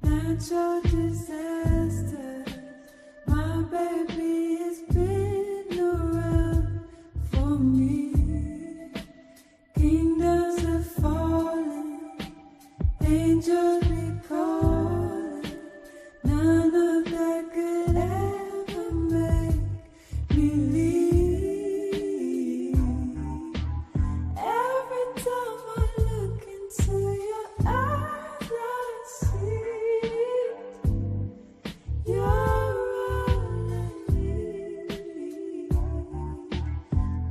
Natural disasters, my baby has been around for me. Kingdoms are falling, angels be calling. None of that could ever make me leave. Every time I look into your eyes, I see you're all I need.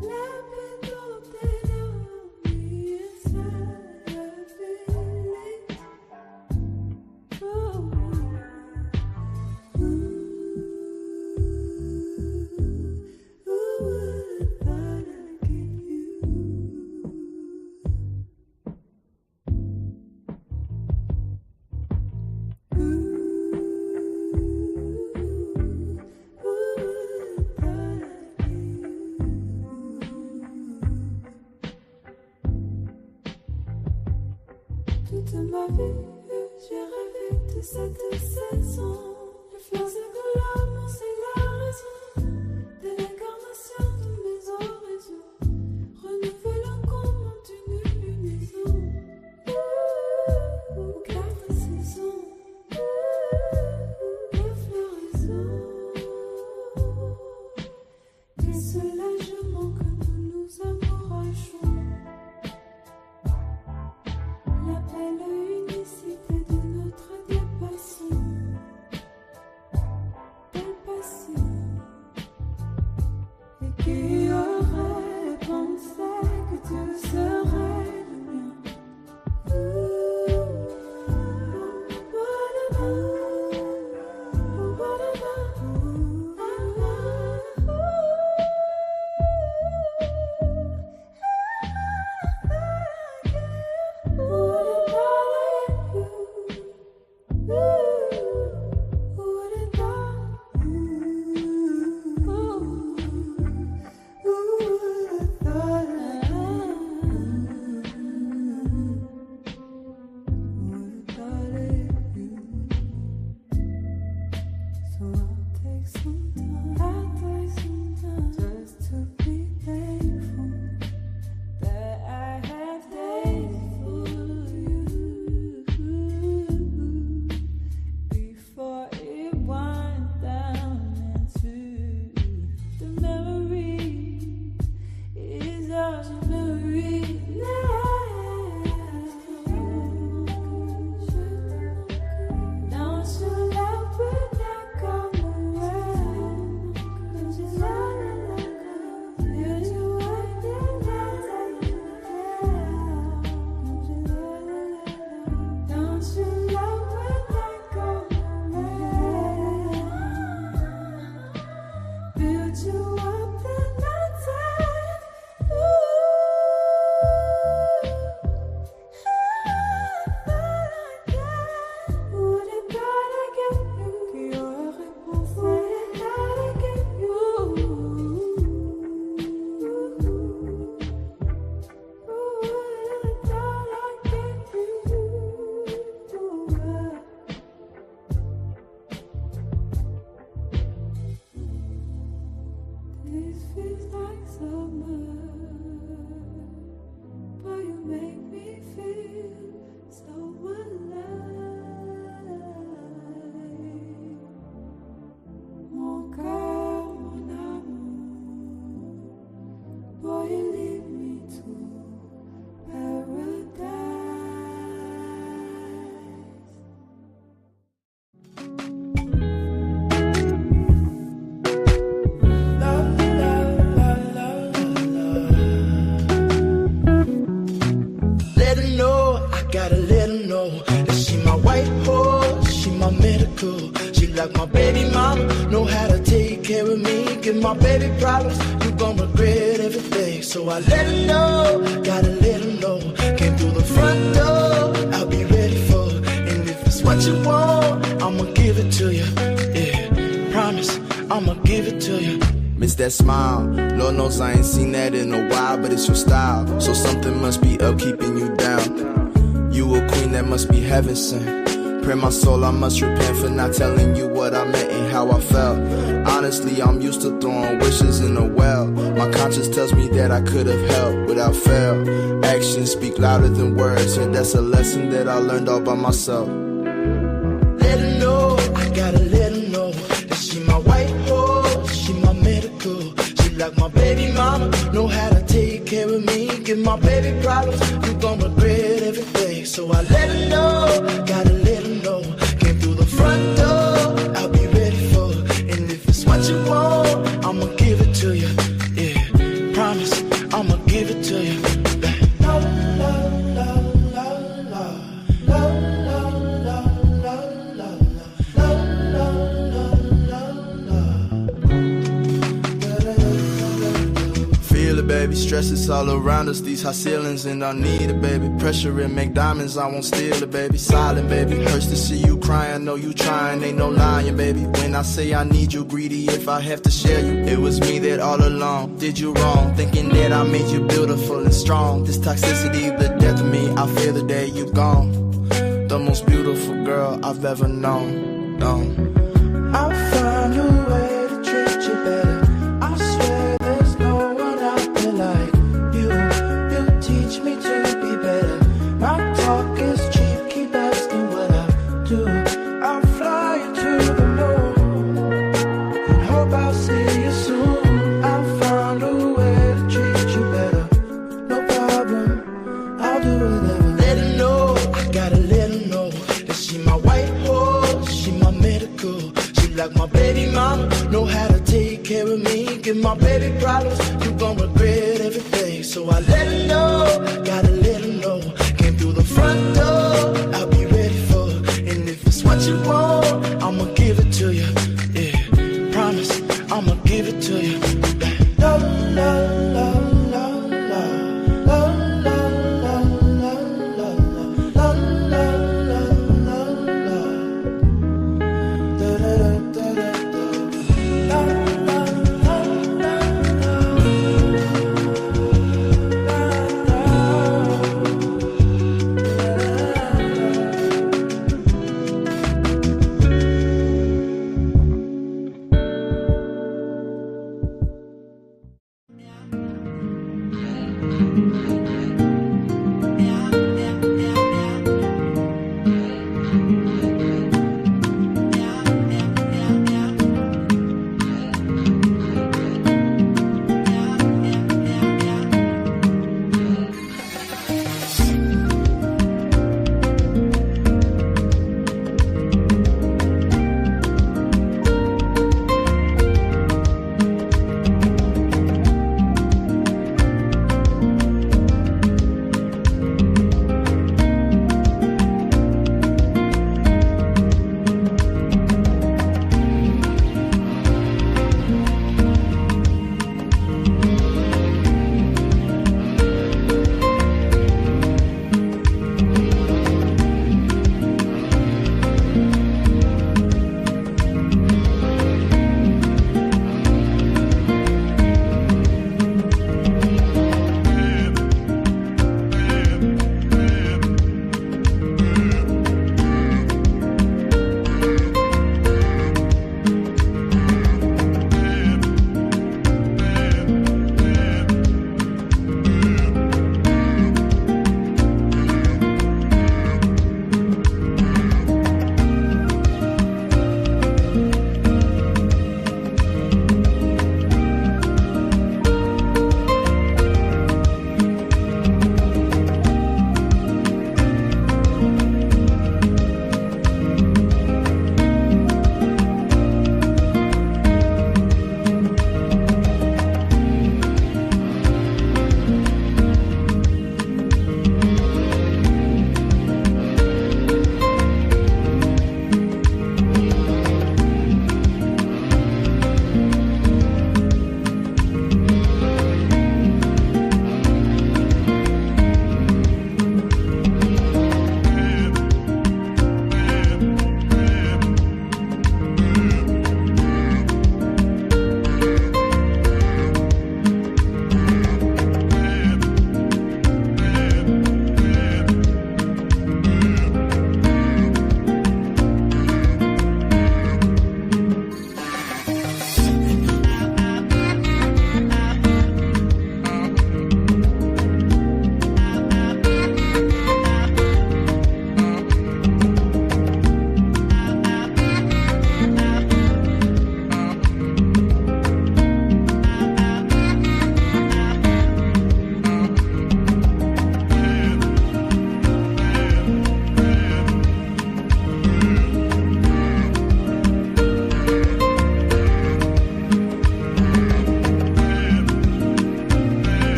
Let me know that you'll be inside of it. Ooh. Who would've thought I'd get you? Toute ma vie, j'ai rêvé de cette saison. Les fleurs et de l'amour, c'est la raison de l'incarnation de mes oraisons. Renouvelant comme une lunaison. Quatre saisons, la floraison. Quel soulagement que nous nous amourachons. La belle unicité de notre dépassement. Tel passé. gotta let her know that she my white horse, she my medical. She like my baby mama, know how to take care of me. Give my baby problems, you gon' regret everything. So I let her know, gotta let her know. Came through the front door, I'll be ready for her. And if it's what you want, I'ma give it to you. Yeah, promise, I'ma give it to you. Miss that smile, Lord knows I ain't seen that in a while, but it's your style, so something must be up keeping you down. You a queen that must be heaven sent. Pray my soul, I must repent for not telling you what I meant and how I felt. Honestly, I'm used to throwing wishes in a well. My conscience tells me that I could have helped without fail. Actions speak louder than words, and that's a lesson that I learned all by myself. Let her know, I gotta let her know that she my white horse, she my medical. She like my baby mama, know how to take care of me. Give my baby problems, you gon' regret everything. So I let her know, gotta let her know. Came through the front door, I'll be ready for her. And if it's what you want, I'ma give it to you. Yeah, promise, I'ma give it to you. La, la, la, la, la, la, la, la, la, la, la, la, la, la. Feel it, baby, stress is all around us. These high ceilings and I need it, baby. Pressure and make diamonds, I won't steal it, baby. Silent, baby, hurts to see you crying. Know you trying, ain't no lying, baby. When I say I need you, greedy if I have to share you. It was me that all along did you wrong, thinking that I made you beautiful and strong. This toxicity, the death of me, I fear the day you gone. The most beautiful girl I've ever known. I'll find a way to treat you better. I swear there's no one out there like you. You teach me to be better. My talk is cheap, keep asking what I do. I'll fly you to the moon and hope I'll see you soon. I'll find a way to treat you better. No problem, I'll do whatever. Let her know, I gotta let her know that she my white horse, she my medical.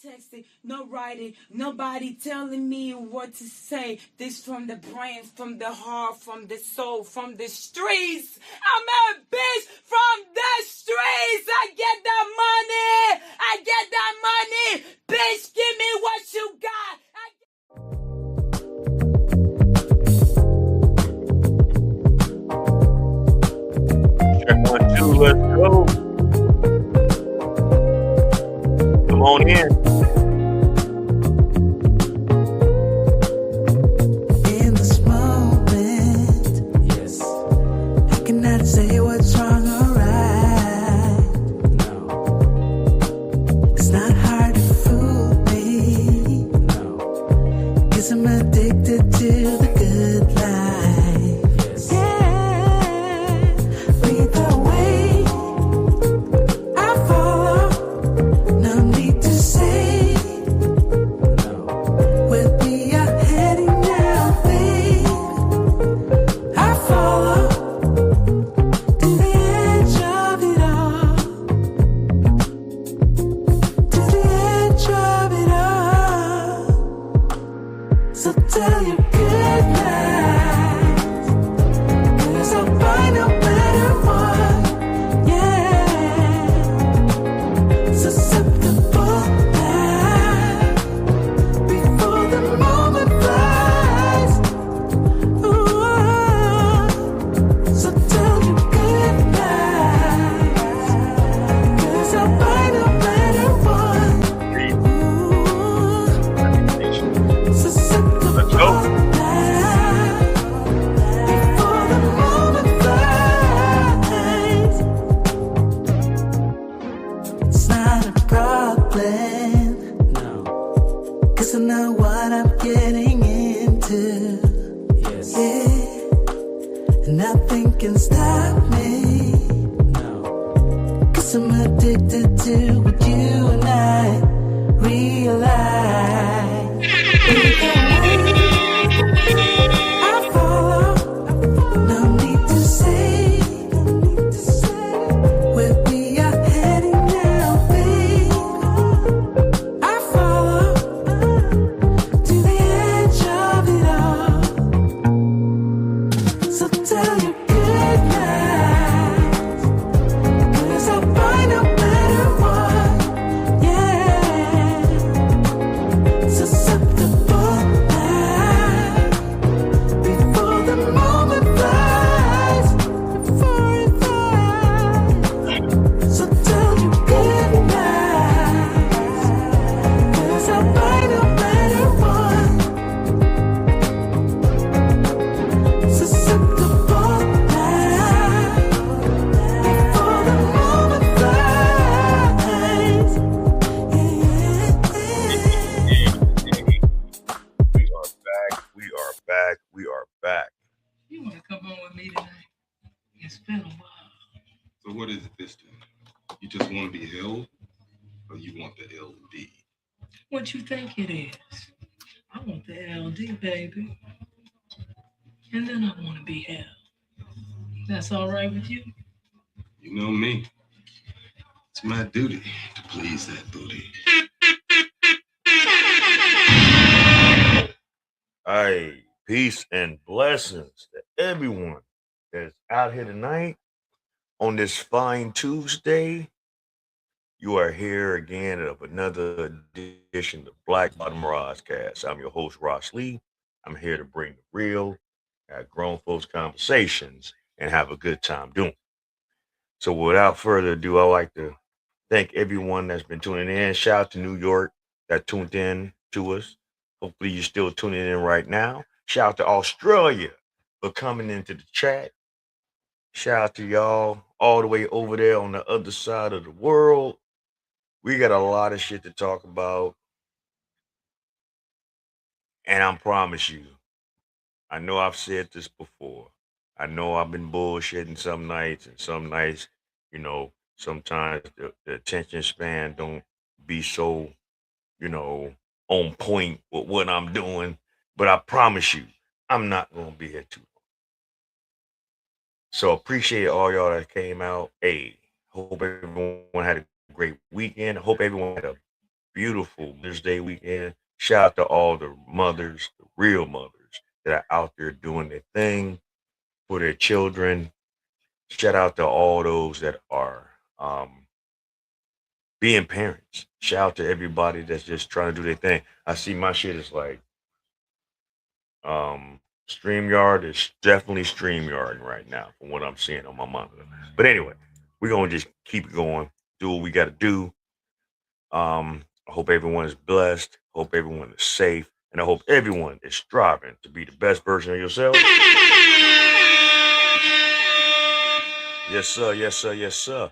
texting, no writing, nobody telling me what to say. This from the brain, from the heart, from the soul, from the streets. I'm a bitch from the streets. I get that money. I get that money. Bitch, give me what you got. Check 1, 2, let's go. Come on in. In this moment, Yes. I cannot say what's wrong or right. No. It's not hard to fool me, No. 'cause I'm addicted to the good life. Yes. Yeah, lead the way, I follow. No need to say No. where we are heading now, babe. I follow to the edge of it all, to the edge of it all. So tell your good lies, 'cause I'll find no better one. Yeah, susceptible now, before the moment flies. Ooh, so tell your good lies, 'cause I'll find a better one. Ooh, susceptible Let's go. now, before the moment flies. It's not a problem, No. 'cause I know what I'm getting into. Yes. Yeah, and nothing can stop me, No. 'cause I'm addicted to what you and I realize. Either way, I follow. No need to say where we are heading now, babe. I follow to the edge of it all. So tell your good lies, 'cause I'll find a better one. Yeah, susceptible now, before the moment flies, before it flies. So tell your good lies, 'cause I'll find a better one. Susceptible now, before the moment flies. We are back. We are back. You want to come home with me tonight? It's been a while. So what is it this time? You just want to be held, or you want the LD? What you think it is? I want the LD, baby. And then I want to be held. That's all right with you? You know me. It's my duty to please that booty. Hey, peace and blessings to everyone that's out here tonight on this fine Tuesday. You are here again of another edition of Black Bottom Roscast. I'm your host, Ross Lee. I'm here to bring the real, have grown folks conversations, and have a good time doing it. So without further ado, I'd like to thank everyone that's been tuning in. Shout out to New York that tuned in to us. Hopefully you're still tuning in right now. Shout out to Australia for coming into the chat. Shout out to y'all all the way over there on the other side of the world. We got a lot of shit to talk about. And I promise you, I know I've said this before. I know I've been bullshitting some nights, and some nights, sometimes the attention span don't be so, on point with what I'm doing. But I promise you, I'm not gonna be here too long. So appreciate all y'all that came out. Hey, hope everyone had a great weekend. Hope everyone had a beautiful Mother's Day weekend. Shout out to all the mothers, the real mothers that are out there doing their thing for their children. Shout out to all those that are being parents. Shout out to everybody that's just trying to do their thing. I see my shit is like StreamYard is definitely StreamYard right now from what I'm seeing on my monitor. But anyway, we're gonna just keep it going, do what we gotta do. I hope everyone is blessed, hope everyone is safe, and I hope everyone is striving to be the best version of yourself. Yes, sir, yes, sir, yes, sir.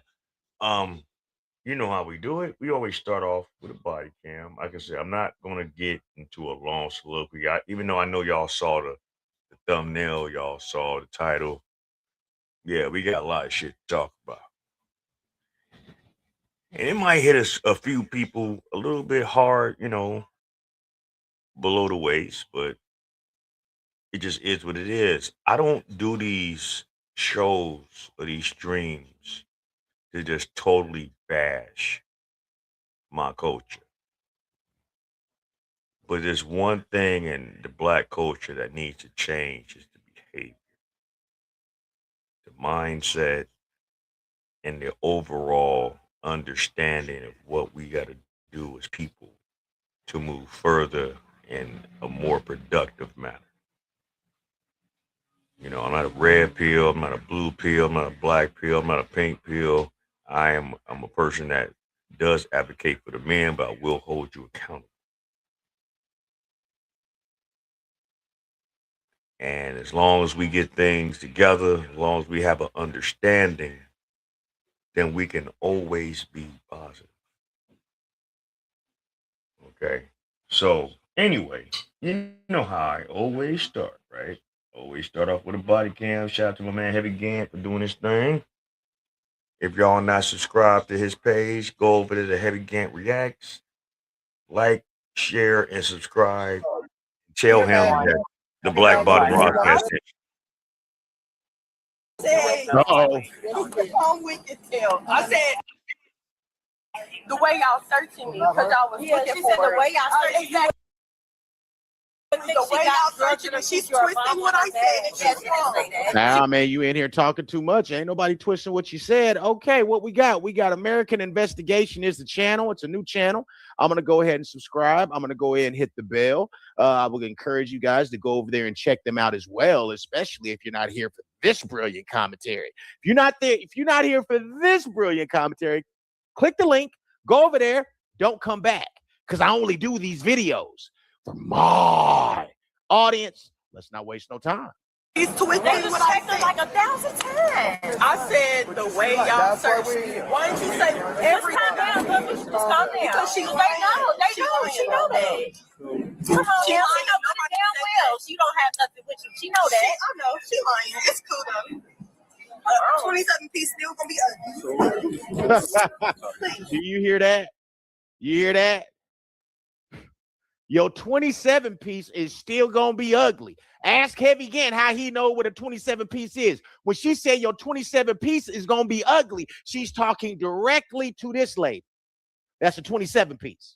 Um, you know how we do it. We always start off with a body cam. Like I said, I'm not gonna get into a long soliloquy. Even though I know y'all saw the thumbnail, y'all saw the title. Yeah, we got a lot of shit to talk about. And it might hit us a few people a little bit hard, below the waist, but it just is what it is. I don't do these shows or these streams to just totally bash my culture. But there's one thing in the black culture that needs to change is the behavior, the mindset, and the overall understanding of what we got to do as people to move further in a more productive manner. I'm not a red pill, I'm not a blue pill, I'm not a black pill, I'm not a pink pill. I'm a person that does advocate for the men, but I will hold you accountable. And as long as we get things together, as long as we have an understanding, then we can always be positive. Okay. So anyway, you know how I always start, right? Always start off with a body cam. Shout out to my man Heavy Gant for doing his thing. If y'all not subscribed to his page, go over to the Heavy Gant Reacts. Like, share, and subscribe. Tell him that the Black Bottom Rock has Uh-oh. I said the way y'all searching me because y'all was looking for the way y'all searching me. The way y'all searching me, she's twisting what I said. And she's wrong. Nah, man, you in here talking too much. Ain't nobody twisting what you said. Okay, what we got? We got American Investigation is the channel. It's a new channel. I'm going to go ahead and subscribe. I'm going to go ahead and hit the bell. I will encourage you guys to go over there and check them out as well, especially if you're not here for this brilliant commentary. If you're not here for this brilliant commentary, click the link, go over there, don't come back, because I only do these videos for my audience. Let's not waste no time. He's twisting what I said like 1,000 times. I said the way y'all search me. Why didn't you say every time? Just calm down. Because she know. She know that. Come on, she know damn well. She don't have nothing with you. She know that. I know. She lying. It's cool though. 27-piece still gonna be ugly. Do you hear that? You hear that? Your 27-piece is still gonna be ugly. Ask Heavy Gant how he know what a 27-piece is. When she said your 27-piece is gonna be ugly, she's talking directly to this lady. That's a 27-piece.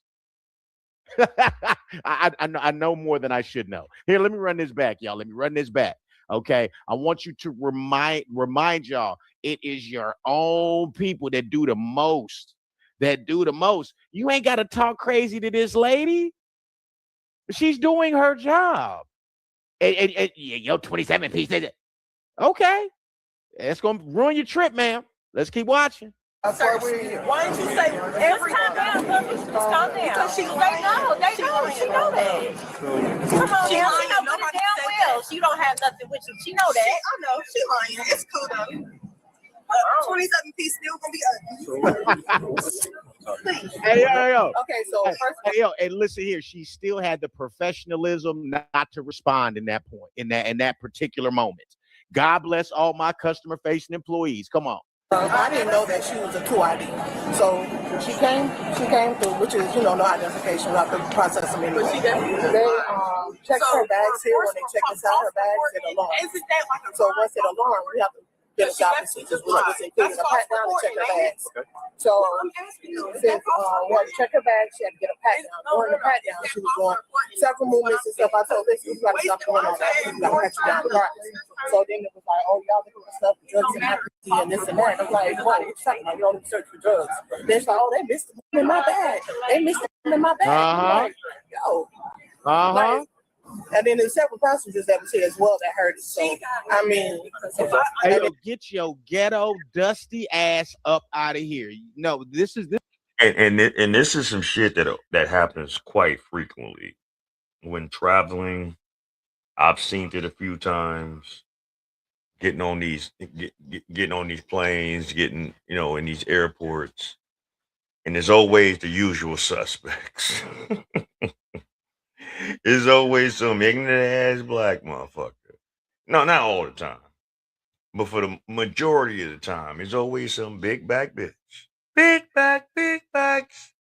I know more than I should know. Here, let me run this back, y'all. Let me run this back. Okay, I want you to remind y'all, it is your own people that do the most. You ain't got to talk crazy to this lady. She's doing her job. And your 27-piece is it? Okay, it's gonna ruin your trip, ma'am. Let's keep watching. Why didn't you say every time? Just calm down. Because she know. They know. She know that. Come on, she know damn well. She don't have nothing with you. She know that. I know. She lying. It's cool though. 27-piece still gonna be ugly. Hey, yo. Okay, so hey, yo, and listen here. She still had the professionalism not to respond in that point, in that particular moment. God bless all my customer-facing employees. Come on. I didn't know that she was a 2ID. So she came through, which is, no identification, not the process of anyway. They checked her bags here. When they check inside her bags, it alarmed. So once it alarmed, we have to get a job procedures, which was including a pat down and check her bags. So since well, to check her bags, she had to get a pat down. During the pat down, she was doing several movements and stuff. I told this, you gotta stop doing all that. You gotta pat you down regardless. So then it was like, oh, y'all looking for stuff, drugs and alcohol and this and that. I'm like, whoa, what you talking about? You don't search for drugs. Then it's like, oh, they missed it in my bag. They missed it in my bag. I'm like, yo. Like, and then there's several passengers that was here as well that heard it. So, I mean, hey, get your ghetto dusty ass up out of here. No, this is this. And this is some shit that happens quite frequently when traveling. I've seen it a few times. Getting on these planes, getting in these airports, and there's always the usual suspects. There's always some ignorant ass black motherfucker. No, not all the time, but for the majority of the time, it's always some big back bitch. Big back, big backs.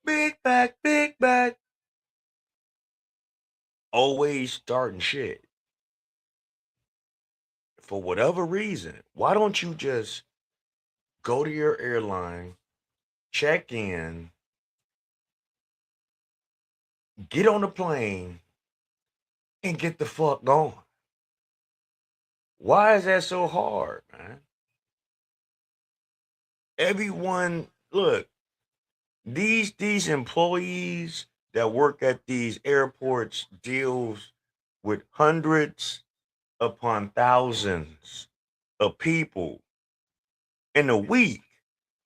Big back, big back. Always starting shit. For whatever reason, why don't you just go to your airline, check in, get on the plane, and get the fuck going? Why is that so hard, man? Everyone, look, these employees that work at these airports deals with hundreds upon thousands of people in a week,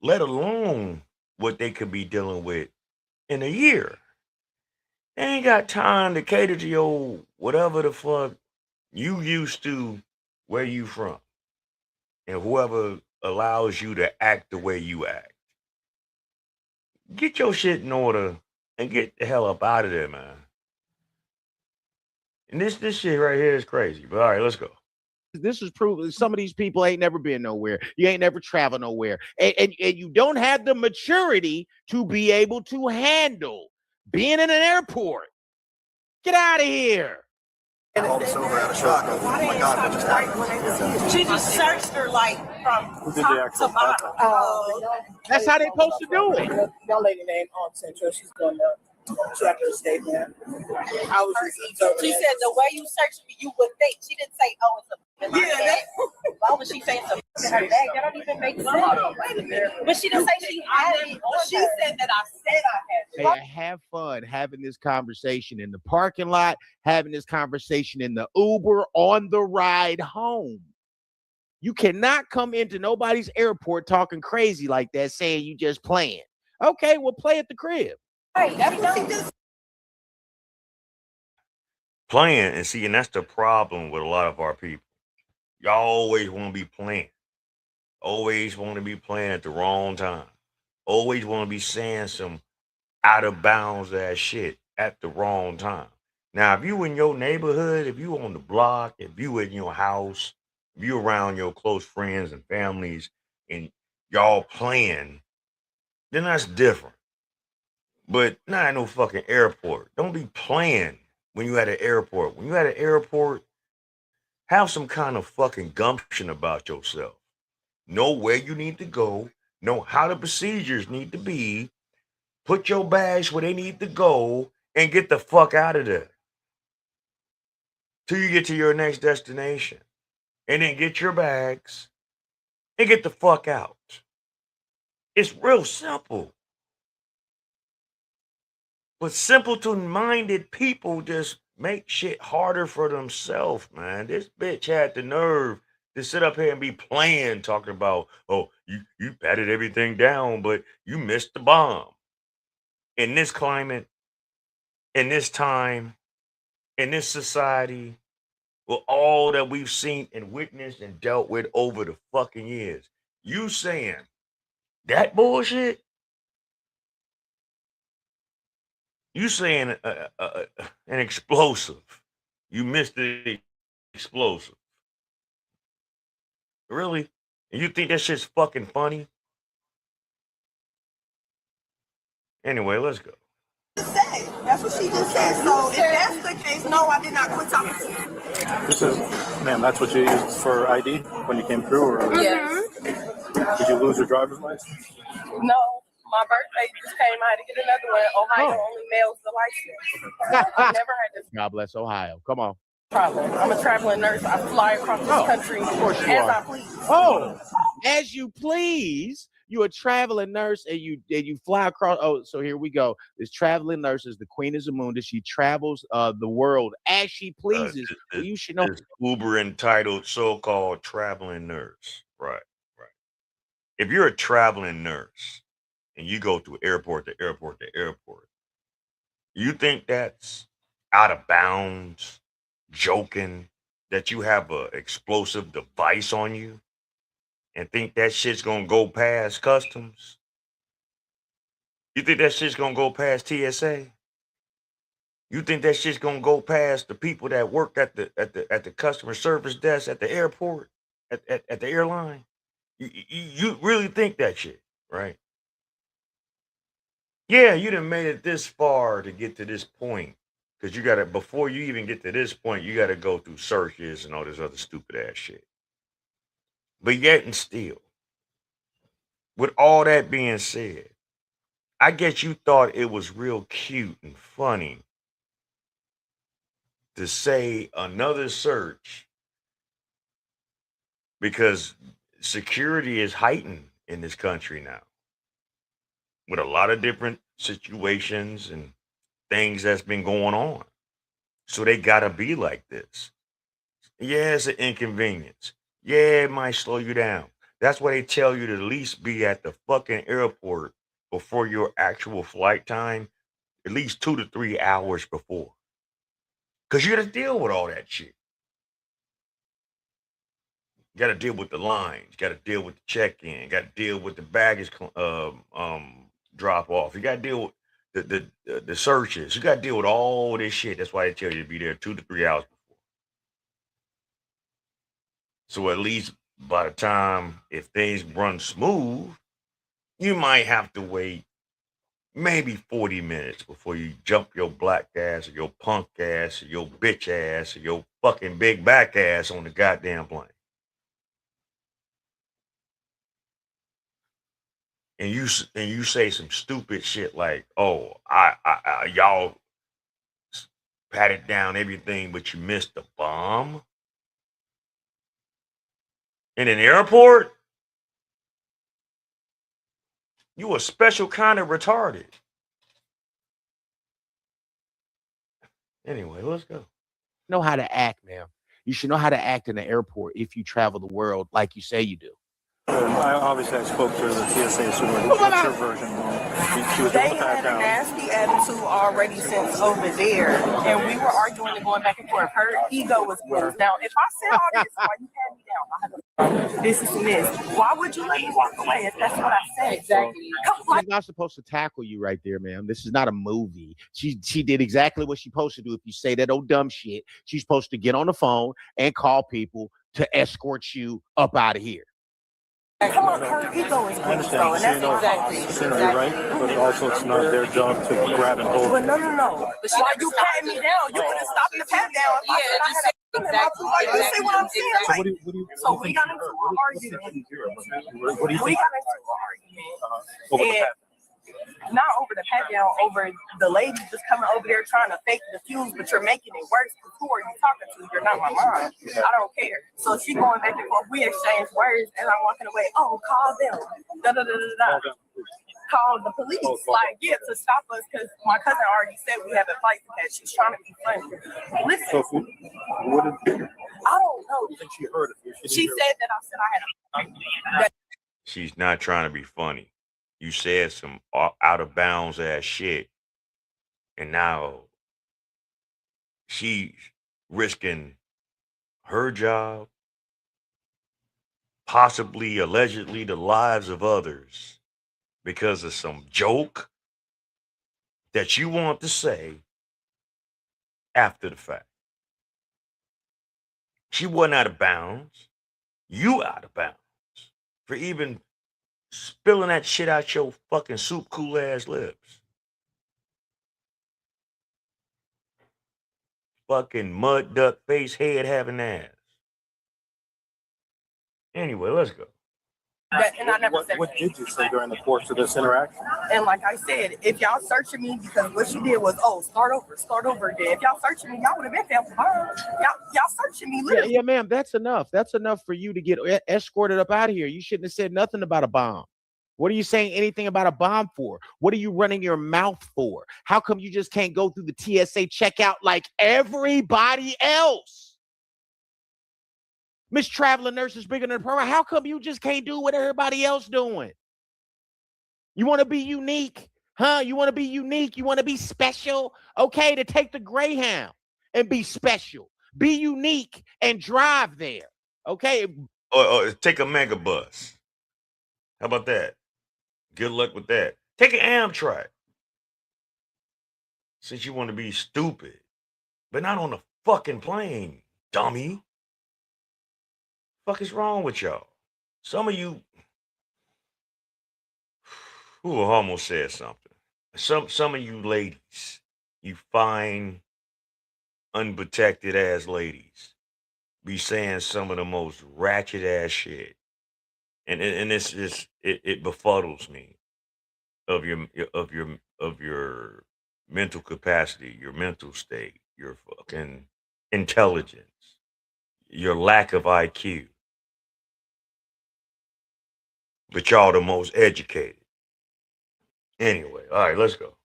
let alone what they could be dealing with in a year. They ain't got time to cater to your whatever the fuck you used to, where you from, and whoever allows you to act the way you act. Get your shit in order and get the hell up out of there, man. And this shit right here is crazy. But all right, let's go. This is proof. Some of these people ain't never been nowhere. You ain't never traveled nowhere, and you don't have the maturity to be able to handle being in an airport. Get out of here. and it's over at a shock. Oh my God, what just happened? She just searched her like from top to bottom. That's how they supposed to do it. Young lady named Central. She's going to. She had to stay there. I was just She said the way you searched me, you would think. She didn't say, "Oh, it's a bag." Why would she say it's a in her bag? That don't even make sense. Wait a minute. But she didn't say she had it. She said that I said I had it. Hey, have fun having this conversation in the parking lot, having this conversation in the Uber on the ride home. You cannot come into nobody's airport talking crazy like that, saying you just playing. Okay, well, play at the crib. Right, that's what she just Playing, and see, and that's the problem with a lot of our people. Y'all always want to be playing. Always want to be playing at the wrong time. Always want to be saying some out of bounds ass shit at the wrong time. Now, if you in your neighborhood, if you on the block, if you in your house, if you around your close friends and families, and y'all playing, then that's different. But not at no fucking airport. Don't be playing when you at an airport. When you at an airport, have some kind of fucking gumption about yourself. Know where you need to go. Know how the procedures need to be. Put your bags where they need to go and get the fuck out of there. Till you get to your next destination. And then get your bags and get the fuck out. It's real simple. But simpleton-minded people just make shit harder for themselves, man. This bitch had the nerve to sit up here and be playing, talking about, oh, you patted everything down, but you missed the bomb. In this climate, in this time, in this society, with all that we've seen and witnessed and dealt with over the fucking years, you saying that bullshit? You saying an explosive. You missed the explosive. Really? And you think that shit's fucking funny? Anyway, let's go. Say. That's what she just said. So if that's the case, no, I did not quit talking to you. This is, ma'am, that's what you used for ID when you came through, or Yes. did you lose your driver's license? No, my birthday just came. I had to get another one. Ohio Oh. only mails the license. I've never had this God bless Ohio. Come on. problem. I'm a traveling nurse. I fly across this country Of course you as are. I please. Oh, as you please. You're a traveling nurse and you fly across. Oh, so here we go. This traveling nurse is the Queen of Zamunda. She travels the world as she pleases. Well, you should know. This uber entitled so-called traveling nurse. Right. If you're a traveling nurse and you go to airport to airport to airport, you think that's out of bounds, joking, that you have a explosive device on you and think that shit's gonna go past customs? You think that shit's gonna go past TSA? You think that shit's gonna go past the people that work at the customer service desk at the airport, at the airline? You really think that shit, right? Yeah, you done made it this far to get to this point. Because you gotta, before you even get to this point, you gotta go through searches and all this other stupid ass shit. But yet and still, with all that being said, I guess you thought it was real cute and funny to say another search because security is heightened in this country now with a lot of different situations and things that's been going on. So they gotta be like this. Yeah, it's an inconvenience. Yeah, it might slow you down. That's why they tell you to at least be at the fucking airport before your actual flight time, at least 2 to 3 hours before. Because you got to deal with all that shit. You got to deal with the lines. You got to deal with the check-in. You got to deal with the baggage drop off. You got to deal with the searches. You got to deal with all this shit. That's why they tell you to be there 2 to 3 hours before. So at least by the time, if things run smooth, you might have to wait maybe 40 minutes before you jump your black ass or your punk ass or your bitch ass or your fucking big back ass on the goddamn plane. And you say some stupid shit like, "Oh, I y'all patted down everything, but you missed the bomb in an airport. You a special kind of retarded." Anyway, let's go. Know how to act, ma'am. You should know how to act in the airport if you travel the world like you say you do. Obviously, I spoke to the TSA supervisor. What's your version? She was They doing the pat had a down. nasty attitude already since over there, and we were arguing and going back and forth. Her ego was bruised. Now, if I said all this, why you had me down? I have this and this. Why would you let me walk away if that's what I said? Exactly. She's not supposed to tackle you right there, ma'am. This is not a movie. She did exactly what she's supposed to do. If you say that old dumb shit, she's supposed to get on the phone and call people to escort you up out of here. Come on, her ego is I bruised, though, and that's exactly. You're right, but also it's not their job to grab and hold. But no. Why you patting me down? You could have stopped the pat down. If I said I had a you see what I'm saying? So what do you So we got into an argument. What do you We think? got into an argument. Over the And not over the pat down, over the lady just coming over there trying to fake the fuse, but you're making it worse. Who are you talking to? You're not my mom. I don't care. So she going back and forth. We exchange words, and I'm walking away. Oh, call them. Call the police. Like, yeah, to stop us, because my cousin already said we have a fight with that. She's trying to be funny. Listen, So what did I don't know. you think she heard of you? She said that I said I had a fight. She's not trying to be funny. You said some out of bounds ass shit, and now she's risking her job, possibly, allegedly, the lives of others because of some joke that you want to say after the fact. She wasn't out of bounds. You out of bounds for even spilling that shit out your fucking soup cool ass lips. fucking mud duck face head having ass. Anyway, let's go. And I never said What did you say during the course of this interaction? And like I said, if y'all searching me, because what she did was, start over again. If y'all searching me, y'all would have been found tomorrow. Y'all searching me literally. Yeah, ma'am, that's enough. That's enough for you to get escorted up out of here. You shouldn't have said nothing about a bomb. What are you saying anything about a bomb for? What are you running your mouth for? How come you just can't go through the TSA checkout like everybody else? Miss Traveling Nurse is bigger than the program. How come you just can't do what everybody else doing? You want to be unique, huh? You want to be unique. You want to be special. Okay, to take the Greyhound and be special. Be unique and drive there. Okay. Or take a mega bus. How about that? Good luck with that. Take an Amtrak. Since you want to be stupid, but not on a fucking plane, dummy. Fuck is wrong with y'all? Some of you, almost said something. Some of you ladies, you fine, unprotected ass ladies, be saying some of the most ratchet ass shit, and it's just it befuddles me of your mental capacity, your mental state, your fucking intelligence, your lack of IQ. But y'all the most educated. Anyway, all right, let's go.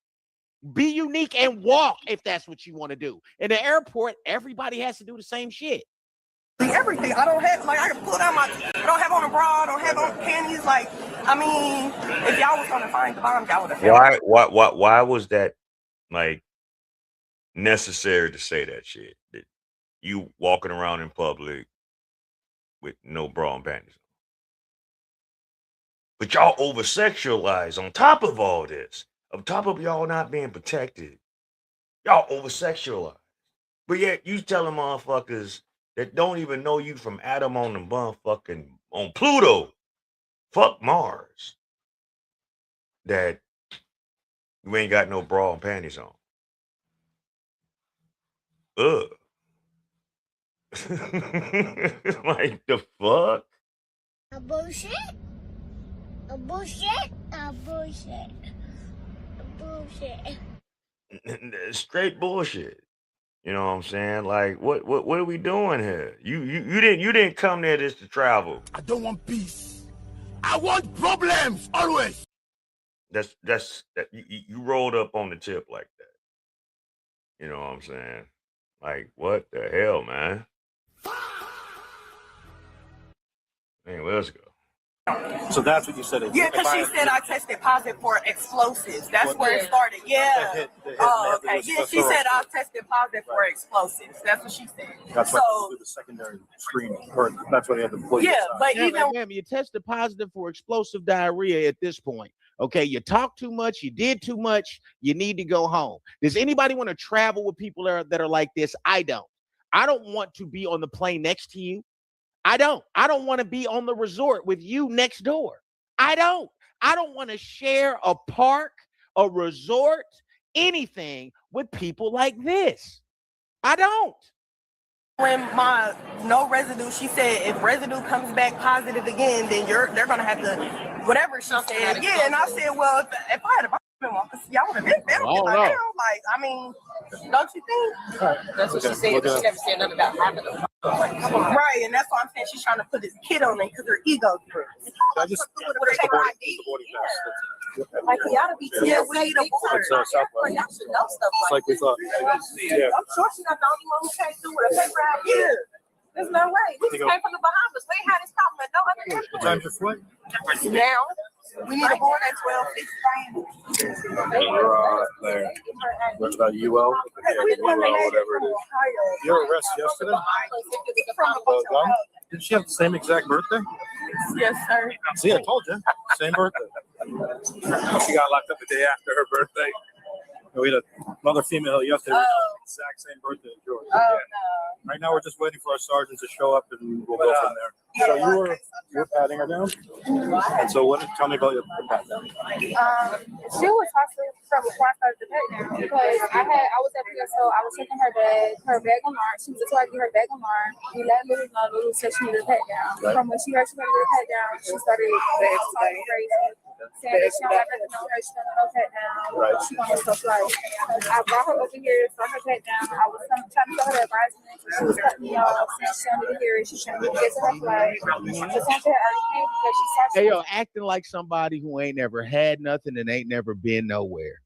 Be unique and walk if that's what you want to do. In the airport, everybody has to do the same shit. Everything. I don't have, I can pull down I don't have on a bra, I don't have on panties. I mean, if y'all was going to find the bomb, y'all would have found it. Why was that, necessary to say that shit? That you walking around in public with no bra and panties on. But y'all over-sexualize on top of all this. On top of y'all not being protected. Y'all over-sexualize. But yet you telling motherfuckers that don't even know you from Adam on the motherfucking on Pluto. Fuck Mars. That you ain't got no bra and panties on. Ugh. Like the fuck? A bullshit? A bullshit? A bullshit. A bullshit. Straight bullshit. You know what I'm saying? Like, what are we doing here? You didn't come there just to travel. I don't want peace. I want problems always. That's that you rolled up on the tip like that. You know what I'm saying? Like, what the hell, man? Anyway, let's go. So that's what you said. Yeah, because she said I tested positive for explosives. That's where it started. Yeah. Oh, okay. Yeah, she said I tested positive for explosives. That's what she said. That's why they do the secondary screening, or that's why they have to pull you aside. But even ma'am, you tested positive for explosive diarrhea at this point. Okay, you talk too much, you did too much, you need to go home. Does anybody want to travel with people that are like this? I don't. I don't want to be on the plane next to you. I don't want to be on the resort with you next door. I don't want to share a park, a resort, anything with people like this. I don't. when my no residue, she said if residue comes back positive again, then they're gonna have to whatever she said. Yeah, and I said, well, if I had a y'all would have been filming by now. Like, I mean, don't you think? That's what she said. But she never said nothing about having them. Right, and that's why I'm saying she's trying to put this kid on it because her ego through. I just Like, you ought to be yeah, we need a board. It's Southwest. Y'all should know stuff It's like we thought. Yeah. I'm sure she's not the only one who came through with a paper out here. There's no way. We just came from the Bahamas. We ain't had this problem at no other What airport. time's your flight? Now, we need a board at 12:15. There. What about UL? Whatever it is. Your arrest yesterday? Gun? Did she have the same exact birthday? Yes, sir. See, I told you. Same birthday. She got locked up the day after her birthday. We had another female yesterday with the exact same birthday as yours. Oh, no. Right now, we're just waiting for our sergeants to show up, and we'll go from there. So you're patting her down. And so, tell me about your pat down. She was hustling. her before I started the pat down because I was at PSO, I was checking her bag alarm. She was told to get her bag alarm. We let Lulu know. Lulu said she needed a pat down. Right. From when she heard she needed a pat down, she started talking crazy, saying that she don't have nothing on her, she don't have no pat down. Right. She wanted stuff like I brought her over here, started her pat down. I was trying to tell her the advisement. She was cutting me off, saying she don't need to hear it. She's trying to get to her flag. Just want to argue because she started. Hey, yo, acting like somebody who ain't never had nothing and ain't never been nowhere.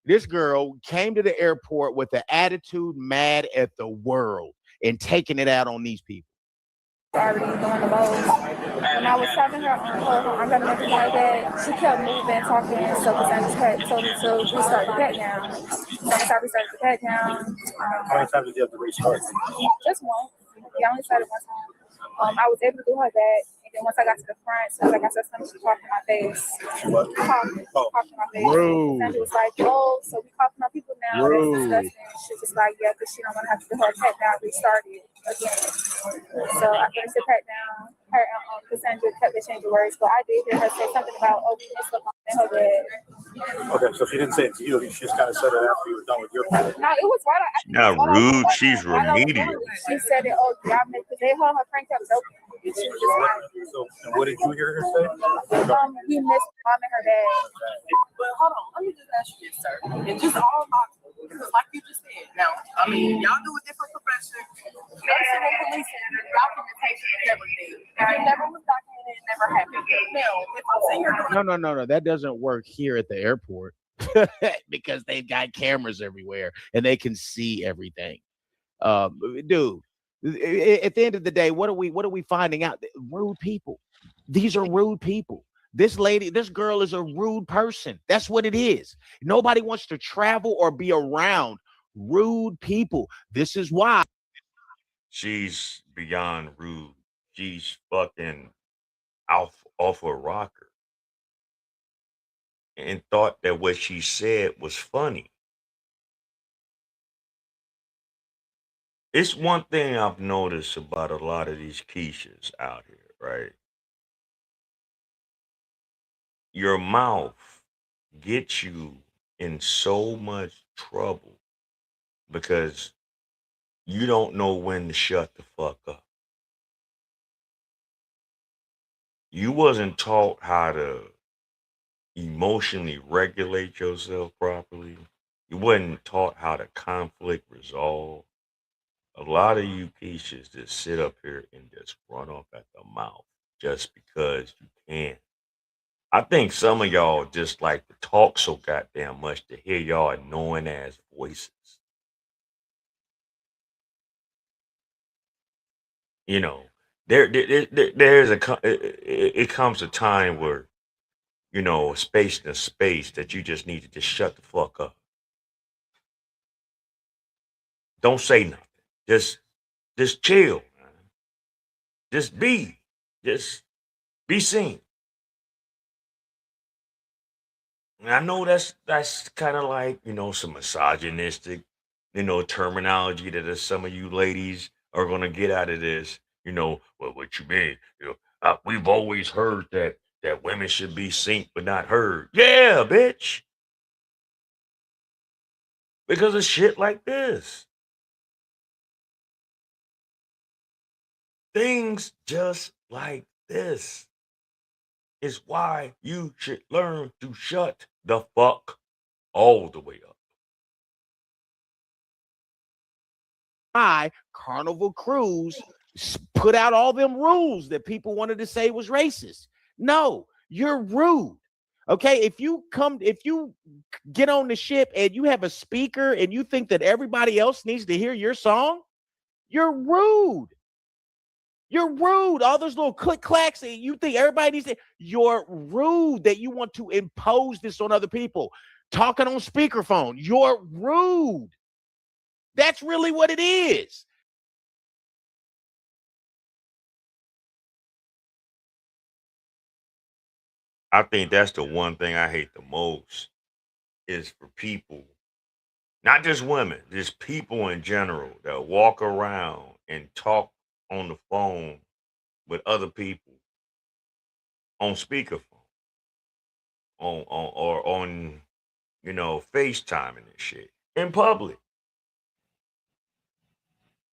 This girl came to the airport with an attitude mad at the world and taking it out on these people. Already doing the most. When I was talking to her I'm gonna make it like that, she kept moving, talking, so because I just had told her to restart the pat down. So I restarted the pat down. How many times did you have to restart? Just one. Yeah, I only started one time. I was able to do her that. And then once I got to the front, so I got to something, she coughed in my face. What? Coughed in my face. Rude. And she was like, oh, so we coughing on people now. Rude. That's disgusting. She was like, yeah, because she don't want to have to do her pat down, restart it again. So I finished the pat down. Her Cassandra kept changing words, but I did hear her say something about, oh, we missed up in her bed. Okay, so she didn't say it to you. She just kind of said it after you were done with your pat. No, it was right. Not rude. She's remedial. She said it, oh, y'all make because her friend kept joking. She was just like, So, and what did you hear her say? we missed mom in her bed. But hold on, let me just ask you this, sir. And just all honesty, because like you just said, now, I mean, y'all do a different profession. Medicine and policing, documentation is everything. If it never was documented, it never happened. Now, if I'm saying you're doing No. That doesn't work here at the airport because they've got cameras everywhere and they can see everything. Dude, at the end of the day, what are we finding out? Rude people. These are rude people. This girl is a rude person. That's what it is. Nobody wants to travel or be around rude people. This is why. She's beyond rude. She's fucking off a rocker and thought that what she said was funny. It's one thing I've noticed about a lot of these Keishas out here, right? Your mouth gets you in so much trouble because you don't know when to shut the fuck up. You wasn't taught how to emotionally regulate yourself properly. You wasn't taught how to conflict resolve. A lot of you Keishas just sit up here and just run off at the mouth just because you can. I think some of y'all just like to talk so goddamn much to hear y'all annoying ass voices. You know, there's it comes a time where a space and a space that you just need to just shut the fuck up. Don't say nothing. Just chill, man. Just be seen. And I know that's kind of like some misogynistic terminology that some of you ladies are gonna get out of this. Well, what you mean? We've always heard that women should be seen but not heard. Yeah, bitch. Because of shit like this. Things just like this is why you should learn to shut the fuck all the way up. Why Carnival Cruise put out all them rules that people wanted to say was racist. No, you're rude. Okay, if you get on the ship and you have a speaker and you think that everybody else needs to hear your song, you're rude. You're rude. All those little click clacks and you think everybody needs to. You're rude that you want to impose this on other people. Talking on speakerphone. You're rude. That's really what it is. I think that's the one thing I hate the most is for people, not just women, just people in general that walk around and talk on the phone with other people on speakerphone, or on FaceTiming and shit in public.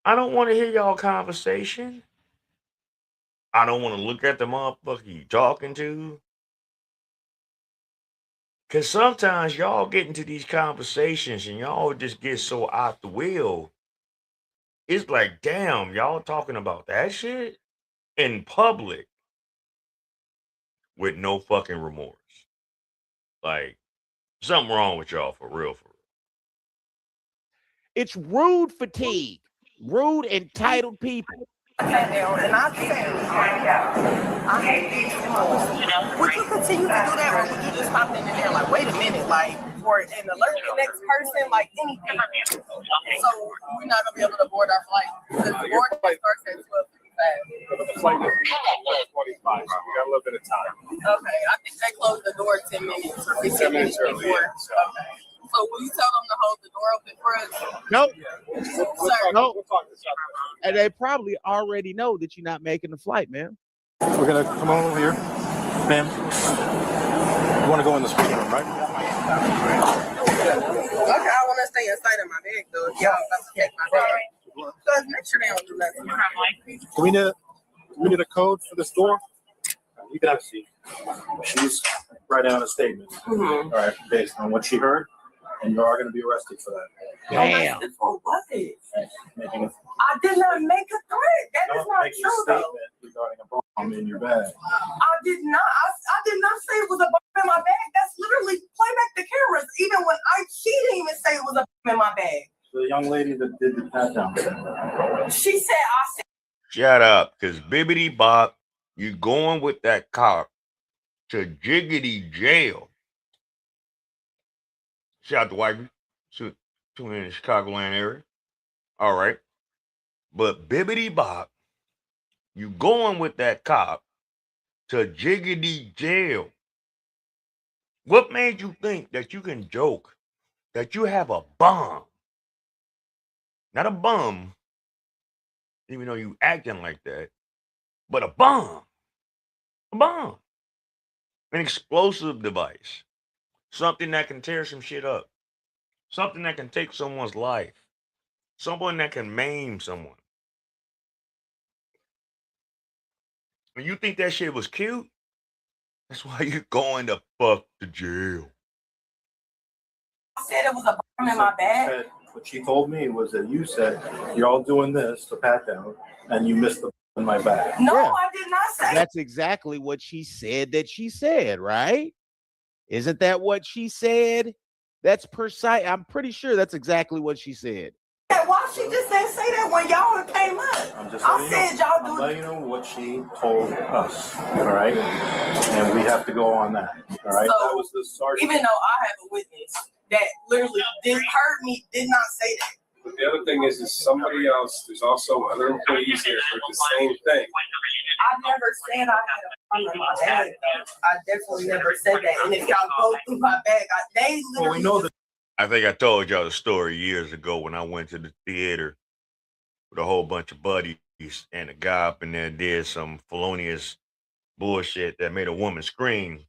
I don't want to hear y'all conversation. I don't want to look at the motherfucker you talking to. Because sometimes y'all get into these conversations and y'all just get so out the wheel. It's like, damn, y'all talking about that shit in public with no fucking remorse. Like, something wrong with y'all for real, for real. It's rude fatigue. Rude, entitled people. And I said, I hate these emotions. Would you continue to do that, or would you just stop in there like, wait a minute, like, or and alert the next person, like anything? So we're not gonna be able to board our flight because the boarding starts at 12:55. The flight is 12:45, so we got a little bit of time. Okay, I think they closed the door 10 minutes or 15 minutes early. before. Okay. So will you tell them to hold the door open for us? Nope. We'll talk this out. And they probably already know that you're not making the flight, man. We're gonna come on over here, ma'am. You want to go in the speaking room, right? Okay, I want to stay inside of my bag though. If y'all about to take my bag, because make sure they don't do nothing. Do we need a code for this door? You can have a seat. She's writing down a statement. All right, based on what she heard, and you are going to be arrested for that. Damn. Arrested for what? Making a, I did not make a threat. That is not making a true though. statement regarding a bomb in your bag. I did not. I did not say it was a bomb in my bag. That's literally play back the cameras. Even when she didn't even say it was a bomb in my bag. The young lady that did the pat down. She said, I said. Shut up, because Bibbidi Bop, you going with that cop to jiggity jail. Shout out to Whitey, to in the Chicagoland area. All right. But Bibbidi Bop, you going with that cop to jiggity jail. What made you think that you can joke that you have a bomb? Not a bum, even though you acting like that, but a bomb. A bomb. An explosive device. Something that can tear some shit up. Something that can take someone's life. Someone that can maim someone. When you think that shit was cute, that's why you're going to fuck to jail. I said it was a bomb in my bag. What she told me was that you said you're all doing this to pat down, and you missed the in my bag. No, Yeah. I did not say. That's exactly what she said that she said, right? Isn't that what she said? That's precise. I'm pretty sure that's exactly what she said. Why she just didn't say that when y'all came up? I said y'all do. I'm letting you know what she told us. All right, and we have to go on that. All right, So, that was the sergeant. even though I have a witness that literally heard me, did not say that. But the other thing is somebody else. There's also other employees here for the same thing. I never said I had a bomb in my bag. I definitely never said that. And if y'all go through my bag, they literally. Well, we know that. I think I told y'all the story years ago when I went to the theater with a whole bunch of buddies, and a guy up in there did some felonious bullshit that made a woman scream.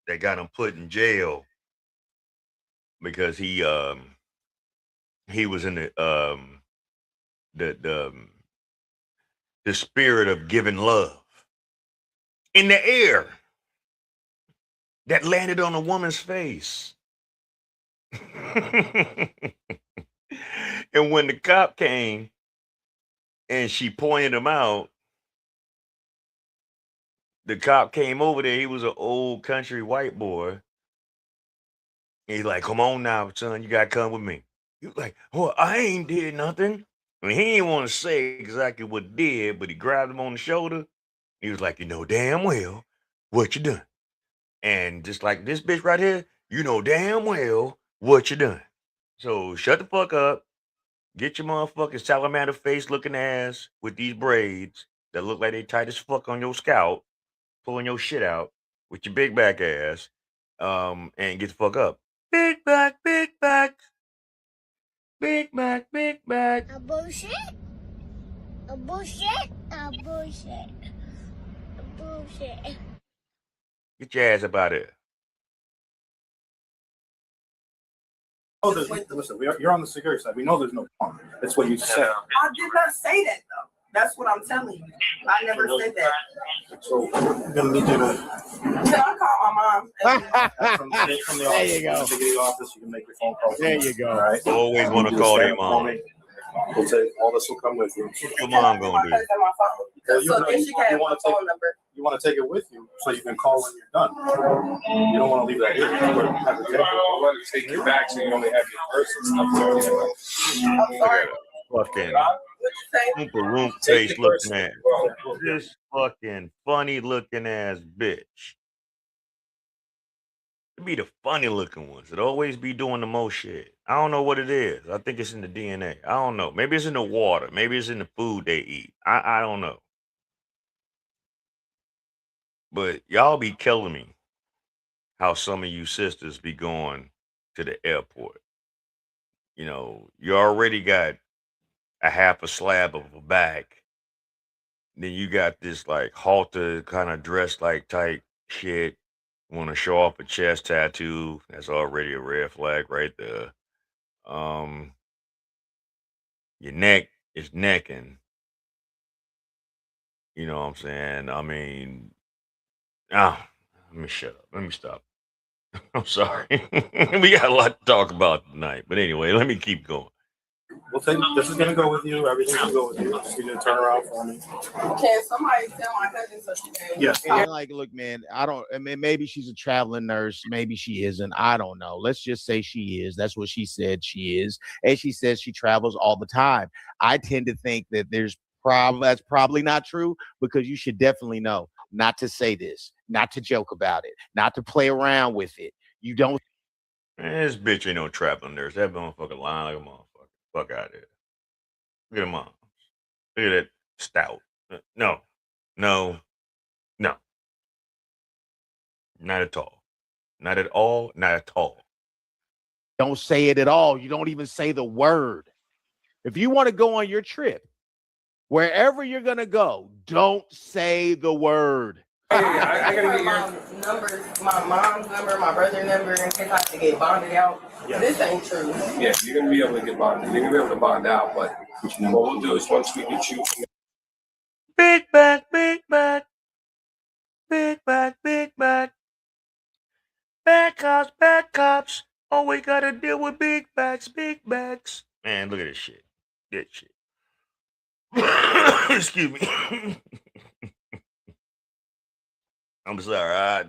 That got him put in jail because he was in the spirit of giving love in the air that landed on a woman's face. And when the cop came and she pointed him out, the cop came over there. He was an old country white boy. And he's like, come on now, son, you got to come with me. He was like, well, I ain't did nothing. I mean, he didn't want to say exactly what he did, but he grabbed him on the shoulder. He was like, you know damn well what you done. And just like this bitch right here, you know damn well what you done. So shut the fuck up. Get your motherfucking salamander face looking ass with these braids that look like they tight as fuck on your scalp, pulling your shit out with your big back ass, and get the fuck up. Big back, big back. Big back, big back. A bullshit? A bullshit? A bullshit. A bullshit. Get your ass up out of here. Oh, listen, you're on the security side. We know there's no harm. That's what you said. I did not say that though. That's what I'm telling you. I never said that. So I'm gonna need you to. Can I call my mom? From the There you go. From the office, you can make your phone call. There you go. All right. Always want to call their mom. We'll take all this will come with you. What's your mom gonna do? Well, So then she can have my phone number. You want to take it with you so you can call when you're done. You don't want to leave that here. You have to take you back so you only have your purse and stuff. I'm sorry. Fucking What'd Oompa Loompa face looking ass. This fucking funny looking ass bitch. It be the funny looking ones. It always be doing the most shit. I don't know what it is. I think it's in the DNA. I don't know. Maybe it's in the water. Maybe it's in the food they eat. I don't know. But y'all be killing me how some of you sisters be going to the airport. You know, you already got a half a slab of a bag. Then you got this like halter kind of dressed like type shit. Want to show off a chest tattoo. That's already a red flag right there. Your neck is necking. You know what I'm saying? I mean, let me shut up. Let me stop. I'm sorry. We got a lot to talk about tonight. But anyway, let me keep going. We'll take this is gonna go with you. Everything's gonna go with you. Just need to turn around for me. Can somebody tell my cousin so she can? Yes. And like, look, man, I mean, maybe she's a traveling nurse. Maybe she isn't. I don't know. Let's just say she is. That's what she said she is. And she says she travels all the time. I tend to think that that's probably not true, because you should definitely know not to say this, not to joke about it, not to play around with it. You don't. Man, this bitch ain't no traveling nurse. That motherfucker lying like a motherfucker. Fuck out of here. Look at her mom. Look at that stout. No. Not at all. Not at all. Not at all. Don't say it at all. You don't even say the word. If you want to go on your trip, wherever you're going to go, don't say the word. I gotta get my numbers, my mom's number, my brother's number, in case I have to get bonded out. Yeah. This ain't true. Yeah, you're gonna be able to get bonded. You're gonna be able to bond out, but what we'll do is once we get you. Big back, big back. Big back, big back. Bad cops. Oh, we gotta deal with big backs, big backs. Man, look at this shit. This shit. Excuse me. I'm sorry.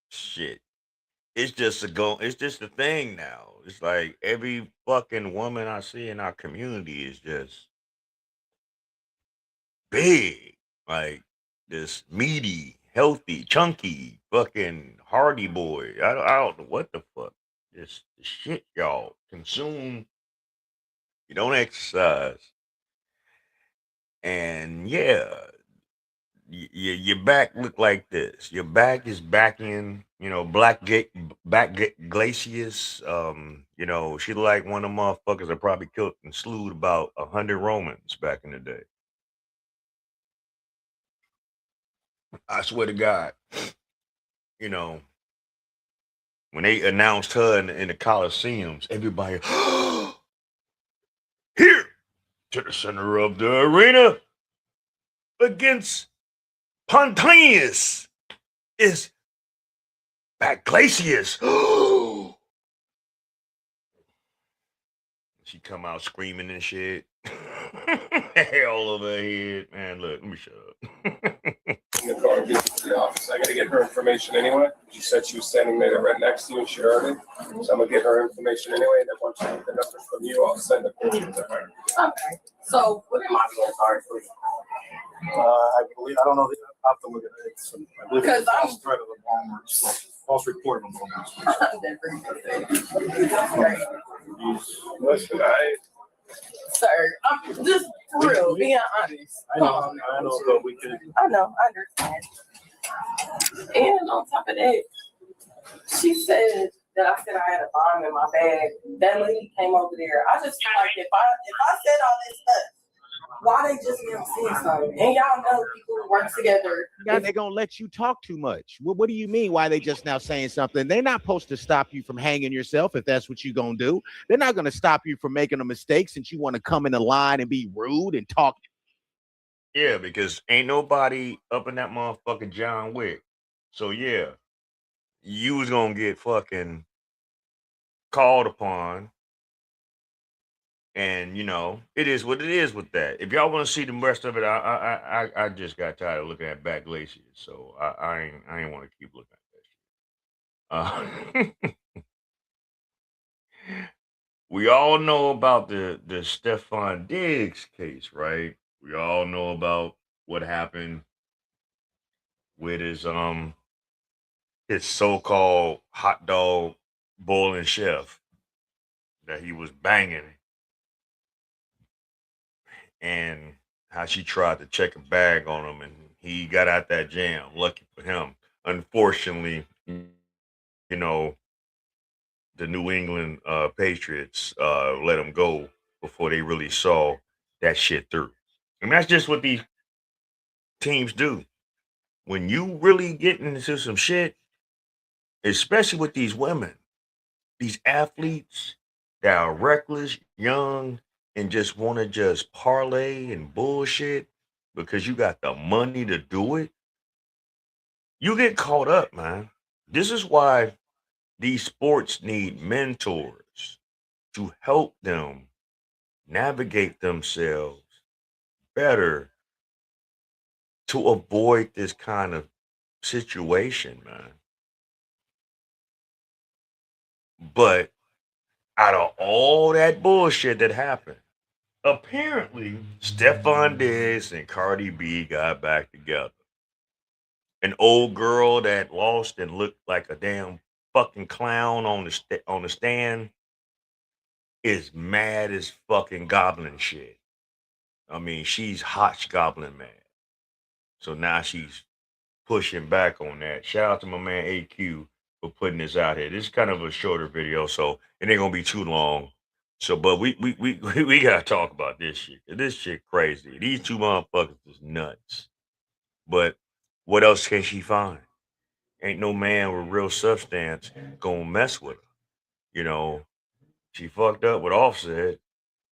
Shit. It's just a thing now. It's like every fucking woman I see in our community is just big. Like this meaty, healthy, chunky, fucking hardy boy. I don't know what the fuck. This shit y'all consume. You don't exercise. And yeah, your back look like this. Your back is backing, glaciers. She look like one of the motherfuckers that probably killed and slewed about 100 Romans back in the day. I swear to God, when they announced her in the Coliseums, everybody, here to the center of the arena against Pontius is Glacius. She come out screaming and shit. All over her head. Man, look, let me shut up. In the car and get to the office. I gotta get her information anyway. She said she was standing there right next to you and she heard it. So I'm gonna get her information anyway, and then once I get the numbers from you, I'll send the picture to her. Okay. So what am I being sorry for? I don't know. I have to look at it. I believe it's a false threat of a false report of a Listen, Sir, I'm just for real, being honest. I know, but we can. I know, I understand. And on top of that, she said that I said I had a bomb in my bag. That lady came over there. I just feel like if I said all this stuff, why they just never saying something? And y'all know people who work together. Now they're gonna let you talk too much. What do you mean? Why they just now saying something? They're not supposed to stop you from hanging yourself if that's what you're gonna do. They're not gonna stop you from making a mistake since you want to come in the line and be rude and talk. Yeah, because ain't nobody up in that motherfucking John Wick. So yeah, you was gonna get fucking called upon, and you know it is what it is with that. If y'all want to see the rest of it, I just got tired of looking at back glaciers, so I ain't want to keep looking at that shit. We all know about the Stefan Diggs case, right? We all know about what happened with his so-called hot dog boiling chef that he was banging, and how she tried to check a bag on him and he got out that jam. Lucky for him. Unfortunately, you know, the New England Patriots let him go before they really saw that shit through. And that's just what these teams do. When you really get into some shit, especially with these women, these athletes that are reckless, young, and just want to just parlay and bullshit because you got the money to do it, you get caught up, man. This is why these sports need mentors to help them navigate themselves better to avoid this kind of situation, man. But out of all that bullshit that happened, apparently Stephon Diggs and Cardi B got back together. An old girl that lost and looked like a damn fucking clown on the stand is mad as fucking goblin shit. I mean, she's hot goblin mad. So now she's pushing back on that. Shout out to my man AQ for putting this out here. This is kind of a shorter video, so it ain't gonna be too long. So, but we gotta talk about this shit. This shit crazy. These two motherfuckers is nuts. But what else can she find? Ain't no man with real substance gonna mess with her. You know, she fucked up with Offset.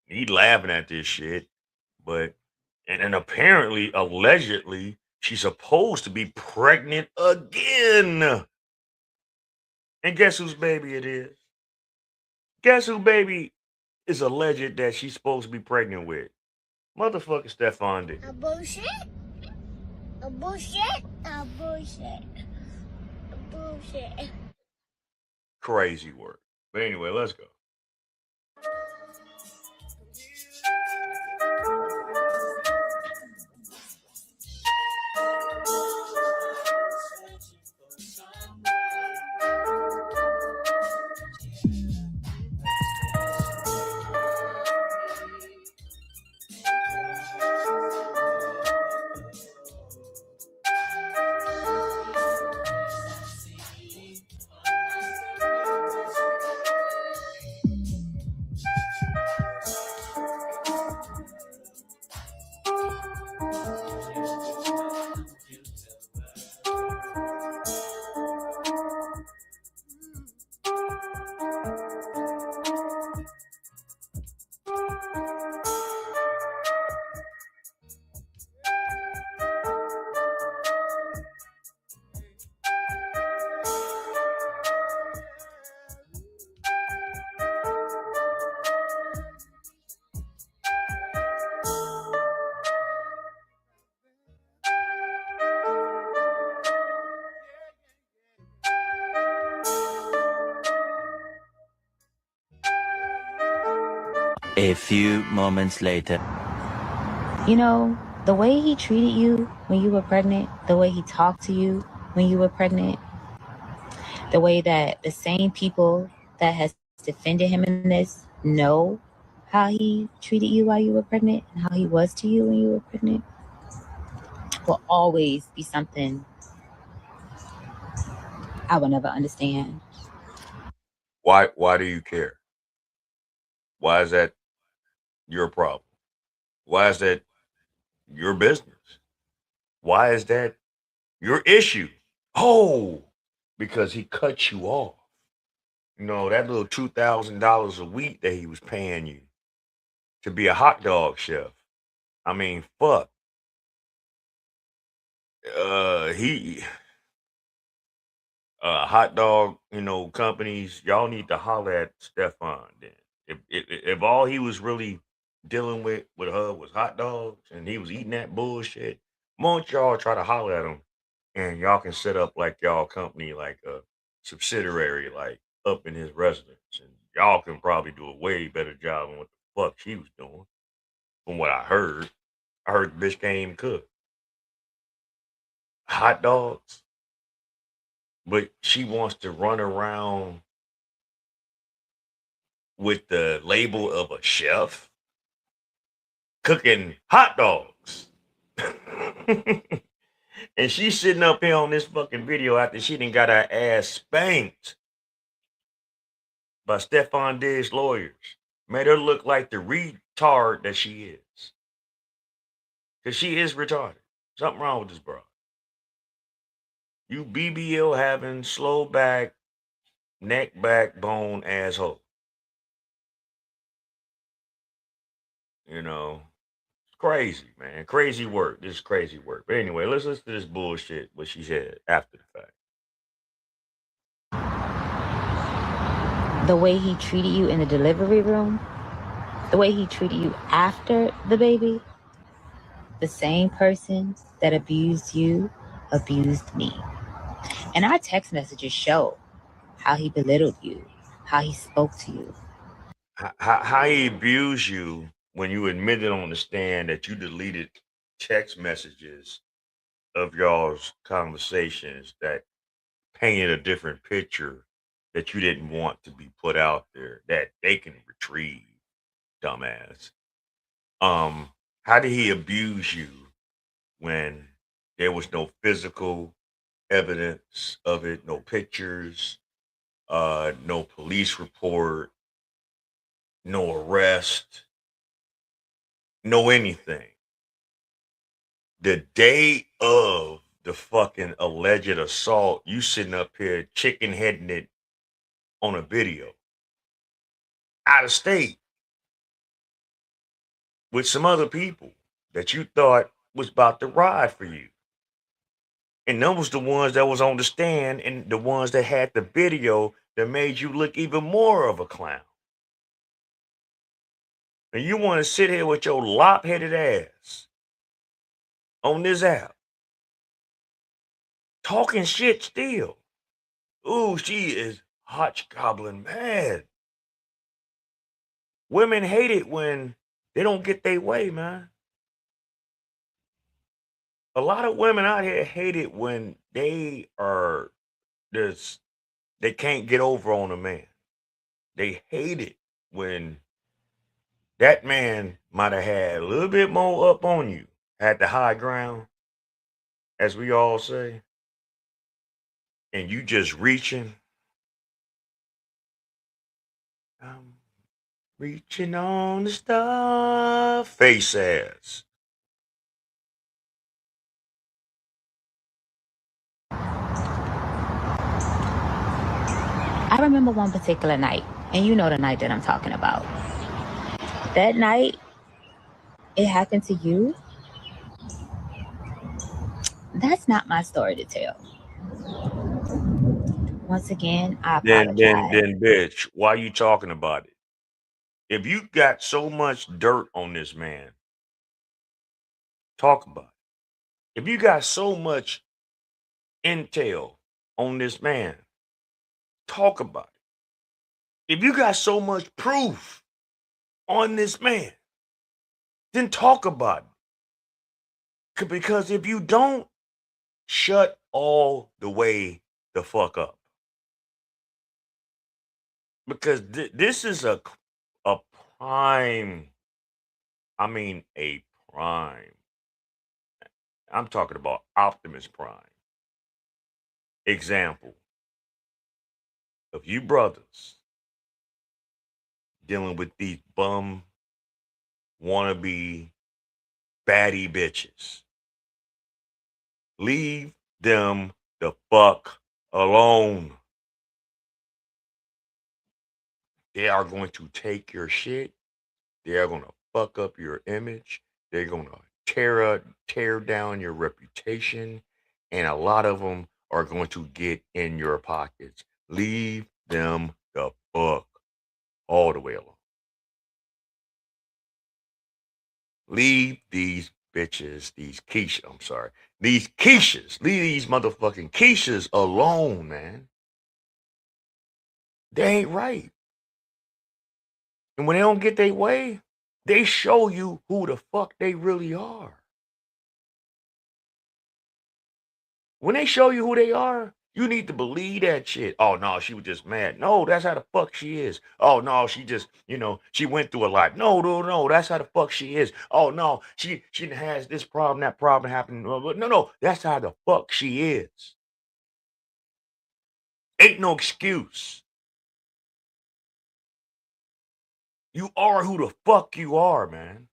He laughing at this shit, but and apparently, allegedly, she's supposed to be pregnant again. And guess whose baby it is? Guess who baby is alleged that she's supposed to be pregnant with? Motherfucker Stephon Diggs. A bullshit? A bullshit? A bullshit. A bullshit. Crazy work. But anyway, let's go. A few moments later. You know, the way he treated you when you were pregnant, the way he talked to you when you were pregnant, the way that the same people that has defended him in this know how he treated you while you were pregnant and how he was to you when you were pregnant will always be something I will never understand. Why do you care? Why is that your problem? Why is that your business. Why is that your issue? Oh, because he cut you off. You know, that little $2,000 a week that he was paying you to be a hot dog chef. I mean, fuck. He hot dog, companies, y'all need to holler at Stefan then. If all he was really dealing with her was hot dogs and he was eating that bullshit, why don't y'all try to holler at him and y'all can set up like y'all company like a subsidiary like up in his residence and y'all can probably do a way better job than what the fuck she was doing. From what I heard the bitch can't even cook hot dogs, but she wants to run around with the label of a chef cooking hot dogs. And she's sitting up here on this fucking video after she done got her ass spanked by Stefan Diggs' lawyers. Made her look like the retard that she is. Because she is retarded. Something wrong with this bro. You BBL having slow back, neck backbone asshole. You know, it's crazy, man. Crazy work. This is crazy work. But anyway, let's listen to this bullshit, what she said after the fact. The way he treated you in the delivery room, the way he treated you after the baby, the same person that abused you abused me. And our text messages show how he belittled you, how he spoke to you. How he abused you when you admitted on the stand that you deleted text messages of y'all's conversations that painted a different picture that you didn't want to be put out there that they can retrieve, dumbass. How did he abuse you when there was no physical evidence of it, no pictures, no police report, no arrest, no anything? The day of the fucking alleged assault, you sitting up here chicken heading it on a video out of state with some other people that you thought was about to ride for you. And them was the ones that was on the stand and the ones that had the video that made you look even more of a clown. And you want to sit here with your lop-headed ass on this app talking shit still. Ooh, she is hot goblin mad. Women hate it when they don't get their way, man. A lot of women out here hate it when they are just they can't get over on a man. They hate it when that man might have had a little bit more up on you, had the high ground, as we all say, and you just reaching. I'm reaching on the star, face ass. I remember one particular night, and you know the night that I'm talking about. That night, it happened to you. That's not my story to tell. Once again, I Then, apologize. bitch, why you talking about it? If you got so much dirt on this man, talk about it. If you got so much intel on this man, talk about it. If you got so much proof on this man, then talk about it. Because if you don't, shut all the way the fuck up. Because this is a prime, I mean a prime. I'm talking about Optimus Prime. Example of you brothers dealing with these bum wannabe baddie bitches. Leave them the fuck alone. They are going to take your shit. They are going to fuck up your image. They're going to tear down your reputation. And a lot of them are going to get in your pockets. Leave them the fuck all the way alone. Leave these bitches, these Keishas, leave these motherfucking Keishas alone, man. They ain't right. And when they don't get their way, they show you who the fuck they really are. When they show you who they are, you need to believe that shit. Oh, no, she was just mad. No, that's how the fuck she is. Oh, no, she just, she went through a lot. No, that's how the fuck she is. Oh, no, she has this problem, that problem happening. No, that's how the fuck she is. Ain't no excuse. You are who the fuck you are, man.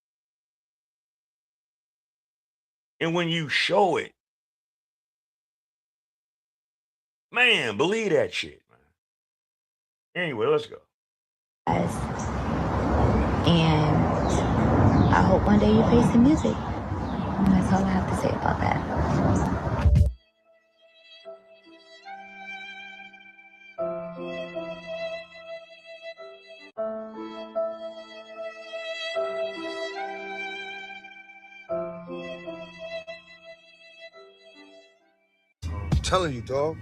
And when you show it, man, believe that shit, man. Anyway, let's go. And I hope one day you face the music. And that's all I have to say about that. I'm telling you, dog.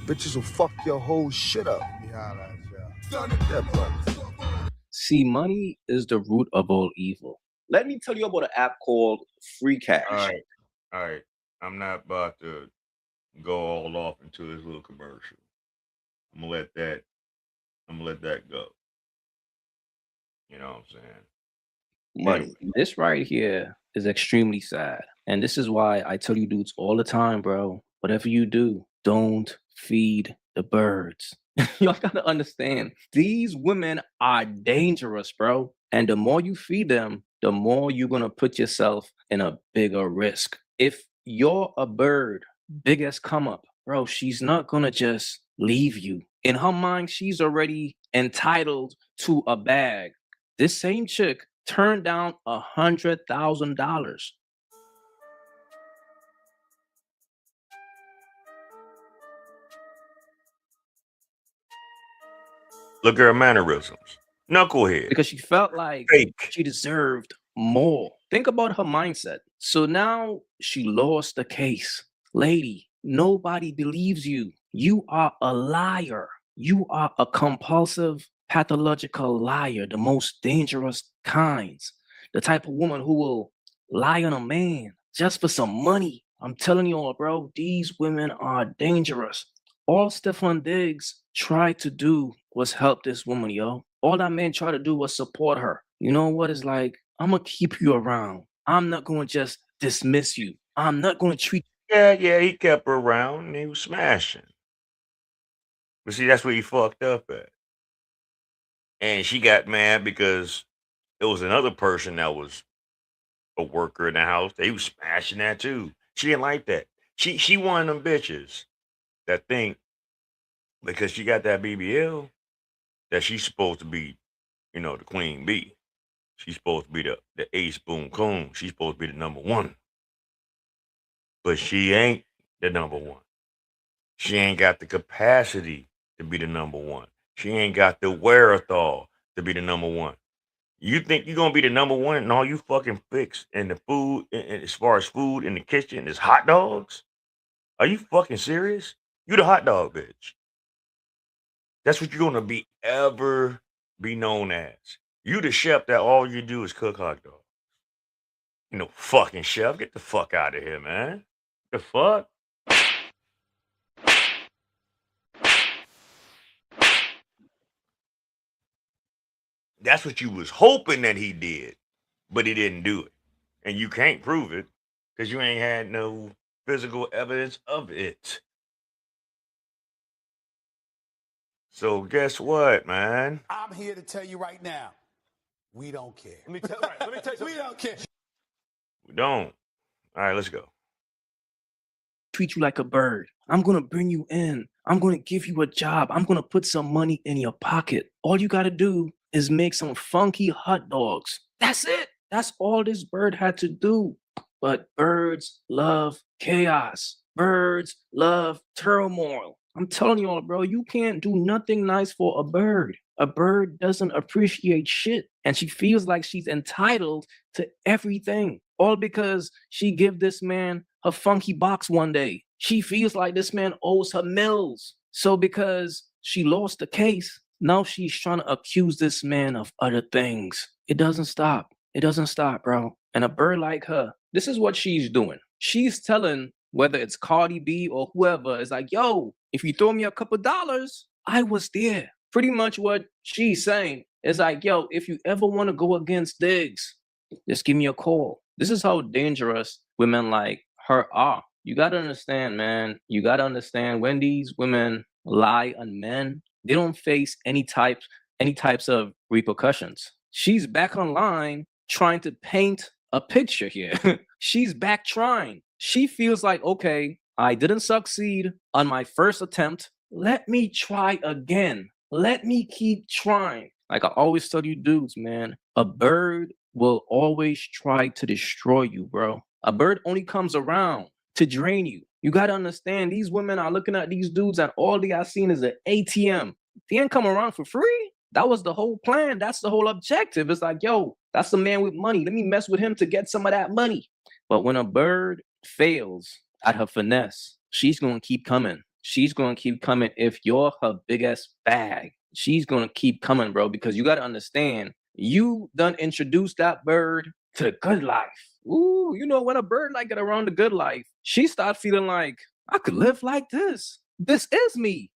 Bitches will fuck your whole shit up. Yeah, bro. See, money is the root of all evil. Let me tell you about an app called Free Cash. All right. I'm not about to go all off into this little commercial. I'm gonna let that go. You know what I'm saying? Money. Anyway. This right here is extremely sad. And this is why I tell you dudes all the time, bro. Whatever you do, don't feed the birds. Y'all gotta understand, these women are dangerous, bro. And the more you feed them, the more you're gonna put yourself in a bigger risk. If you're a bird, big as come up, bro, she's not gonna just leave you. In her mind, she's already entitled to a bag. This same chick turned down $100,000. Look at her mannerisms. Knucklehead. Because she felt like she deserved more. Think about her mindset. So now she lost the case. Lady, nobody believes you. You are a liar. You are a compulsive, pathological liar, the most dangerous kinds. The type of woman who will lie on a man just for some money. I'm telling you all, bro, these women are dangerous. All Stefan Diggs tried to do was help this woman, yo. All that man tried to do was support her. You know what? It's like, I'm going to keep you around. I'm not going to just dismiss you. I'm not going to treat Yeah, he kept her around and he was smashing. But see, that's where he fucked up at. And she got mad because it was another person that was a worker in the house. They was smashing that too. She didn't like that. She one of them bitches that think because she got that BBL that she's supposed to be, the queen bee. She's supposed to be the ace boom coon. She's supposed to be the number one. But she ain't the number one. She ain't got the capacity to be the number one. She ain't got the wherewithal to be the number one. You think you're gonna be the number one and all you fucking fix in the food, as far as food in the kitchen is hot dogs? Are you fucking serious? You the hot dog bitch. That's what you're gonna be known as. You the chef that all you do is cook hot dogs. Fucking chef. Get the fuck out of here, man. The fuck? That's what you was hoping that he did, but he didn't do it. And you can't prove it because you ain't had no physical evidence of it. So guess what, man? I'm here to tell you right now, we don't care. Let me tell you, we don't care. We don't. All right, let's go. Treat you like a bird. I'm gonna bring you in. I'm gonna give you a job. I'm gonna put some money in your pocket. All you gotta do is make some funky hot dogs. That's it. That's all this bird had to do. But birds love chaos. Birds love turmoil. I'm telling y'all, bro, you can't do nothing nice for a bird. A bird doesn't appreciate shit. And she feels like she's entitled to everything. All because she give this man her funky box one day. She feels like this man owes her mills. So because she lost the case, now she's trying to accuse this man of other things. It doesn't stop. It doesn't stop, bro. And a bird like her, this is what she's doing. She's telling whether it's Cardi B or whoever, is like, yo, if you throw me a couple dollars, I was there. Pretty much what she's saying is like, yo, if you ever want to go against Diggs, just give me a call. This is how dangerous women like her are. You gotta understand, man. You gotta understand when these women lie on men, they don't face any types of repercussions. She's back online trying to paint a picture here. She's back trying. She feels like, okay, I didn't succeed on my first attempt. Let me try again. Let me keep trying. Like I always tell you dudes, man, a bird will always try to destroy you, bro. A bird only comes around to drain you. You got to understand, these women are looking at these dudes and all they are seeing is an ATM. They ain't come around for free. That was the whole plan. That's the whole objective. It's like, yo, that's the man with money. Let me mess with him to get some of that money. But when a bird fails at her finesse, she's going to keep coming. She's going to keep coming. If you're her biggest bag, she's going to keep coming, bro, because you got to understand, you done introduced that bird to good life. Ooh, you know, when a bird like get around the good life, she start feeling like, I could live like this. This is me.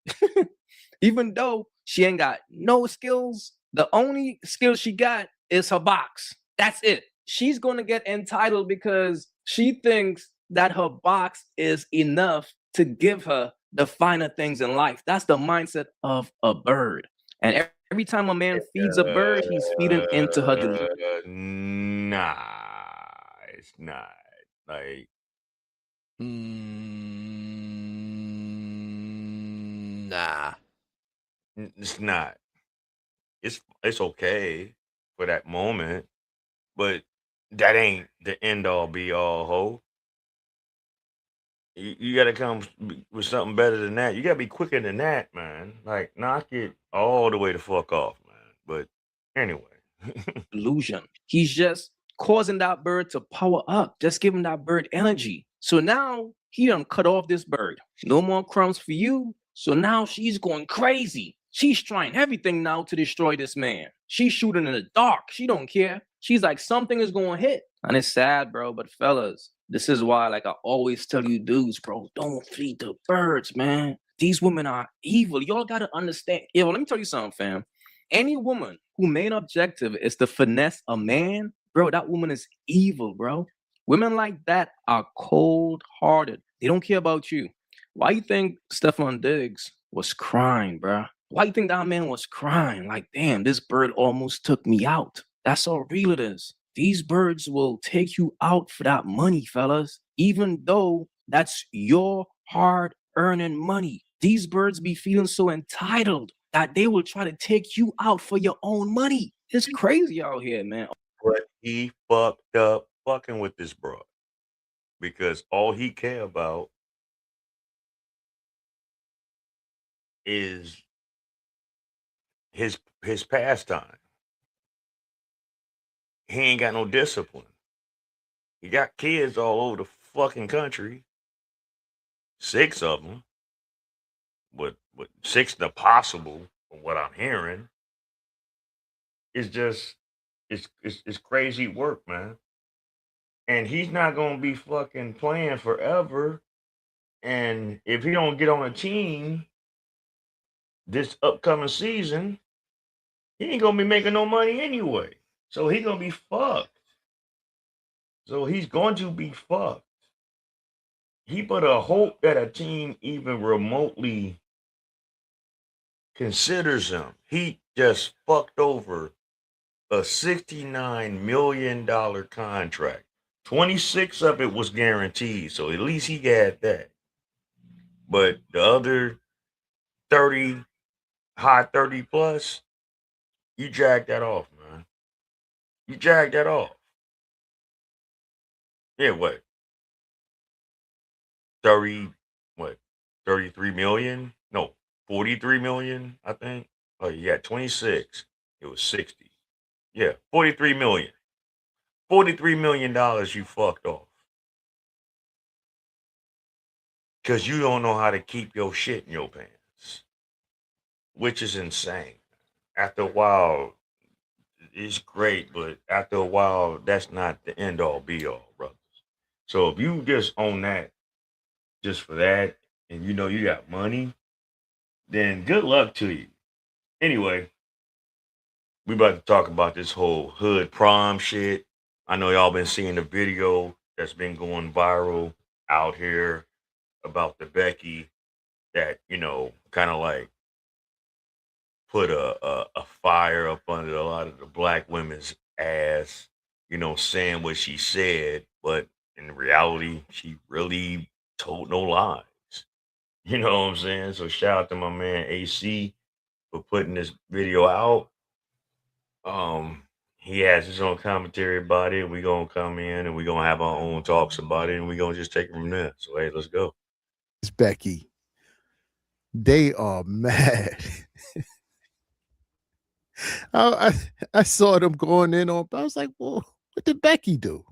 Even though she ain't got no skills, the only skill she got is her box. That's it. She's going to get entitled because she thinks that her box is enough to give her the finer things in life. That's the mindset of a bird. And every time a man feeds a bird, he's feeding into her delusion. Nah, it's not. Like, Nah. it's not. It's okay for that moment, but that ain't the end all be all, ho. You got to come with something better than that. You got to be quicker than that, man. Like, knock it all the way the fuck off, man. But anyway. Illusion. He's just causing that bird to power up, just giving that bird energy. So now he done cut off this bird. No more crumbs for you. So now she's going crazy. She's trying everything now to destroy this man. She's shooting in the dark. She don't care. She's like, something is going to hit. And it's sad, bro. But fellas, this is why, like I always tell you dudes, bro, don't feed the birds, man. These women are evil. Y'all got to understand. Yeah, well, let me tell you something, fam. Any woman whose main objective is to finesse a man, bro, that woman is evil, bro. Women like that are cold-hearted. They don't care about you. Why you think Stephon Diggs was crying, bro? Why you think that man was crying? Like, damn, this bird almost took me out. That's how real it is. These birds will take you out for that money, fellas, even though that's your hard-earning money. These birds be feeling so entitled that they will try to take you out for your own money. It's crazy out here, man. But he fucked up fucking with this broad because all he care about is his pastime. He ain't got no discipline. He got kids all over the fucking country. 6 of them. But 6 the possible from what I'm hearing. It's just it's crazy work, man. And he's not gonna be fucking playing forever. And if he don't get on a team this upcoming season, he ain't gonna be making no money anyway. So he's gonna be fucked. So he's going to be fucked. He better hope that a team even remotely considers him. He just fucked over a $69 million contract. 26 of it was guaranteed, so at least he had that. But the other 30, high 30 plus, you jacked that off, man. You jacked that off. Yeah, what? 30, what? 33 million? No, 43 million, I think. Oh, you got 26. It was 60. Yeah, 43 million. $43 million you fucked off. Because you don't know how to keep your shit in your pants, which is insane. After a while, it's great, but after a while, that's not the end all be all, brothers. So if you just own that just for that, and you know you got money, then good luck to you. Anyway, we about to talk about this whole hood prom shit. I know y'all been seeing the video that's been going viral out here about the Becky that, kind of like put a fire up under a lot of the black women's ass, saying what she said, but in reality, she really told no lies. You know what I'm saying? So shout out to my man AC for putting this video out. He has his own commentary about it. We're gonna come in and we're gonna have our own talks about it, and we're gonna just take it from there. So hey, let's go. It's Becky. They are mad. I saw them going in on. I was like, well, what did Becky do?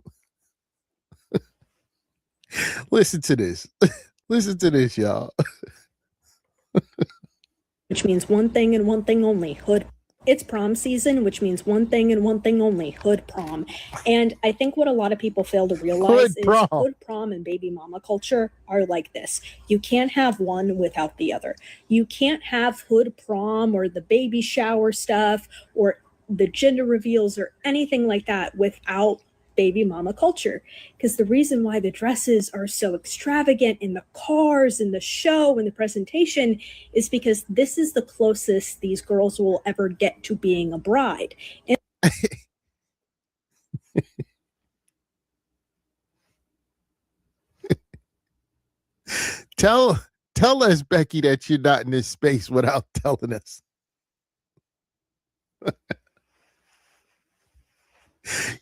Listen to this. Listen to this, y'all. Which means one thing and one thing only, hood. It's prom season, which means one thing and one thing only, hood prom. And I think what a lot of people fail to realize is hood prom and baby mama culture are like this. You can't have one without the other. You can't have hood prom or the baby shower stuff or the gender reveals or anything like that without baby mama culture, because the reason why the dresses are so extravagant in the cars and the show and the presentation is because this is the closest these girls will ever get to being a bride. And Tell us, Becky, that you're not in this space without telling us.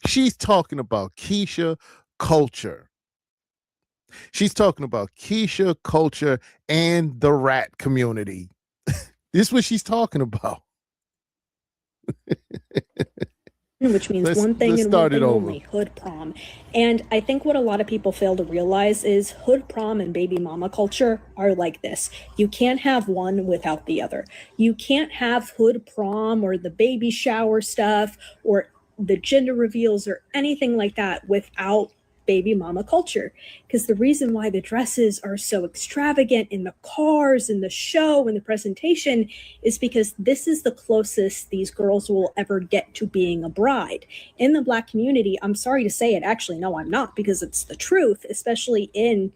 She's talking about Keisha culture. She's talking about Keisha culture and the rat community. This is what she's talking about. which means one thing and one thing only, hood prom. And I think what a lot of people fail to realize is hood prom and baby mama culture are like this. You can't have one without the other. You can't have hood prom or the baby shower stuff or the gender reveals or anything like that without baby mama culture, because the reason why the dresses are so extravagant in the cars and the show and the presentation is because this is the closest these girls will ever get to being a bride. In the Black community, I'm sorry to say it, actually no, I'm not, because it's the truth, especially in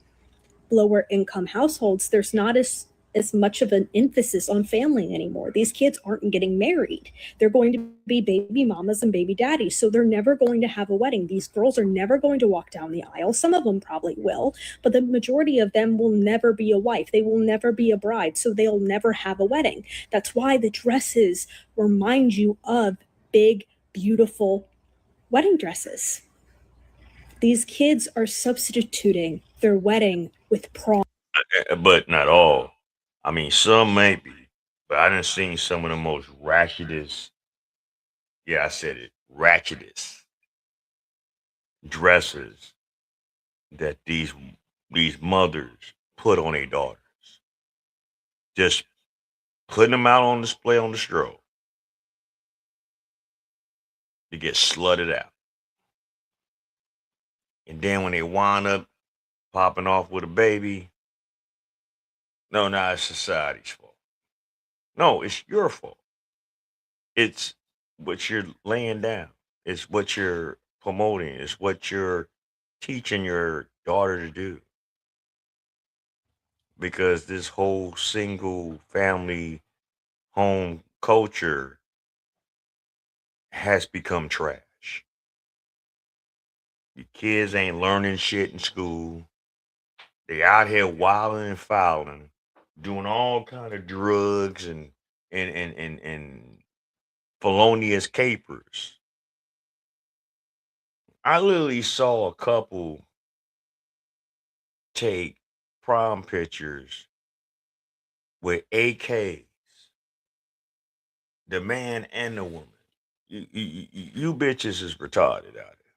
lower income households, there's not as much of an emphasis on family anymore. These kids aren't getting married. They're going to be baby mamas and baby daddies. So they're never going to have a wedding. These girls are never going to walk down the aisle. Some of them probably will, but the majority of them will never be a wife. They will never be a bride. So they'll never have a wedding. That's why the dresses remind you of big, beautiful wedding dresses. These kids are substituting their wedding with prom. But not all. I mean, some may be, but I done seen some of the most ratchetest. Yeah, I said it. Ratchetest dresses that these mothers put on their daughters. Just putting them out on display on the stroll to get slutted out. And then when they wind up popping off with a baby, no, it's society's fault. No, it's your fault. It's what you're laying down. It's what you're promoting. It's what you're teaching your daughter to do. Because this whole single family home culture has become trash. Your kids ain't learning shit in school. They out here wilding and fouling, doing all kind of drugs and felonious capers. I literally saw a couple take prom pictures with AKs, the man and the woman. You bitches is retarded out here.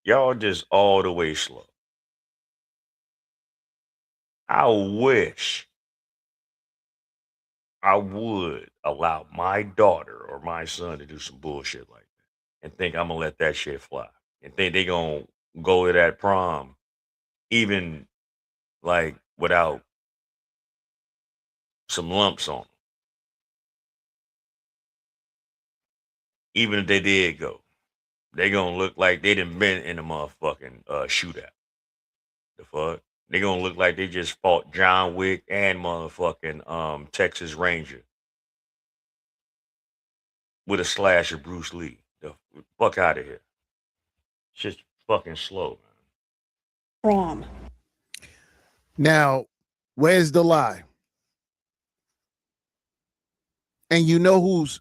Y'all just all the way slow. I wish I would allow my daughter or my son to do some bullshit like that and think I'm gonna let that shit fly and think they gonna go to that prom even like without some lumps on them. Even if they did go, they gonna look like they done been in a motherfucking shootout. The fuck? They gonna look like they just fought John Wick and motherfucking Texas Ranger with a slash of Bruce Lee. The fuck out of here. Shit's fucking slow, man. Prom. Now, where's the lie? And you know who's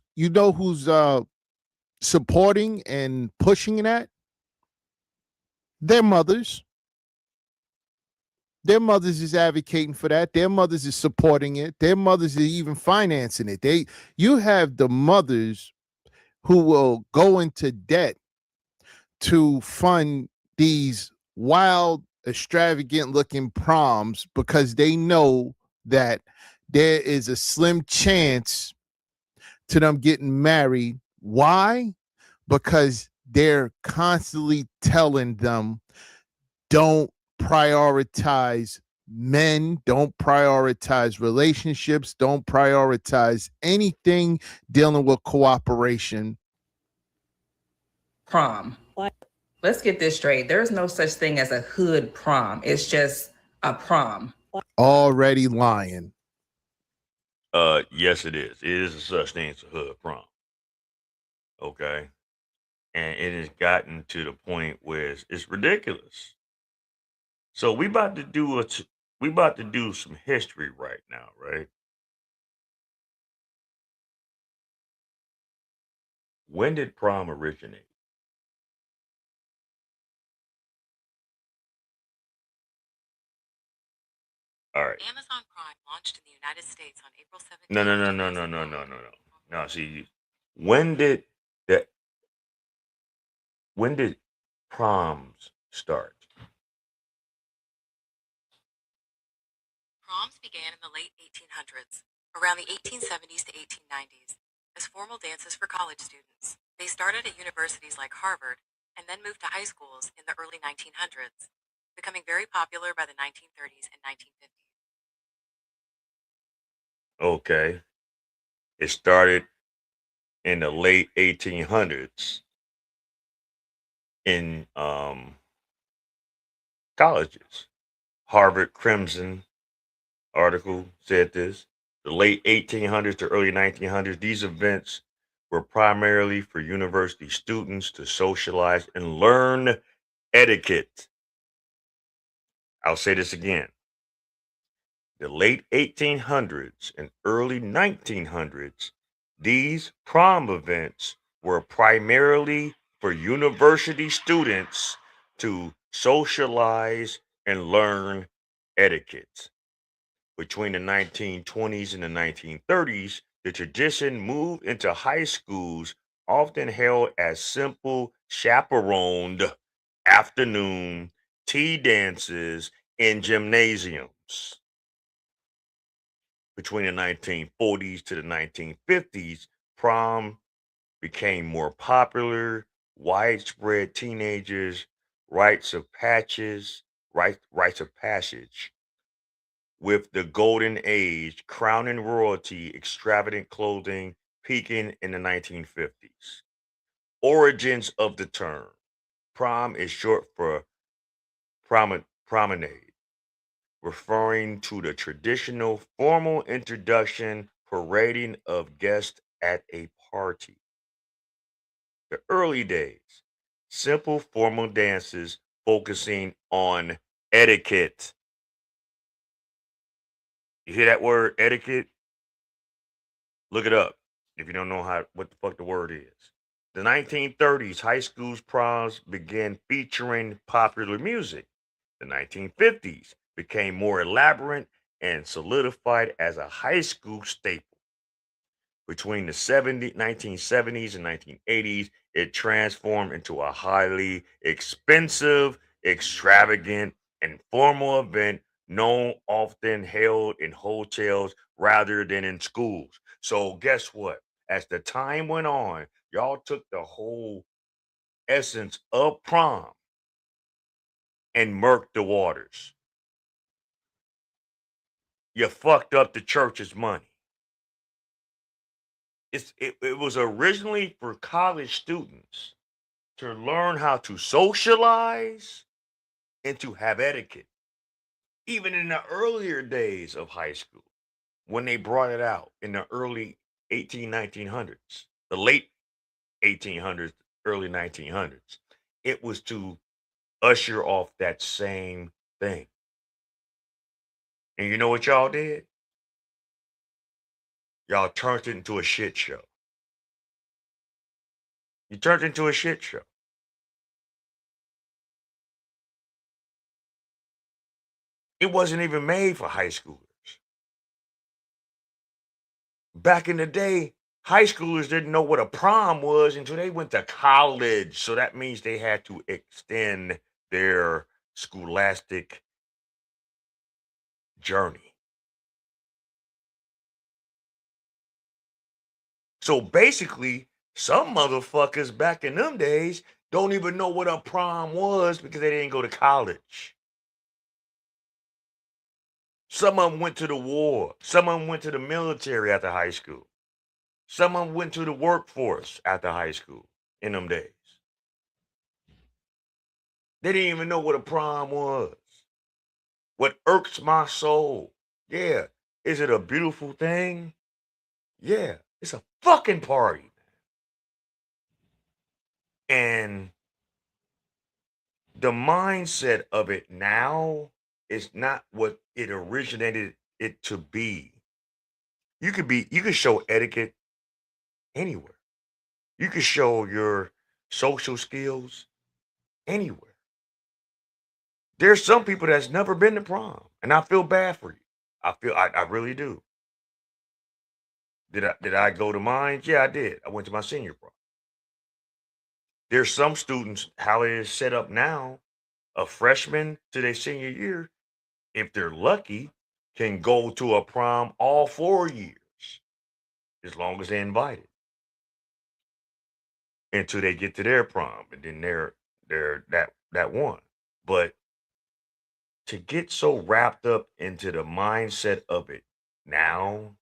supporting and pushing that? Their mothers. Their mothers is advocating for that. Their mothers is supporting it. Their mothers are even financing it. You have the mothers who will go into debt to fund these wild, extravagant looking proms because they know that there is a slim chance to them getting married. Why? Because they're constantly telling them, don't prioritize men, don't prioritize relationships, don't prioritize anything dealing with cooperation. Prom. Let's get this straight. There's no such thing as a hood prom. It's just a prom. Already lying. Yes, it is. It is a such thing as a hood prom. Okay. And it has gotten to the point where it's ridiculous. So we about to do some history right now, right? When did prom originate? All right. Amazon Prime launched in the United States on April 17th. No. No, see, when did that when did proms start? Proms began in the late 1800s, around the 1870s to 1890s, as formal dances for college students. They started at universities like Harvard and then moved to high schools in the early 1900s, becoming very popular by the 1930s and 1950s. Okay. It started in the late 1800s in colleges. Harvard Crimson article said this. The late 1800s to early 1900s, these events were primarily for university students to socialize and learn etiquette. I'll say this again. The late 1800s and early 1900s, these prom events were primarily for university students to socialize and learn etiquette. Between the 1920s and the 1930s, the tradition moved into high schools, often held as simple chaperoned afternoon tea dances in gymnasiums. Between the 1940s to the 1950s, prom became more popular, widespread teenagers, rites of passage, with the golden age crowning royalty, extravagant clothing peaking in the 1950s. Origins of the term. Prom is short for promenade, referring to the traditional formal introduction parading of guests at a party. The early days. simple formal dances focusing on etiquette. You hear that word, etiquette? Look it up if you don't know what the fuck the word is. The 1930s, high school's proms began featuring popular music. The 1950s became more elaborate and solidified as a high school staple. Between the 1970s and 1980s, it transformed into a highly expensive, extravagant, and formal event known often held in hotels rather than in schools. So guess what? As the time went on, y'all took the whole essence of prom and murked the waters. You fucked up the church's money. It was originally for college students to learn how to socialize and to have etiquette. Even in the earlier days of high school, when they brought it out in the early 1900s, the late 1800s, early 1900s, it was to usher off that same thing. And you know what y'all did? Y'all turned it into a shit show. You turned it into a shit show. It wasn't even made for high schoolers. Back in the day, high schoolers didn't know what a prom was until they went to college. So that means they had to extend their scholastic journey. So basically, some motherfuckers back in them days don't even know what a prom was because they didn't go to college. Some of them went to the war. Some of them went to the military after high school. Some of them went to the workforce after high school in them days. They didn't even know what a prom was. What irks my soul. Yeah. Is it a beautiful thing? Yeah. It's a fucking party. And the mindset of it now is not what it originated it to be. You could show etiquette anywhere. You could show your social skills anywhere. There's some people that's never been to prom, and I feel bad for you. I really do. Did I go to mine? Yeah, I did. I went to my senior prom. There's some students, how it is set up now, a freshman to their senior year, if they're lucky, can go to a prom all 4 years, as long as they're invited, until they get to their prom, and then they're that one. But to get so wrapped up into the mindset of it now,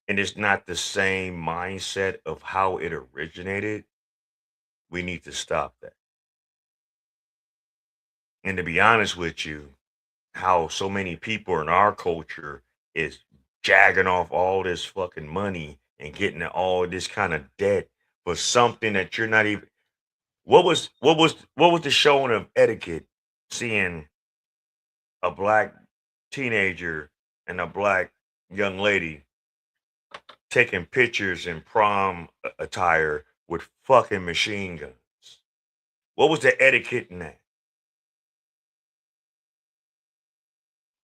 and it's not the same mindset of how it originated, we need to stop that. And to be honest with you, how so many people in our culture is jagging off all this fucking money and getting all this kind of debt for something that you're not even. What was the showing of etiquette? Seeing a black teenager and a black young lady taking pictures in prom attire with fucking machine guns. What was the etiquette in that?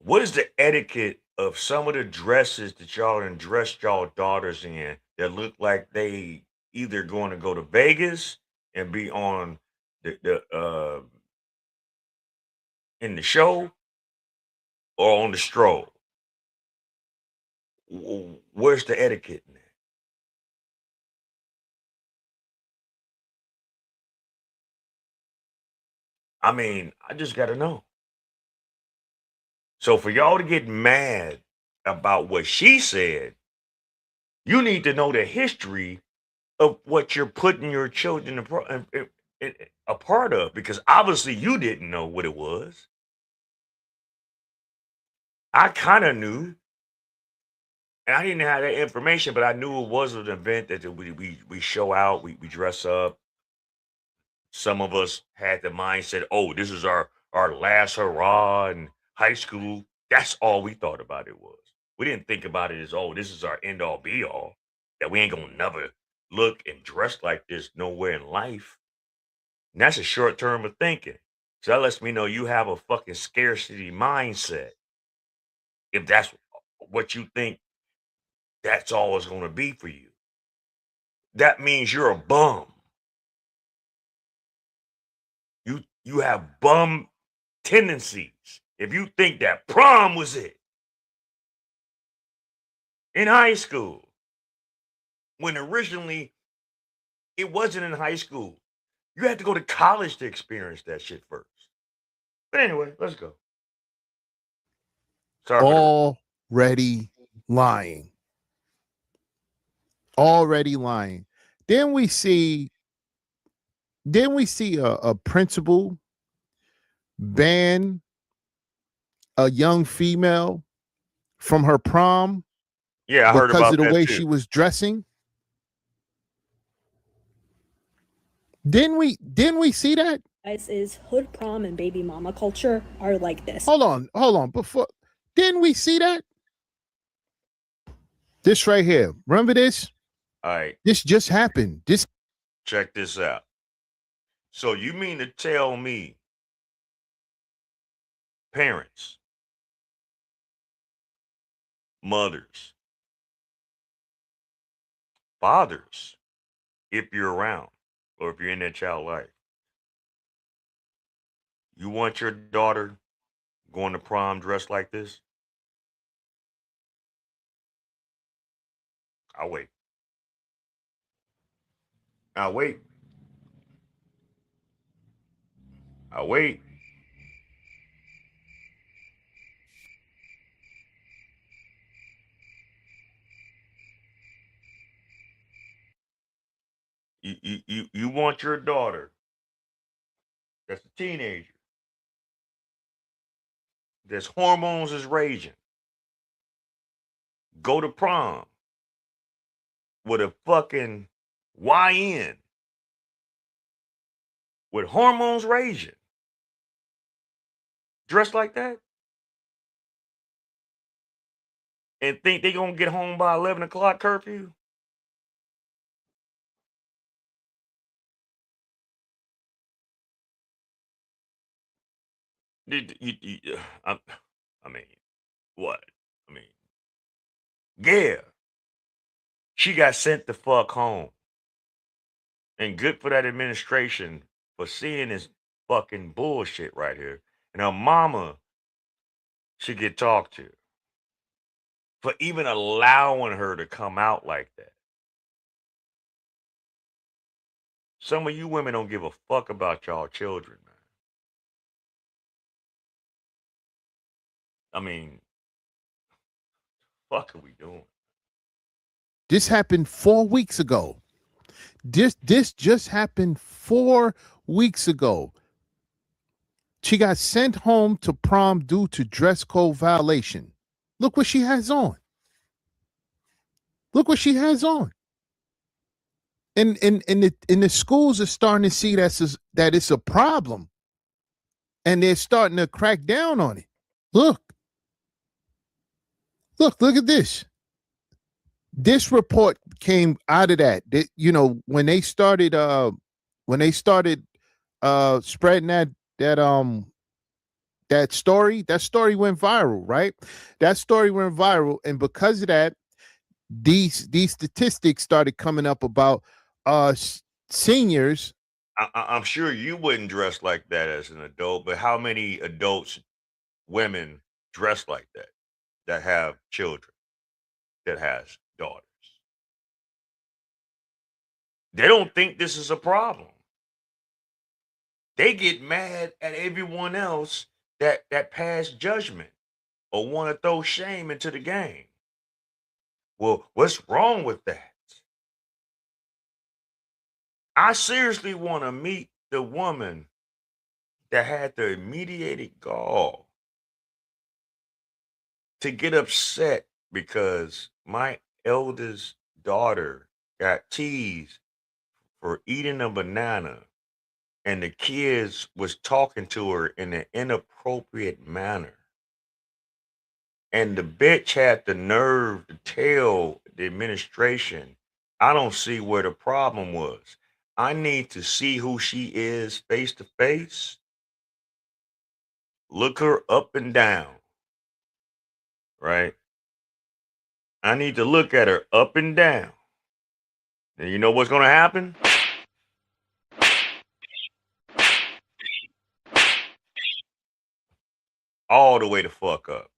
What is the etiquette of some of the dresses that y'all done dressed y'all daughters in that look like they either going to go to Vegas and be on the in the show or on the stroll? Where's the etiquette in that? I mean, I just got to know. So for y'all to get mad about what she said, you need to know the history of what you're putting your children a part of, because obviously you didn't know what it was. I kind of knew, and I didn't have that information, but I knew it was an event that we show out, we dress up, Some of us had the mindset, oh, this is our last hurrah in high school. That's all we thought about it was. We didn't think about it as, oh, this is our end all be all, that we ain't gonna never look and dress like this nowhere in life. And that's a short term of thinking. So that lets me know you have a fucking scarcity mindset. If that's what you think that's all it's gonna be for you, that means you're a bum. You have bum tendencies. If you think that prom was it in high school, when originally it wasn't in high school, you had to go to college to experience that shit first. But anyway, let's go. Sorry for the Already lying. Already lying. Then we see a principal ban a young female from her prom Yeah, I heard because about of the that way too. she was dressing. Didn't we see that? Guys, is hood prom and baby mama culture are like this. Hold on. Before, didn't we see that? This right here. Remember this? All right, This just happened. This check this out. So you mean to tell me, parents, mothers, fathers, if you're around or if you're in that child life, you want your daughter going to prom dressed like this? I'll wait. I'll wait. I'll wait. You want your daughter that's a teenager, that's hormones is raging, go to prom with a fucking YN with hormones raging, dressed like that, and think they gonna get home by 11 o'clock curfew? I mean, what? I mean, yeah, she got sent the fuck home. And good for that administration for seeing this fucking bullshit right here. And her mama should get talked to for even allowing her to come out like that. Some of you women don't give a fuck about y'all children, man. I mean, fuck are we doing? This happened 4 weeks ago. This just happened 4 weeks ago. She got sent home to prom due to dress code violation. Look what she has on. Look what she has on. And the schools are starting to see that it's a problem. And they're starting to crack down on it. Look at this. This report came out of that. When they started spreading that story went viral, right? That story went viral, and because of that, these statistics started coming up about seniors. I'm sure you wouldn't dress like that as an adult, but how many adults, women, dress like that have children, that has daughters? They don't think this is a problem. They get mad at everyone else that pass judgment or want to throw shame into the game. Well, what's wrong with that? I seriously want to meet the woman that had the immediate gall to get upset because my eldest daughter got teased for eating a banana and the kids was talking to her in an inappropriate manner. And the bitch had the nerve to tell the administration, I don't see where the problem was. I need to see who she is face to face. Look her up and down, right? I need to look at her up and down. And you know what's going to happen? All the way the fuck up.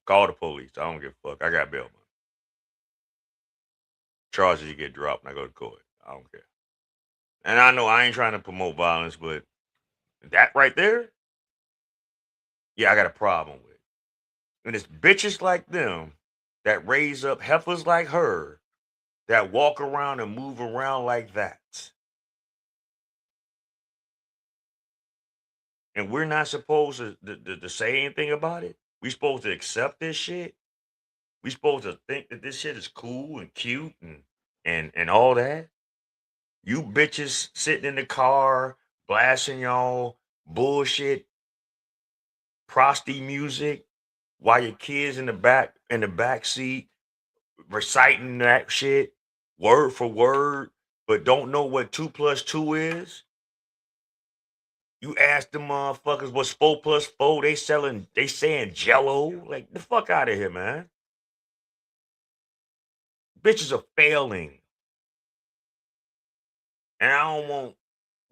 Call the police. I don't give a fuck. I got bail money. Charges you get dropped and I go to court. I don't care. And I know I ain't trying to promote violence, but that right there, yeah, I got a problem with. And it's bitches like them that raise up heifers like her that walk around and move around like that. And we're not supposed to say anything about it. We supposed to accept this shit. We supposed to think that this shit is cool and cute and all that. You bitches sitting in the car blasting y'all bullshit prosty music while your kids in the back seat reciting that shit word for word, but don't know what 2 plus 2 is. You ask them motherfuckers what's 4 plus 4, they saying Jello. Like, the fuck out of here, man. Bitches are failing. And I don't want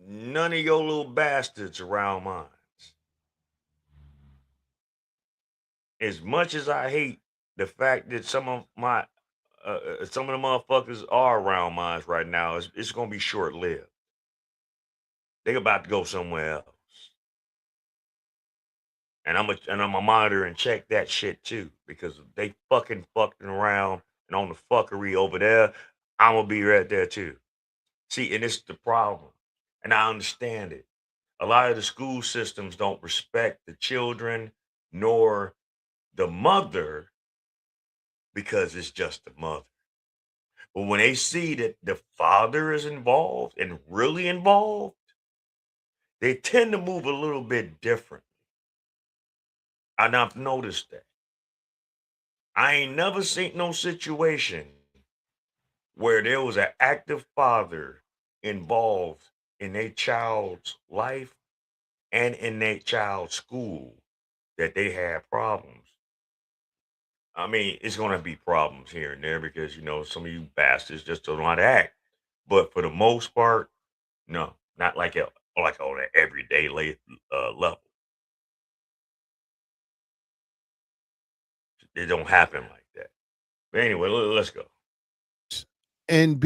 none of your little bastards around mine. As much as I hate the fact that some of the motherfuckers are around mine right now, it's gonna be short lived. They about to go somewhere else. And I'm a monitor and check that shit too, because if they fucking around and on the fuckery over there, I'm gonna be right there too. See, and it's the problem, and I understand it. A lot of the school systems don't respect the children nor the mother because it's just the mother. But when they see that the father is involved and really involved, they tend to move a little bit different. And I've noticed that. I ain't never seen no situation where there was an active father involved in a child's life and in their child's school that they had problems. I mean, it's gonna be problems here and there because some of you bastards just don't know how to act. But for the most part, no, not like on an everyday level. It don't happen like that. But anyway, let's go. And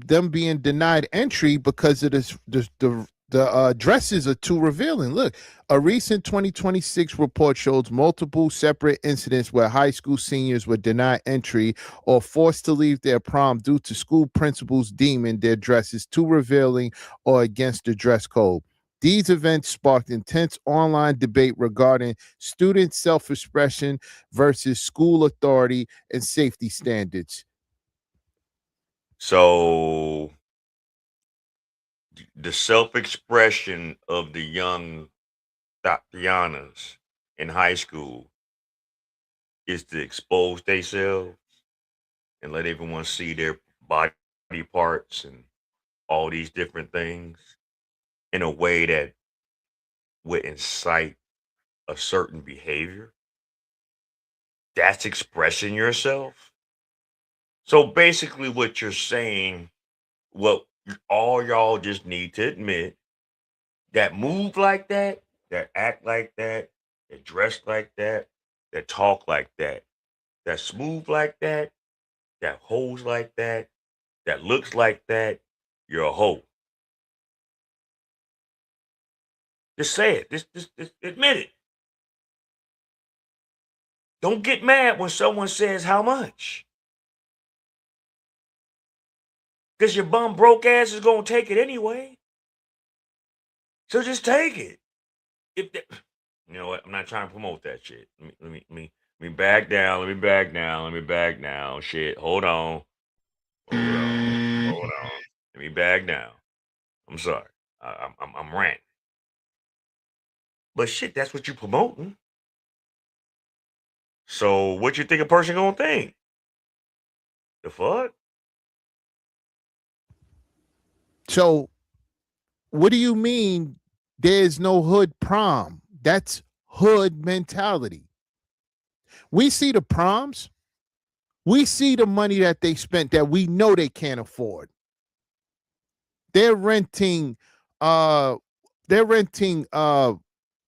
them being denied entry because of the dresses are too revealing. Look, a recent 2026 report shows multiple separate incidents where high school seniors were denied entry or forced to leave their prom due to school principals deeming their dresses too revealing or against the dress code. These events sparked intense online debate regarding student self-expression versus school authority and safety standards. So the self-expression of the young Tatianas in high school is to expose themselves and let everyone see their body parts and all these different things in a way that would incite a certain behavior. That's expressing yourself. So basically, what you're saying, well, all y'all just need to admit that move like that act like that dress like that talk like that smooth like that holds like that looks like that, you're a hoe. Just say it. Just admit it. Don't get mad when someone says how much. Because your bum broke ass is gonna take it anyway. So just take it. You know what? I'm not trying to promote that shit. Let me back down. Let me back down. Let me back down. Shit. Hold on. Hold on. Hold on. Let me back down. I'm sorry. I'm ranting. But shit, that's what you promoting. So what you think a person gonna think? The fuck? So what do you mean there's no hood prom? That's hood mentality. We see the proms. We see the money that they spent that we know they can't afford. They're renting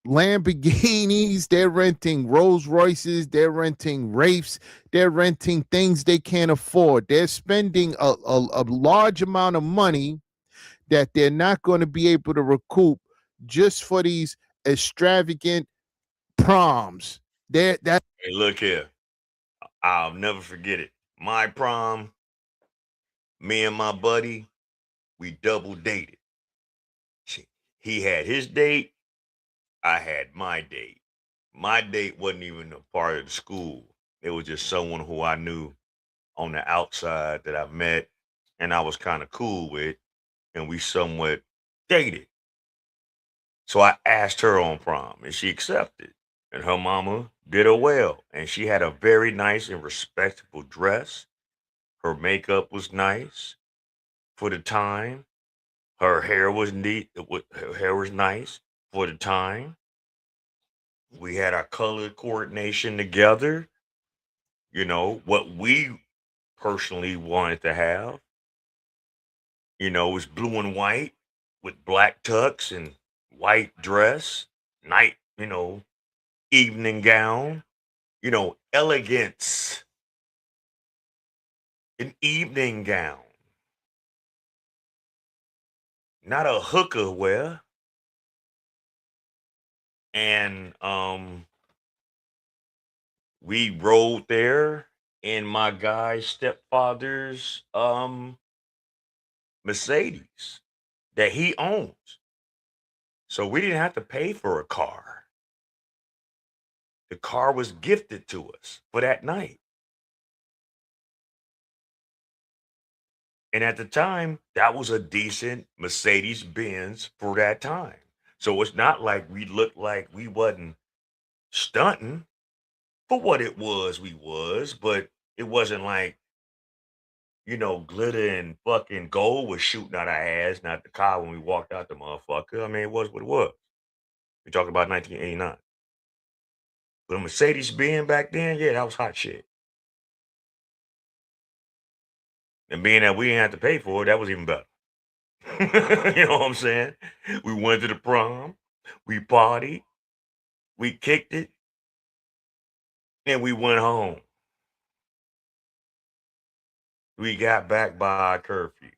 Lamborghinis, they're renting Rolls Royces, they're renting Wraiths, they're renting things they can't afford. They're spending a large amount of money that they're not going to be able to recoup just for these extravagant proms. Hey, look here. I'll never forget it. My prom, me and my buddy, we double dated. He had his date, I had my date. My date wasn't even a part of the school. It was just someone who I knew on the outside that I met and I was kind of cool with, and we somewhat dated. So I asked her on prom, and she accepted. And her mama did her well, and she had a very nice and respectable dress. Her makeup was nice for the time. Her hair was neat. Her hair was nice for the time. We had our color coordination together. You know what we personally wanted to have. You know, it was blue and white with black tux and white dress, night. Evening gown. Elegance. An evening gown, not a hooker wear. And we rode there in my guy's stepfather's Mercedes that he owns. So we didn't have to pay for a car. The car was gifted to us for that night. And at the time, that was a decent Mercedes Benz for that time. So it's not like we looked like we wasn't stunting. For what it was, we was, but it wasn't like, glitter and fucking gold was shooting out our ass, not the car when we walked out the motherfucker. I mean, it was what it was. We talking about 1989. But a Mercedes Benz back then, yeah, that was hot shit. And being that we didn't have to pay for it, that was even better. You know what I'm saying? We went to the prom, we partied, we kicked it, and we went home. We got back by curfew.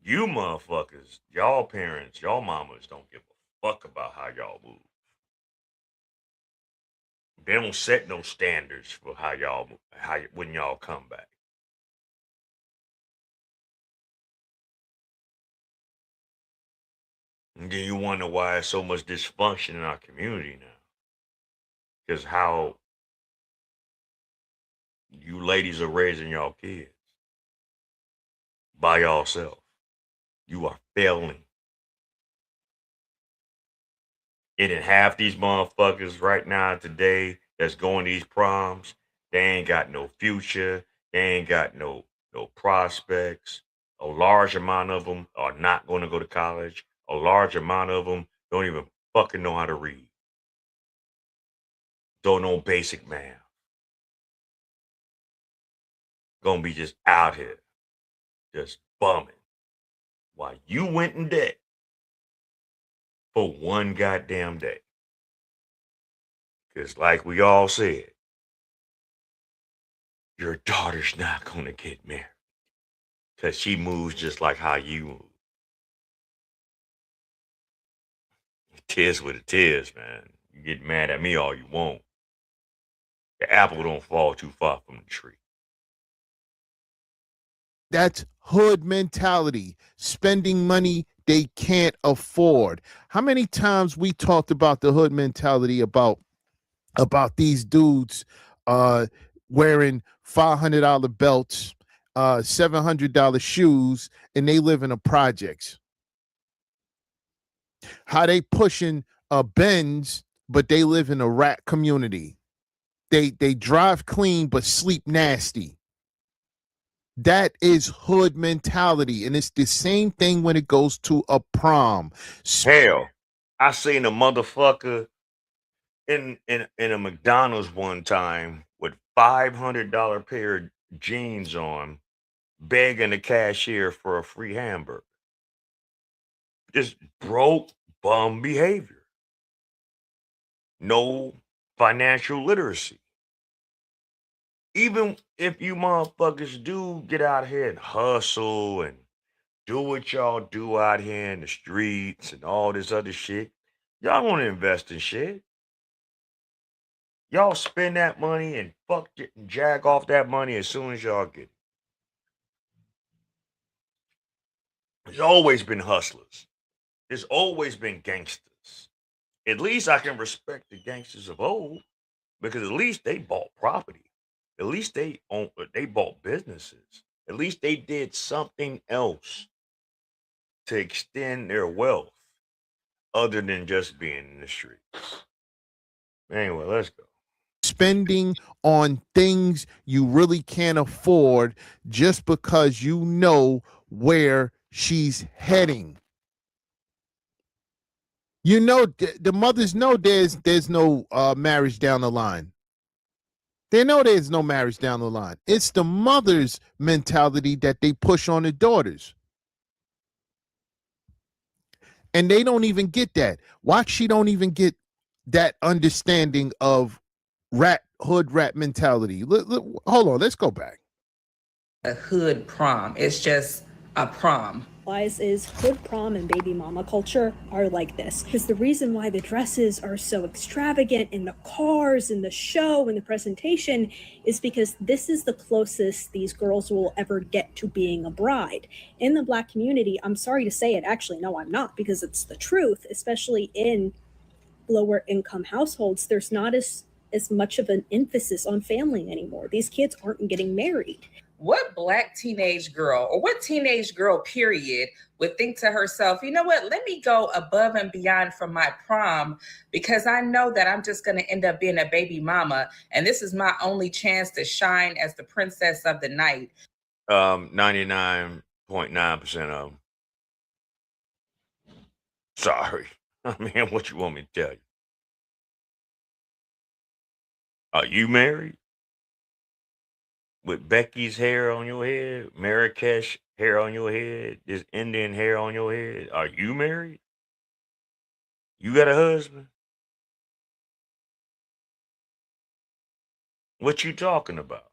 You motherfuckers, y'all parents, y'all mamas don't give a fuck about how y'all move. They don't set no standards for how y'all when y'all come back. And then you wonder why there's so much dysfunction in our community now. Because how you ladies are raising y'all kids by yourself. You are failing. And then half these motherfuckers right now today that's going to these proms, they ain't got no future. They ain't got no prospects. A large amount of them are not going to go to college. A large amount of them don't even fucking know how to read. Don't know basic math. Gonna be just out here, just bumming. While you went in debt for one goddamn day. Because like we all said, your daughter's not gonna get married. Because she moves just like how you move. Tis what it is, man. You get mad at me all you want. The apple don't fall too far from the tree. That's hood mentality, spending money they can't afford. How many times we talked about the hood mentality about these dudes wearing $500 belts, $700 shoes, and they live in a projects. How they pushing a Benz, but they live in a rat community. They drive clean but sleep nasty. That is hood mentality, and it's the same thing when it goes to a prom. Hell, I seen a motherfucker in a McDonald's one time with $500 pair of jeans on, begging the cashier for a free hamburger. Just broke bum behavior. No financial literacy. Even if you motherfuckers do get out here and hustle and do what y'all do out here in the streets and all this other shit, y'all want to invest in shit. Y'all spend that money and fuck it and jack off that money as soon as y'all get it. There's always been hustlers. There's always been gangsters. At least I can respect the gangsters of old because at least they bought property. At least they bought businesses. At least they did something else to extend their wealth other than just being in the streets. Anyway, let's go. Spending on things you really can't afford just because you know where she's heading. You know, the mothers know there's no marriage down the line. They know there's no marriage down the line. It's the mother's mentality that they push on the daughters. And they don't even get that. Watch, she don't even get that understanding of hood rat mentality. Hold on, let's go back. A hood prom. It's just a prom. Is hood prom and baby mama culture are like this. Because the reason why the dresses are so extravagant in the cars, in the show, in the presentation is because this is the closest these girls will ever get to being a bride. In the Black community, I'm sorry to say it, actually, no, I'm not, because it's the truth, especially in lower income households, there's not as much of an emphasis on family anymore. These kids aren't getting married. What Black teenage girl or what teenage girl period would think to herself, you know what, let me go above and beyond for my prom because I know that I'm just going to end up being a baby mama and this is my only chance to shine as the princess of the night. 99.9% of them. Sorry. I mean, what you want me to tell you? Are you married? With Becky's hair on your head, Marrakesh hair on your head, this Indian hair on your head. Are you married? You got a husband? What you talking about?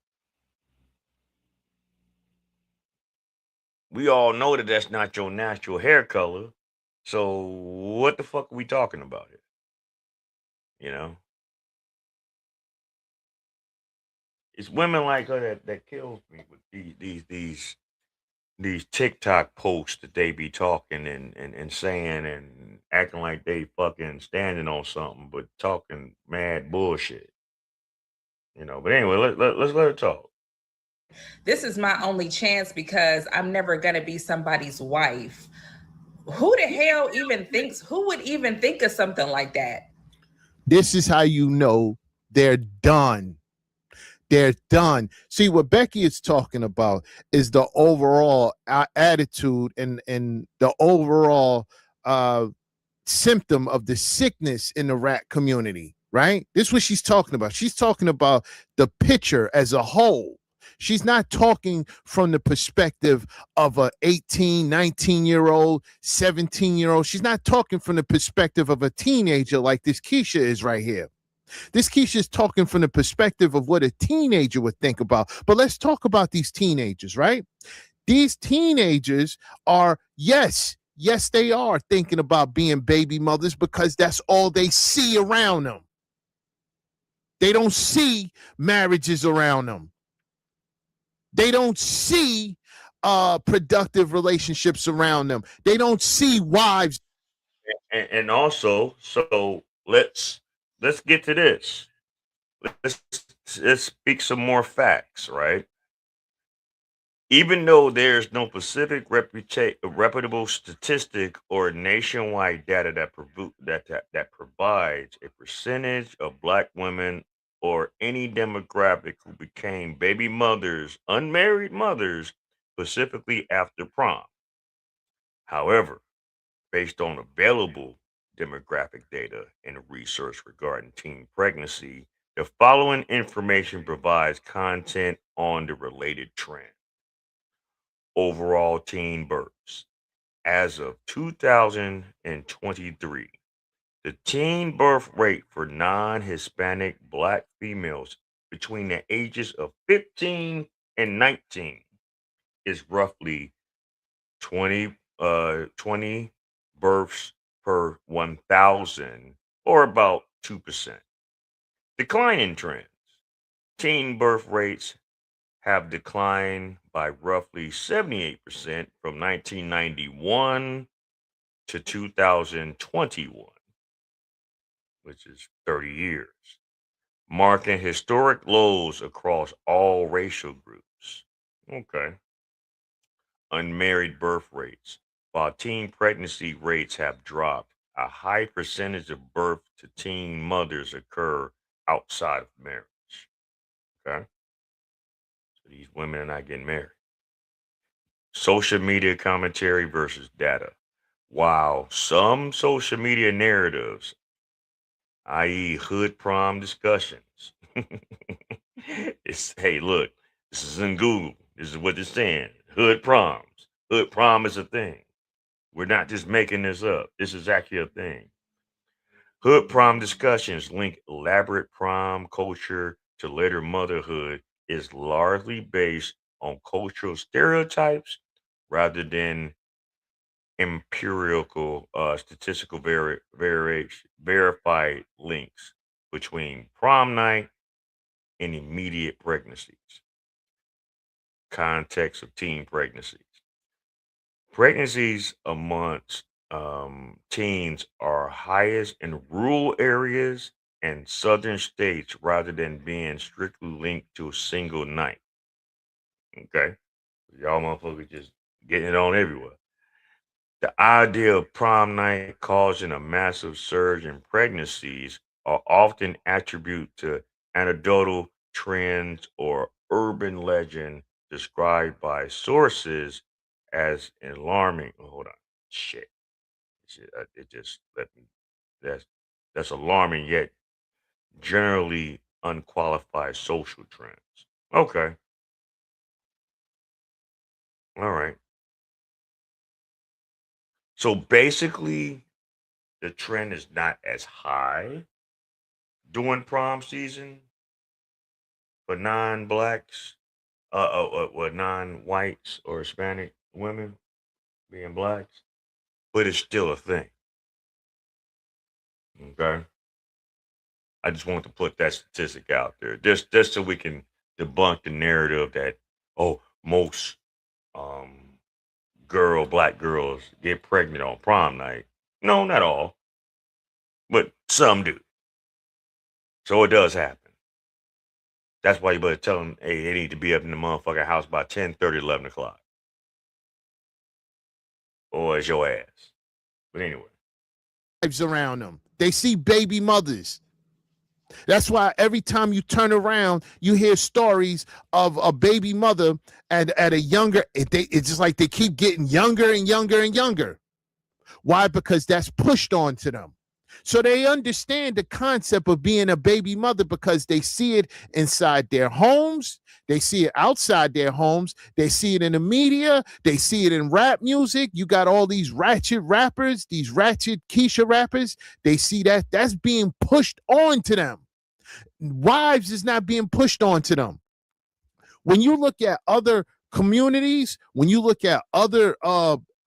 We all know that that's not your natural hair color. So what the fuck are we talking about here? You know? It's women like her that kills me with these TikTok posts that they be talking and saying and acting like they fucking standing on something, but talking mad bullshit. You know, but anyway, let's let her talk. This is my only chance because I'm never going to be somebody's wife. Who the hell even thinks, who would even think of something like that? This is how you know they're done. They're done. See, what Becky is talking about is the overall attitude and the overall symptom of the sickness in the rat community, right? This is what she's talking about. She's talking about the picture as a whole. She's not talking from the perspective of a 18, 19-year-old, 17-year-old. She's not talking from the perspective of a teenager like this Keisha is right here. This Keisha is talking from the perspective of what a teenager would think about. But let's talk about these teenagers, right? These teenagers are, yes, they are thinking about being baby mothers because that's all they see around them. They don't see marriages around them. They don't see productive relationships around them. They don't see wives. And also, so let's get to this. Let's speak some more facts, right? Even though there's no specific reputable statistic or nationwide data that provides a percentage of Black women or any demographic who became baby mothers, unmarried mothers, specifically after prom. However, based on available demographic data and research regarding teen pregnancy, the following information provides content on the related trend. Overall teen births. As of 2023, the teen birth rate for non-Hispanic Black females between the ages of 15 and 19 is roughly 20 births per 1,000, or about 2%. Declining trends. Teen birth rates have declined by roughly 78% from 1991 to 2021, which is 30 years, marking historic lows across all racial groups. Okay. Unmarried birth rates. While teen pregnancy rates have dropped, a high percentage of birth to teen mothers occur outside of marriage. Okay. So these women are not getting married. Social media commentary versus data. While some social media narratives, i.e., hood prom discussions, hey, look, this is in Google. This is what they're saying. Hood proms. Hood prom is a thing. We're not just making this up. This is actually a thing. Hood prom discussions link elaborate prom culture to later motherhood is largely based on cultural stereotypes rather than empirical statistical verified links between prom night and immediate pregnancies. Context of teen pregnancies. Pregnancies amongst teens are highest in rural areas and southern states rather than being strictly linked to a single night. Okay. Y'all motherfuckers just getting it on everywhere. The idea of prom night causing a massive surge in pregnancies are often attributed to anecdotal trends or urban legend described by sources as alarming. Oh, hold on, shit. It just let me. That's alarming yet generally unqualified social trends. Okay, all right. So basically, the trend is not as high during prom season for non-blacks, or non-whites or Hispanic women being blacks, but it's still a thing. Okay, I just want to put that statistic out there, just so we can debunk the narrative that most um black girls get pregnant on prom night. No, not all, but some do. So it does happen. That's why you better tell them, hey, they need to be up in the motherfucking house by 10:30, 11 o'clock. Or it's your ass. But anyway. Lives around them. They see baby mothers. That's why every time you turn around, you hear stories of a baby mother at a younger, it's just like they keep getting younger and younger and younger. Why? Because that's pushed on to them. So they understand the concept of being a baby mother because they see it inside their homes. They see it outside their homes. They see it in the media. They see it in rap music. You got all these ratchet rappers, these ratchet Keisha rappers. They see that that's being pushed on to them. Wives is not being pushed on to them. When you look at other communities, when you look at other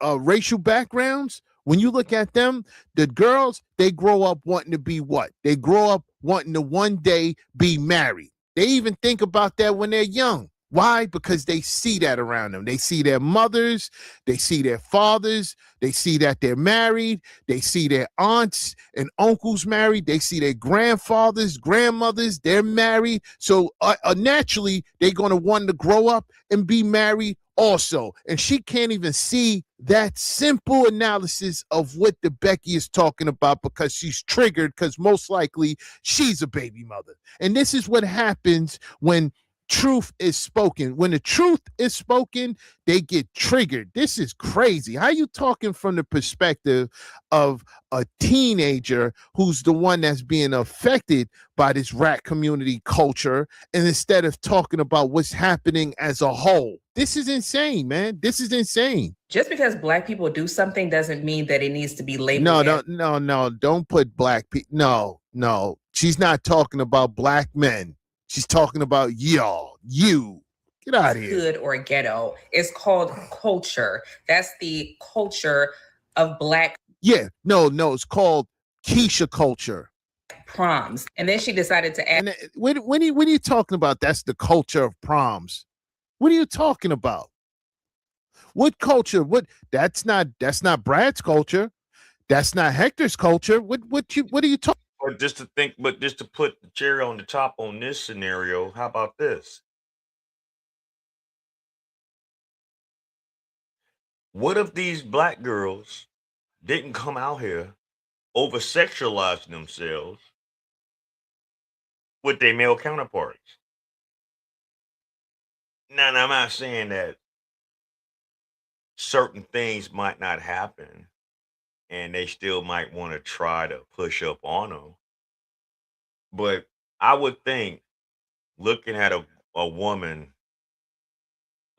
racial backgrounds, when you look at them, the girls, they grow up wanting to be what? They grow up wanting to one day be married. They even think about that when they're young. Why? Because they see that around them. They see their mothers, they see their fathers, they see that they're married, they see their aunts and uncles married, they see their grandfathers, grandmothers, they're married. So naturally, they're going to want to grow up and be married also, and she can't even see that simple analysis of what the Becky is talking about because she's triggered, because most likely she's a baby mother. And this is what happens when truth is spoken. When the truth is spoken, they get triggered. This is crazy. How you talking from the perspective of a teenager who's the one that's being affected by this rat community culture, and instead of talking about what's happening as a whole? This is insane, man. This is insane. Just because Black people do something doesn't mean that it needs to be labeled. No, don't put black people. No. She's not talking about black men. She's talking about y'all. You. Get out of here. Hood or ghetto. It's called culture. That's the culture of Black. Yeah, no, it's called Keisha culture. Proms. And then she decided to add. And when are you talking about that's the culture of proms? What are you talking about? What culture? What? That's not Brad's culture. That's not Hector's culture. What are you talking? But just to put the cherry on the top on this scenario, how about this? What if these black girls didn't come out here over sexualizing themselves with their male counterparts? Now, I'm not saying that certain things might not happen and they still might want to try to push up on them. But I would think looking at a woman,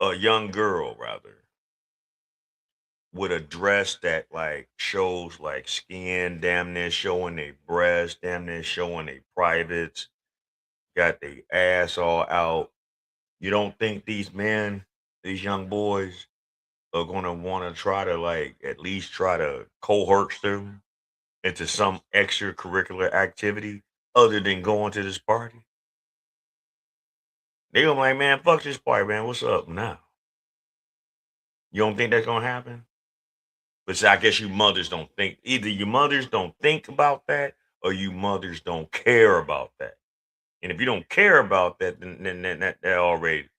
a young girl rather, with a dress that like shows like skin, damn near showing their breast, damn near showing their privates, got their ass all out. You don't think these men, these young boys, are gonna want to try to like at least try to coerce them into some extracurricular activity other than going to this party? They gonna be like, man, fuck this party, man. What's up now? You don't think that's gonna happen? But see, I guess you mothers don't think, either you mothers don't think about that or you mothers don't care about that. And if you don't care about that, then that already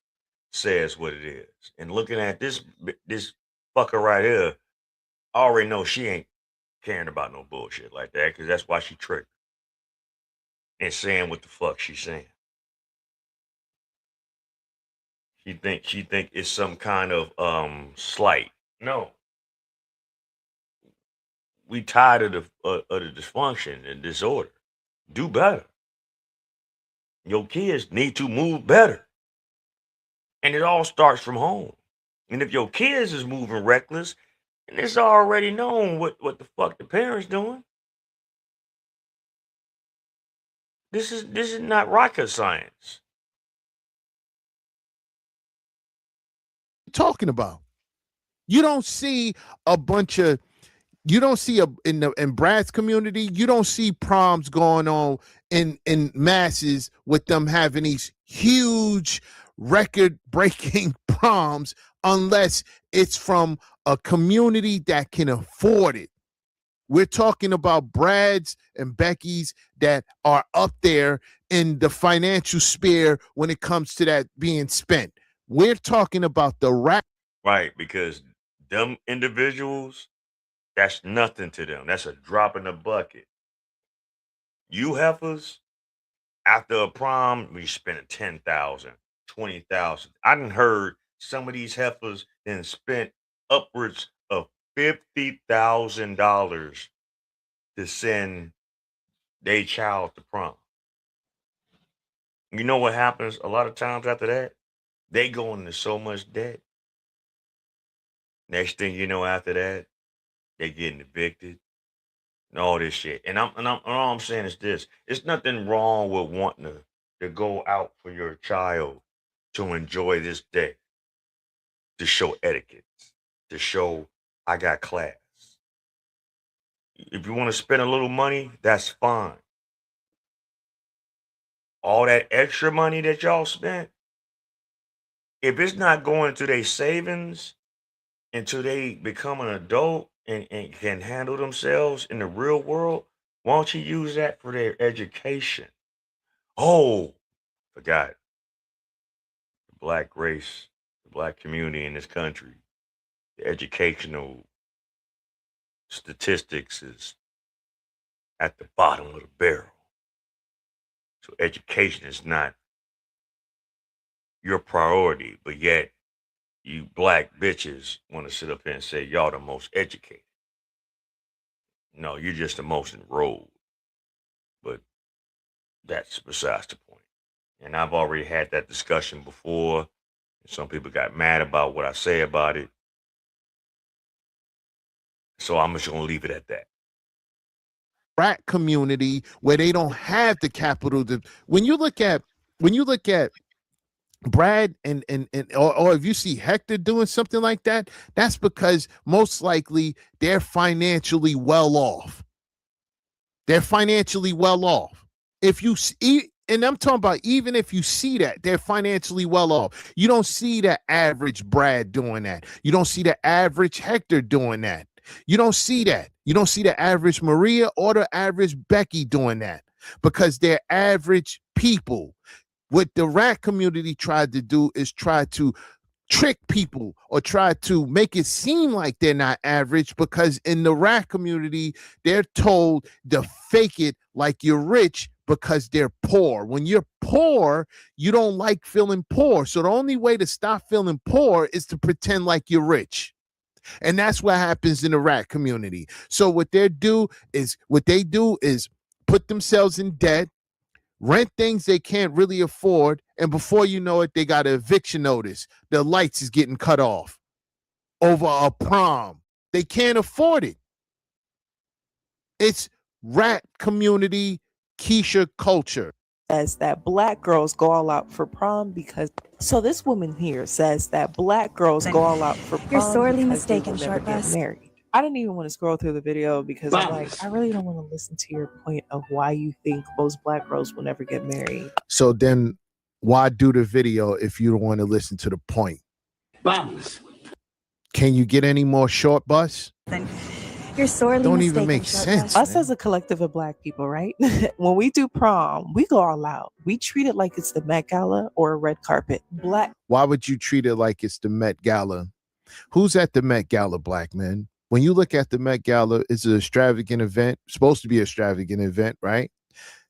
says what it is. And looking at this fucker right here, I already know she ain't caring about no bullshit like that, because that's why she tricked and saying what the fuck she's saying. She think it's some kind of slight. No. We tired of the dysfunction and disorder. Do better. Your kids need to move better. And it all starts from home. And if your kids is moving reckless, and it's already known what the fuck the parents doing. This is not rocket science. Talking about? You don't see a bunch of, you don't see in Brad's community, you don't see proms going on in masses with them having these huge record breaking proms unless it's from a community that can afford it. We're talking about Brad's and Becky's that are up there in the financial sphere when it comes to that being spent. We're talking about the rap. Right, because them individuals, that's nothing to them. That's a drop in the bucket. You heifers, after a prom, we spending 10,000, 20,000. I done heard some of these heifers then spent upwards of $50,000 to send their child to prom. You know what happens a lot of times after that? They go into so much debt. Next thing you know, after that, they getting evicted and all this shit. And all I'm saying is this: it's nothing wrong with wanting to go out for your child to enjoy this day, to show etiquette, to show I got class. If you want to spend a little money, that's fine. All that extra money that y'all spent, if it's not going to their savings until they become an adult and can handle themselves in the real world, why don't you use that for their education? Oh, forgot. The black race, the black community in this country, the educational statistics is at the bottom of the barrel. So education is not your priority, but yet you black bitches want to sit up here and say y'all the most educated. No, you're just the most enrolled. But that's besides the point. And I've already had that discussion before. Some people got mad about what I say about it. So I'm just gonna leave it at that. Rat community where they don't have the capital to when you look at Brad or if you see Hector doing something like that, that's because most likely they're financially well off. They're financially well off. If you see, and I'm talking about even if you see that, they're financially well off. You don't see the average Brad doing that. You don't see the average Hector doing that. You don't see that. You don't see the average Maria or the average Becky doing that because they're average people. What the rat community tried to do is try to trick people or try to make it seem like they're not average because in the rat community, they're told to fake it like you're rich because they're poor. When you're poor, you don't like feeling poor. So the only way to stop feeling poor is to pretend like you're rich. And that's what happens in the rat community. So what they do is put themselves in debt, rent things they can't really afford, and before you know it, they got an eviction notice. The lights is getting cut off over a prom. They can't afford it. It's rat community Keisha culture. Says that black girls go all out for prom because this woman here says that black girls go all out for prom. You're sorely because they mistaken, will never short get bus. married. I didn't even want to scroll through the video because I'm like, I really don't want to listen to your point of why you think most black girls will never get married. So then why do the video if you don't want to listen to the point? Vamos. Can you get any more short bus? You're sorely Don't mistaken, even make short sense. Us as a collective of black people, right? When we do prom, we go all out. We treat it like it's the Met Gala or a red carpet. Why would you treat it like it's the Met Gala? Who's at the Met Gala, black men? When you look at the Met Gala, it's an extravagant event, supposed to be an extravagant event, right?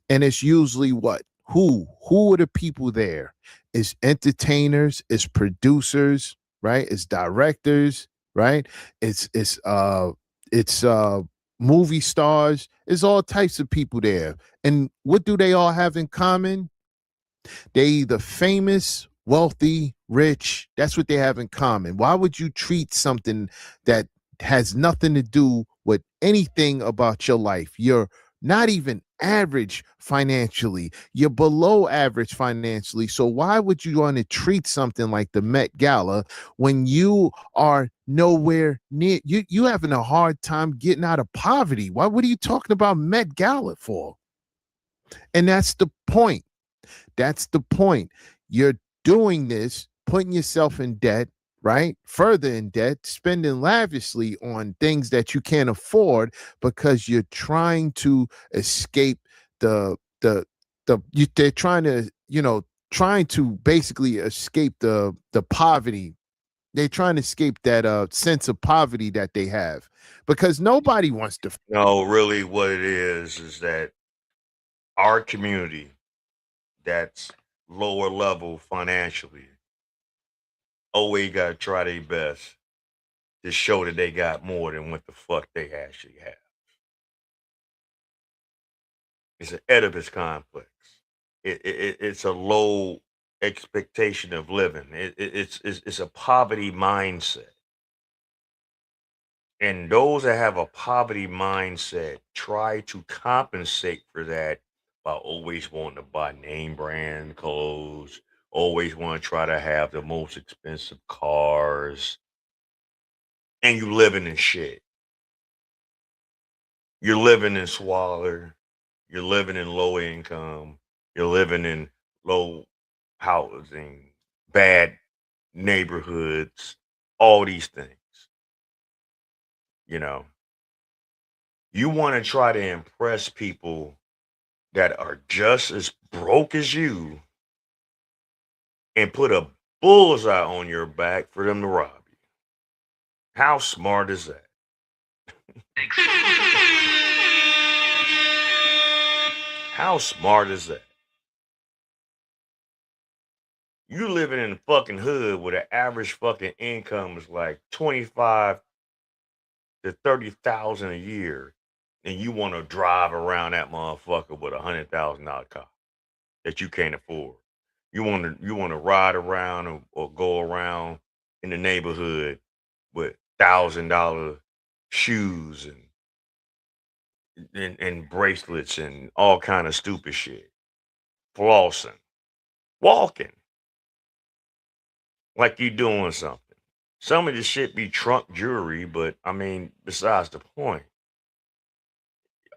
And it's usually what? Who are the people there? It's entertainers, it's producers, right? It's directors, right? It's movie stars. It's all types of people there. And what do they all have in common? They either famous, wealthy, rich. That's what they have in common. Why would you treat something that has nothing to do with anything about your life? You're not even average financially. You're below average financially. So why would you want to treat something like the Met Gala when you are nowhere near you having a hard time getting out of poverty? What are you talking about Met Gala for? And that's the point. That's the point. You're doing this, putting yourself in debt, right? Further in debt, spending lavishly on things that you can't afford because you're trying to escape they're trying to basically escape the poverty. They're trying to escape that sense of poverty that they have because nobody wants to. No, really what it is that our community that's lower level financially always gotta try their best to show that they got more than what the fuck they actually have. It's an Oedipus complex. It's a low expectation of living. It's a poverty mindset. And those that have a poverty mindset try to compensate for that by always wanting to buy name brand clothes, always want to try to have the most expensive cars, and you living in shit. You're living in squalor. You're living in low income. You're living in low housing, bad neighborhoods, all these things. You know, you want to try to impress people that are just as broke as you and put a bullseye on your back for them to rob you. How smart is that? How smart is that? You living in the fucking hood where the average fucking income is like 25 to 30,000 a year, and you want to drive around that motherfucker with $100,000 car that you can't afford. You want to ride around or go around in the neighborhood with $1,000 shoes and bracelets and all kind of stupid shit, flossing, walking like you doing something. Some of this shit be trunk jewelry, but I mean, besides the point.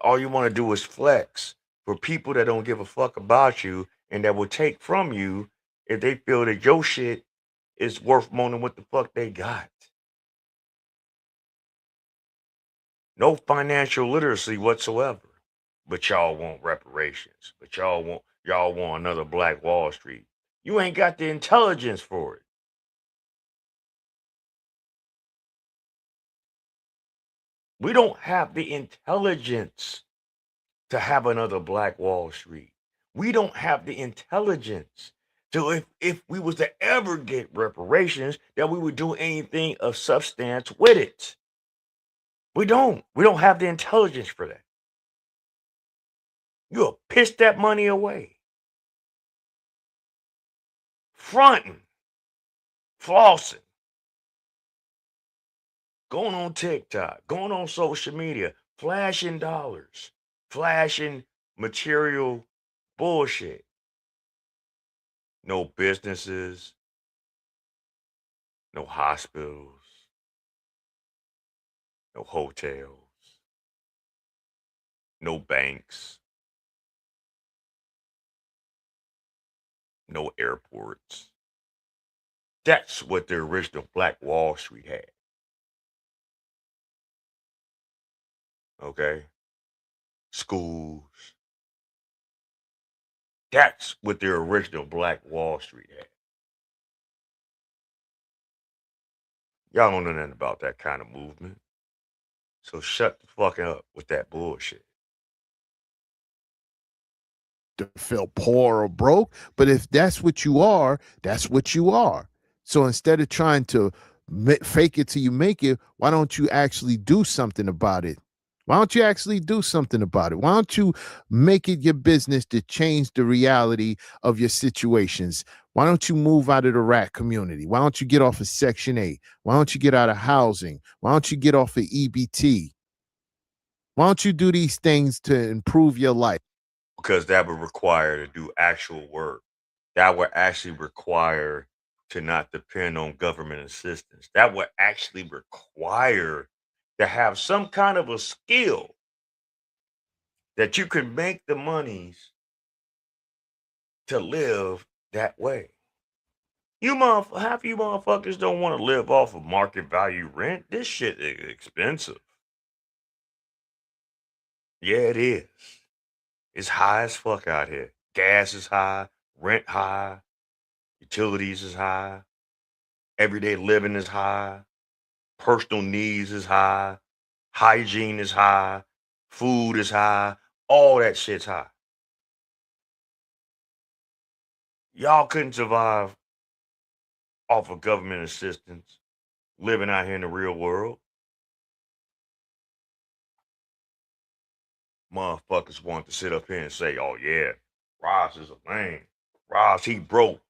All you want to do is flex for people that don't give a fuck about you and that will take from you if they feel that your shit is worth more than what the fuck they got. No financial literacy whatsoever. But y'all want reparations. But y'all want another Black Wall Street. You ain't got the intelligence for it. We don't have the intelligence to have another Black Wall Street. We don't have the intelligence to, if we was to ever get reparations, that we would do anything of substance with it. We don't have the intelligence for that. You'll piss that money away. Fronting, flossing, going on TikTok, going on social media, flashing dollars, flashing material bullshit. No businesses, no hospitals, no hotels, no banks, no airports. That's what the original Black Wall Street had. Okay? Schools. That's what the original Black Wall Street had. Y'all don't know nothing about that kind of movement. So shut the fuck up with that bullshit. To feel poor or broke, but if that's what you are, that's what you are. So instead of trying to fake it till you make it, why don't you actually do something about it? Why don't you actually do something about it? Why don't you make it your business to change the reality of your situations? Why don't you move out of the rat community? Why don't you get off of Section 8? Why don't you get out of housing? Why don't you get off of EBT? Why don't you do these things to improve your life? Because that would require to do actual work. That would actually require to not depend on government assistance. That would actually require to have some kind of a skill that you could make the monies to live that way. Half you motherfuckers don't want to live off of market value rent. This shit is expensive. Yeah, it is. It's high as fuck out here. Gas is high, rent high, utilities is high, everyday living is high, personal needs is high, hygiene is high, food is high, all that shit's high. Y'all couldn't survive off of government assistance living out here in the real world. Motherfuckers want to sit up here and say, oh yeah, Ross is a lame. Ross, he broke.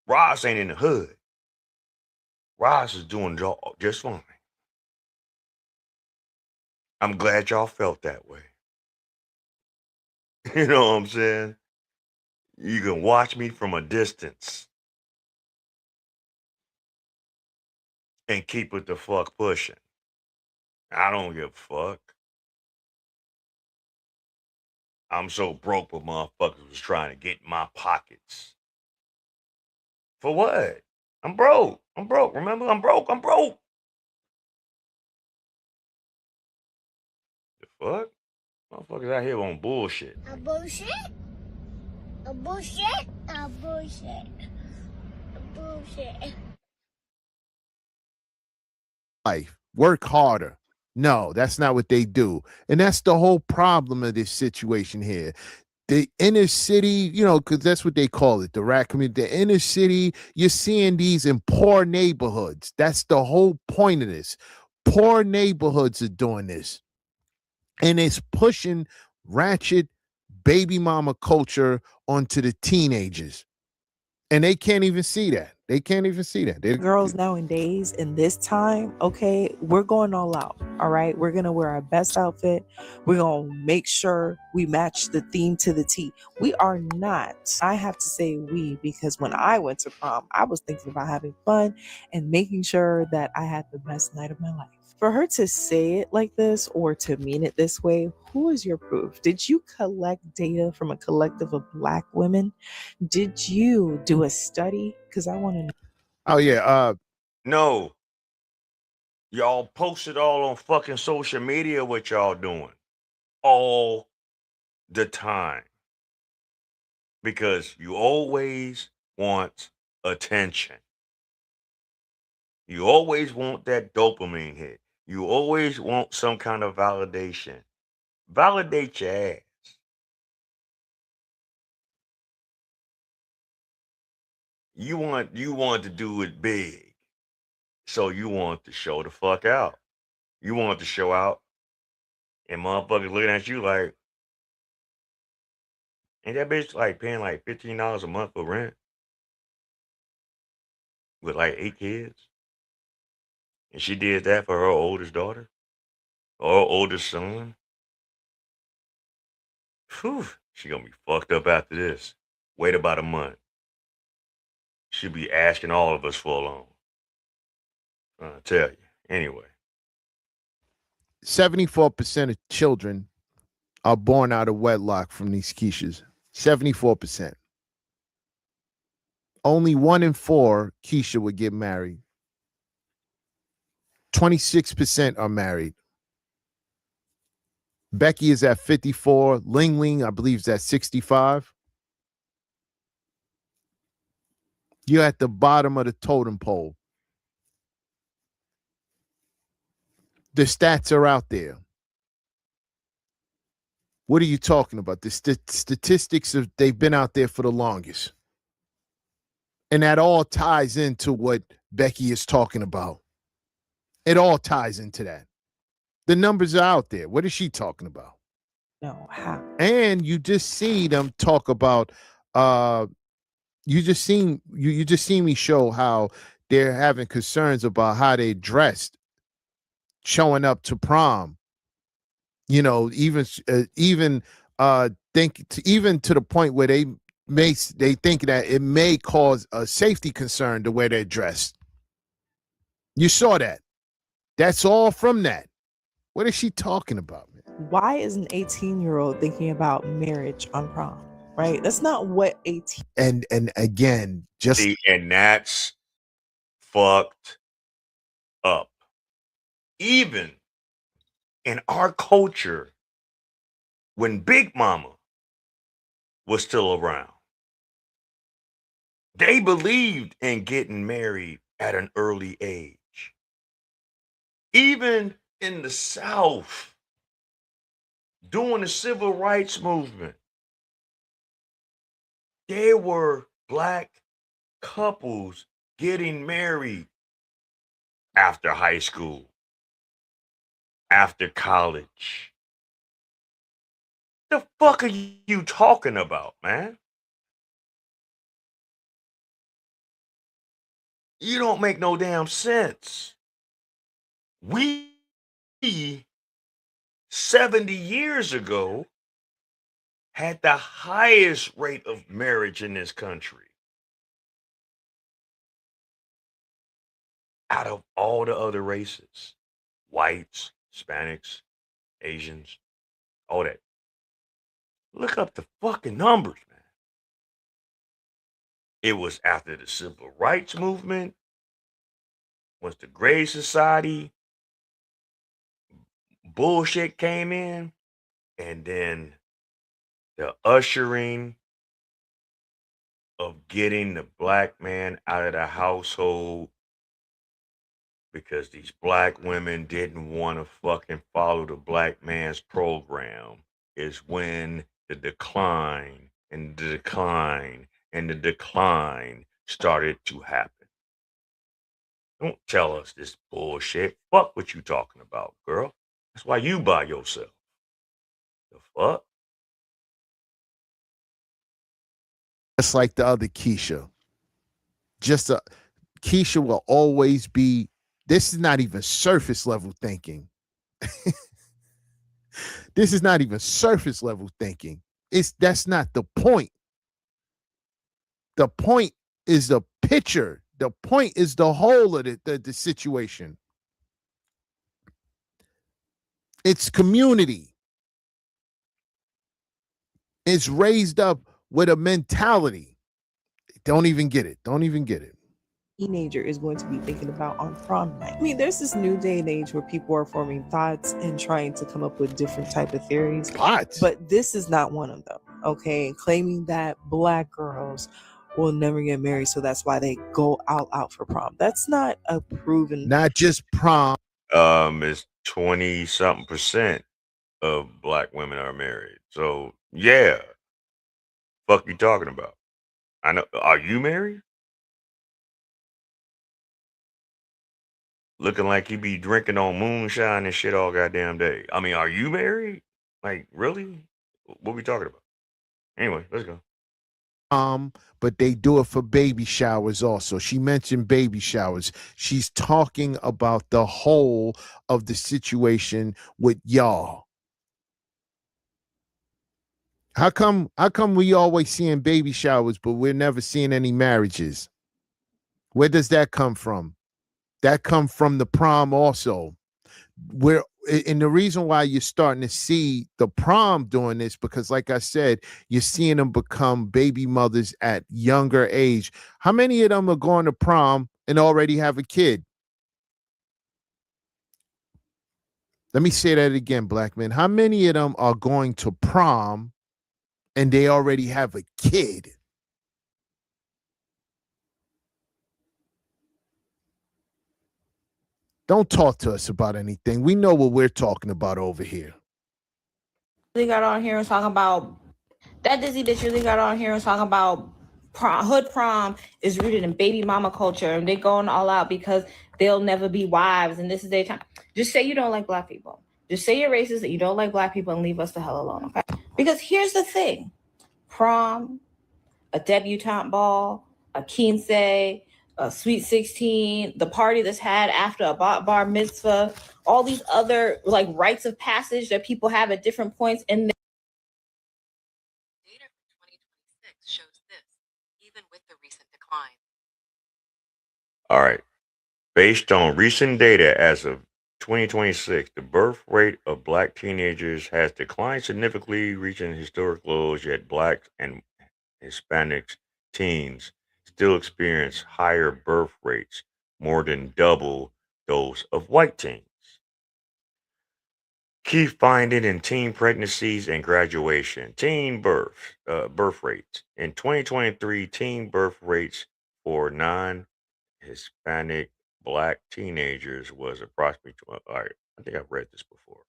Ross ain't in the hood. Ross is doing just fine. I'm glad y'all felt that way. You know what I'm saying? You can watch me from a distance and keep it the fuck pushing. I don't give a fuck. I'm so broke, but motherfuckers was trying to get in my pockets. For what? I'm broke. I'm broke. Remember, I'm broke. I'm broke. The fuck? Motherfuckers out here on bullshit. A bullshit? A bullshit? A bullshit. bullshit. Life, work harder. No, that's not what they do. And that's the whole problem of this situation here. The inner city, because that's what they call it, the rat community, the inner city, you're seeing these in poor neighborhoods. That's the whole point of this. Poor neighborhoods are doing this. And it's pushing ratchet baby mama culture onto the teenagers. And they can't even see that. They can't even see that. Girls nowadays in this time, okay, we're going all out. All right. We're going to wear our best outfit. We're going to make sure we match the theme to the T. We are not. I have to say we, because when I went to prom, I was thinking about having fun and making sure that I had the best night of my life. For her to say it like this or to mean it this way, who is your proof? Did you collect data from a collective of Black women? Did you do a study? Because I want to know. Oh, yeah. No. Y'all post it all on fucking social media what y'all doing. All the time. Because you always want attention. You always want that dopamine hit. You always want some kind of validation. Validate your ass. You want to do it big. So you want to show the fuck out. You want to show out. And motherfuckers looking at you like, ain't that bitch like paying like $15 a month for rent? With like 8 kids? And she did that for her oldest daughter? Or her oldest son? Whew, she gonna be fucked up after this. Wait about a month. She'll be asking all of us for a loan. I'll tell you. Anyway. 74% of children are born out of wedlock from these Keishas. 74%. Only 1 in 4 Keisha would get married. 26% are married. Becky is at 54. Ling Ling, I believe, is at 65. You're at the bottom of the totem pole. The stats are out there. What are you talking about? The statistics they've been out there for the longest. And that all ties into what Becky is talking about. It all ties into that. The numbers are out there. What is she talking about? No, how? And you just see them talk about you just seen me show how they're having concerns about how they dressed showing up to prom. Even even to the point where they think that it may cause a safety concern the way they're dressed. You saw that. That's all from that. What is she talking about, man? Why is an 18-year-old thinking about marriage on prom? Right? That's not what 18. And again, just see, and that's fucked up. Even in our culture, when Big Mama was still around, they believed in getting married at an early age. Even in the South, during the civil rights movement, there were Black couples getting married after high school, after college. The fuck are you talking about, man? You don't make no damn sense. We 70 years ago had the highest rate of marriage in this country out of all the other races. Whites, Hispanics, Asians, all that. Look up the fucking numbers, man. It was after the civil rights movement, once the Great Society bullshit came in, and then the ushering of getting the black man out of the household because these black women didn't want to fucking follow the black man's program is when the decline and the decline and the decline started to happen. Don't tell us this bullshit. Fuck what you talking about, girl. That's why you by yourself. The fuck? Just like the other Keisha. Keisha will always be, this is not even surface level thinking. This is not even surface level thinking. That's not the point. The point is the picture. The point is the whole of the situation. It's community. It's raised up with a mentality. Don't even get it. Don't even get it. Teenager is going to be thinking about on prom night. I mean, there's this new day and age where people are forming thoughts and trying to come up with different type of theories. Thoughts? But this is not one of them. Okay, claiming that black girls will never get married, so that's why they go out for prom. That's not a proven. Not just prom. It's 20-something% of black women are married. So yeah, fuck you talking about? I know. Are you married? Looking like you be drinking on moonshine and shit all goddamn day. I mean, are you married? Like, really? What we talking about? Anyway, let's go. But they do it for baby showers also. She mentioned baby showers. She's talking about the whole of the situation with y'all. How come we always seeing baby showers, but we're never seeing any marriages? Where does that come from? That come from the prom also. And the reason why you're starting to see the prom doing this, because like I said, you're seeing them become baby mothers at younger age. How many of them are going to prom and already have a kid? Let me say that again, black men. How many of them are going to prom and they already have a kid? Don't talk to us about anything. We know what we're talking about over here. Really got on here and talking about that Dizzy bitch really got on here and talking about hood prom is rooted in baby mama culture and they're going all out because they'll never be wives and this is their time. Just say you don't like black people. Just say you're racist, that you don't like black people, and leave us the hell alone, okay? Because here's the thing. Prom, a debutante ball, a quince, a sweet 16, the party that's had after a bar mitzvah, all these other like rites of passage that people have at different points in their Data from 2026 shows this, even with the recent decline. All right. Based on recent data as of 2026, the birth rate of black teenagers has declined significantly, reaching historic lows, yet black and Hispanic teens still experience higher birth rates, more than double those of white teens. Key finding in teen pregnancies and graduation. Teen birth rates. In 2023, teen birth rates for non-Hispanic black teenagers was approximately all right. I think I've read this before.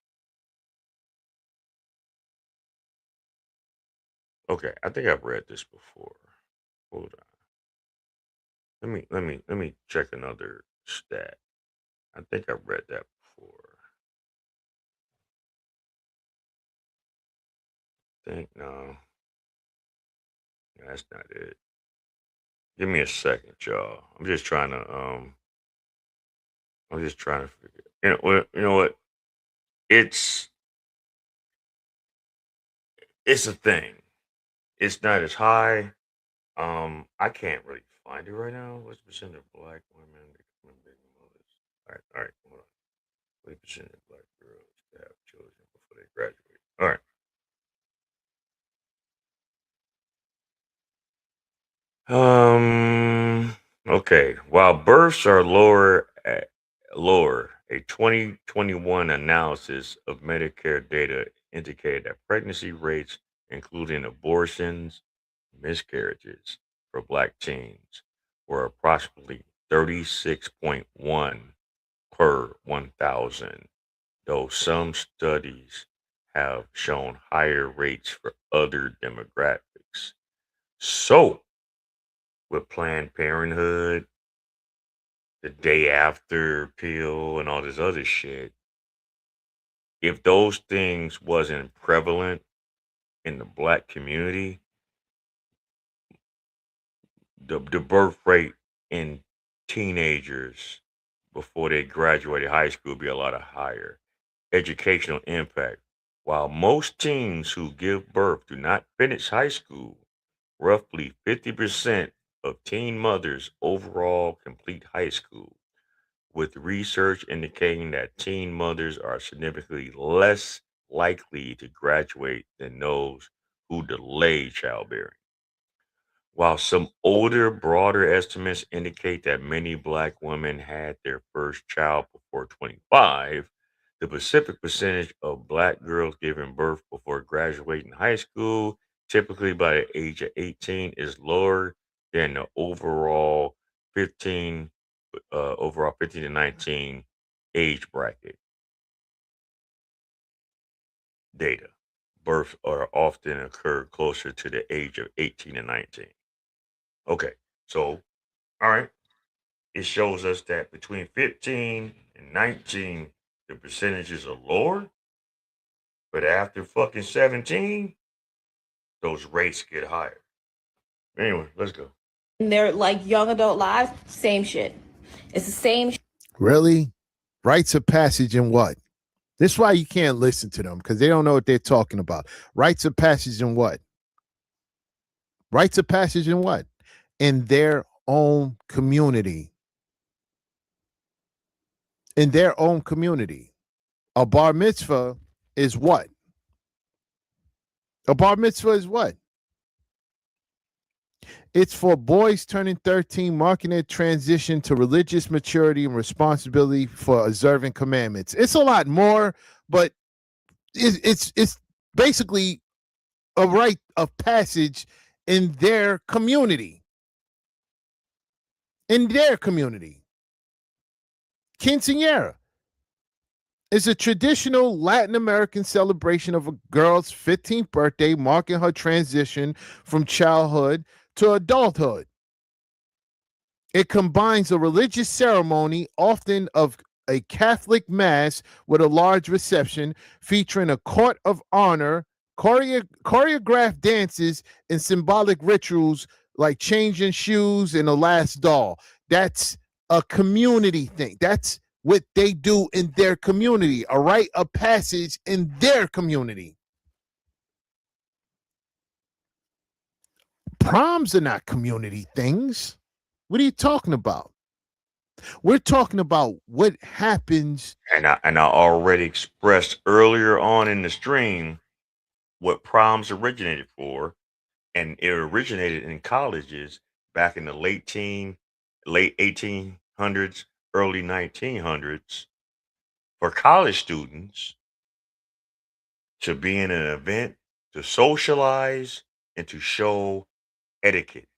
Okay, I think I've read this before. Hold on. Let me check another stat. I think I've read that before. Think no. That's not it. Give me a second, y'all. I'm just trying to figure. You know what? It's a thing. It's not as high. I can't really find it right now. What's the percent of black women becoming baby mothers? All right, hold on. What percent of black girls that have children before they graduate? All right. Okay. While births are lower, a 2021 analysis of Medicare data indicated that pregnancy rates, including abortions, miscarriages, for black teens were approximately 36.1 per 1,000, though some studies have shown higher rates for other demographics. So, with Planned Parenthood, the day after pill, and all this other shit, if those things wasn't prevalent in the black community, the birth rate in teenagers before they graduated high school would be a lot higher. Educational impact. While most teens who give birth do not finish high school, roughly 50% of teen mothers overall complete high school, with research indicating that teen mothers are significantly less likely to graduate than those who delay childbearing. While some older, broader estimates indicate that many black women had their first child before 25, the specific percentage of black girls giving birth before graduating high school, typically by the age of 18, is lower than the 15 overall 15 to 19 age bracket data. Births are often occur closer to the age of 18 and 19. Okay, so all right, it shows us that between 15 and 19, the percentages are lower, but after fucking 17, those rates get higher. Anyway, let's go. In their like young adult lives, same shit. It's the same. Really? Rites of passage in what? This is why you can't listen to them, because they don't know what they're talking about. Rites of passage in what? Rites of passage in what? In their own community. In their own community. A bar mitzvah is what? A bar mitzvah is what? It's for boys turning 13, marking their transition to religious maturity and responsibility for observing commandments. It's a lot more, but it's basically a rite of passage in their community. In their community. Quinceañera is a traditional Latin American celebration of a girl's 15th birthday, marking her transition from childhood to adulthood. It combines a religious ceremony, often of a Catholic mass, with a large reception featuring a court of honor, choreographed dances, and symbolic rituals like changing shoes and a last doll. That's a community thing. That's what they do in their community, a rite of passage in their community. Proms are not community things. What are you talking about? We're talking about what happens. And I already expressed earlier on in the stream what proms originated for, and it originated in colleges back in the late 1800s, early 1900s, for college students to be in an event to socialize and to show etiquette.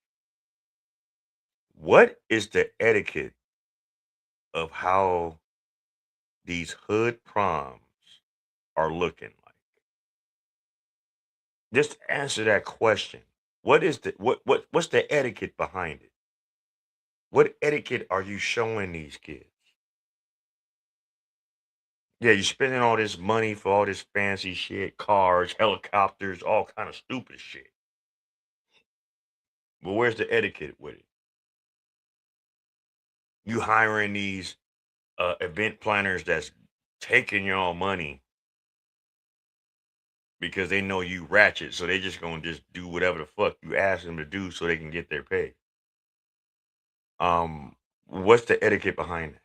What is the etiquette of how these hood proms are looking like? Just answer that question. What is the what's the etiquette behind it? What etiquette are you showing these kids? Yeah, you're spending all this money for all this fancy shit, cars, helicopters, all kind of stupid shit. But where's the etiquette with it? You hiring these event planners that's taking your money because they know you ratchet, so they just gonna just do whatever the fuck you ask them to do so they can get their pay. What's the etiquette behind it?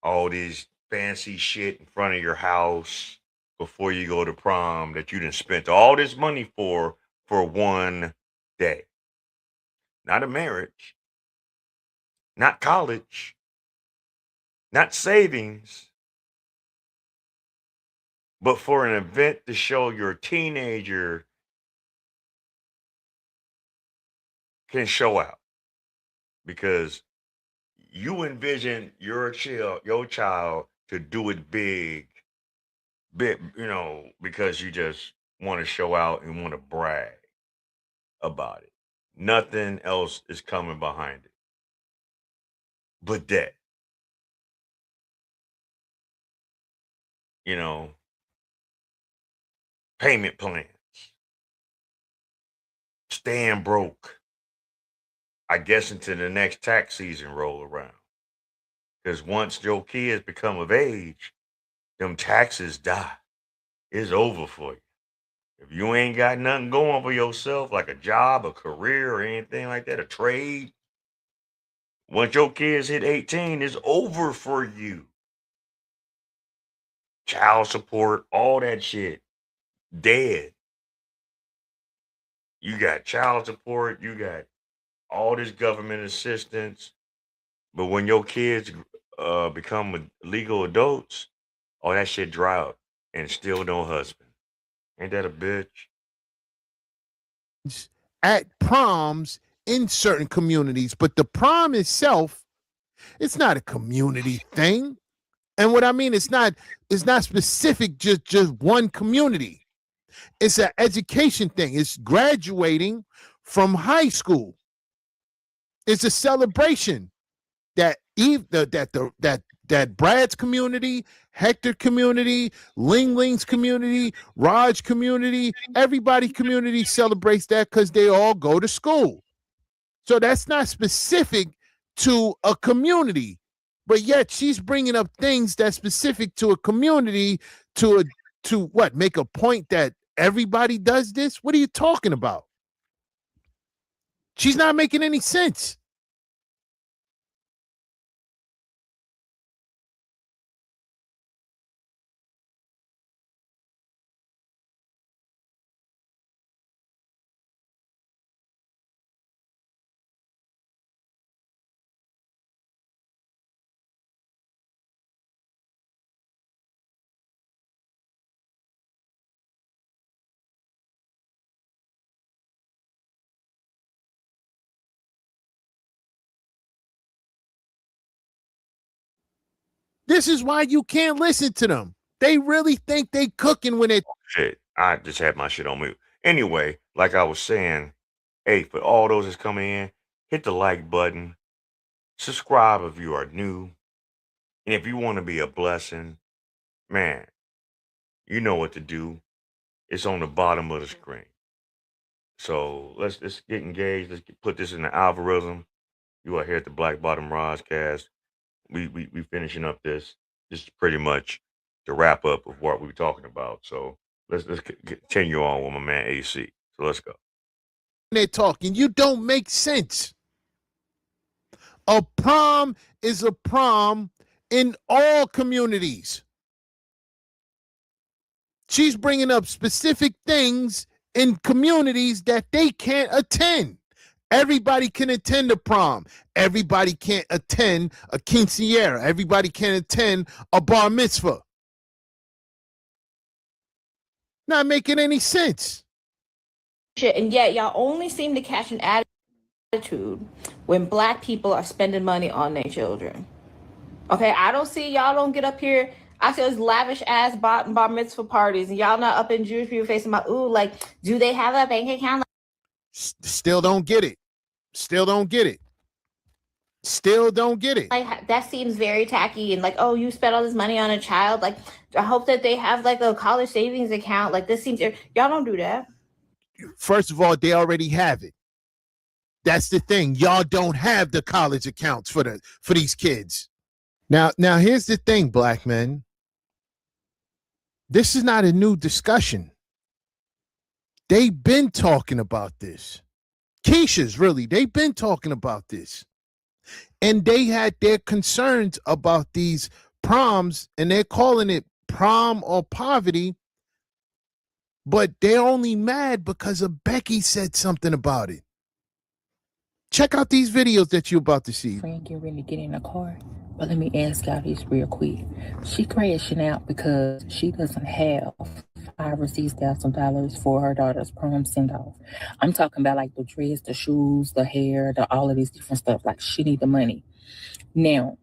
All these fancy shit in front of your house before you go to prom that you done spent all this money for one day. Not a marriage, not college, not savings, but for an event to show your teenager can show out because you envision your child to do it big, because you just want to show out and want to brag about it. Nothing else is coming behind it but that. Payment plans, staying broke, I guess until the next tax season roll around. Because once your kids become of age, them taxes die. It's over for you. If you ain't got nothing going for yourself, like a job, a career, or anything like that, a trade, once your kids hit 18, it's over for you. Child support, all that shit, dead. You got child support, you got all this government assistance. But when your kids become legal adults, all that shit dry up and still no husband. Ain't that a bitch? At proms in certain communities, but the prom itself, it's not a community thing. And what I mean, it's not specific just one community. It's an education thing. It's graduating from high school. It's a celebration that that Brad's community, Hector community, Ling Ling's community, Raj community, everybody community celebrates that because they all go to school. So that's not specific to a community, but yet she's bringing up things that's specific to a community to what, make a point that everybody does this? What are you talking about? She's not making any sense. This is why you can't listen to them. They really think they cooking when it. Shit, I just had my shit on mute. Anyway, like I was saying, hey, for all those that's coming in, hit the like button, subscribe if you are new, and if you want to be a blessing, man, you know what to do. It's on the bottom of the screen. So let's get engaged. Put this in the algorithm. You are here at the Black Bottom Roscast. We finishing up this. This is pretty much the wrap up of what we were talking about. So let's continue on with my man AC. So let's go. They're talking. You don't make sense. A prom is a prom in all communities. She's bringing up specific things in communities that they can't attend. Everybody can attend a prom. Everybody can't attend a quinceañera. Everybody can attend a bar mitzvah. Not making any sense. And yet y'all only seem to catch an attitude when Black people are spending money on their children. Okay, I don't see y'all don't get up here. I see those lavish ass bar mitzvah parties, and y'all not up in Jewish people facing my like, do they have a bank account? Still don't get it. Still don't get it. Still don't get it. Like, that seems very tacky and like, oh, you spent all this money on a child. Like, I hope that they have like a college savings account. Like, this seems, y'all don't do that. First of all, they already have it. That's the thing. Y'all don't have the college accounts for these kids. Now here's the thing, Black men. This is not a new discussion. They've been talking about this. Keisha's really, they've been talking about this. And they had their concerns about these proms, and they're calling it prom or poverty. But they're only mad because of Becky said something about it. Check out these videos that you're about to see. Friend get ready to get in the car, but let me ask y'all this real quick. She crashing out because she doesn't have $5,000 or $6,000 for her daughter's prom send off. I'm talking about like the dress, the shoes, the hair, all of this different stuff. Like she need the money. Now,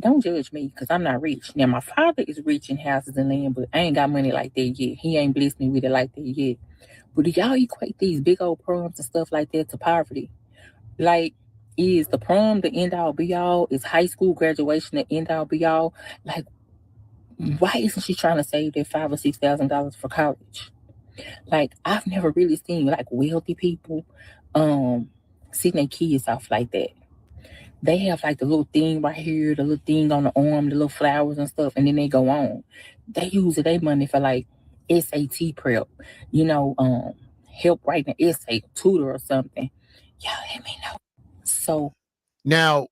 don't judge me because I'm not rich. Now my father is rich in houses and land, but I ain't got money like that yet. He ain't blessed me with it like that yet. But do y'all equate these big old proms and stuff like that to poverty? Like, is the prom the end all be all? Is high school graduation the end all be all? Like, why isn't she trying to save that $5,000 or $6,000 for college? Like, I've never really seen like wealthy people sending their kids off like that. They have like the little thing right here, the little thing on the arm, the little flowers and stuff, and then they go on. They use their money for like SAT prep, help write an essay, tutor or something. Y'all let me know. So now,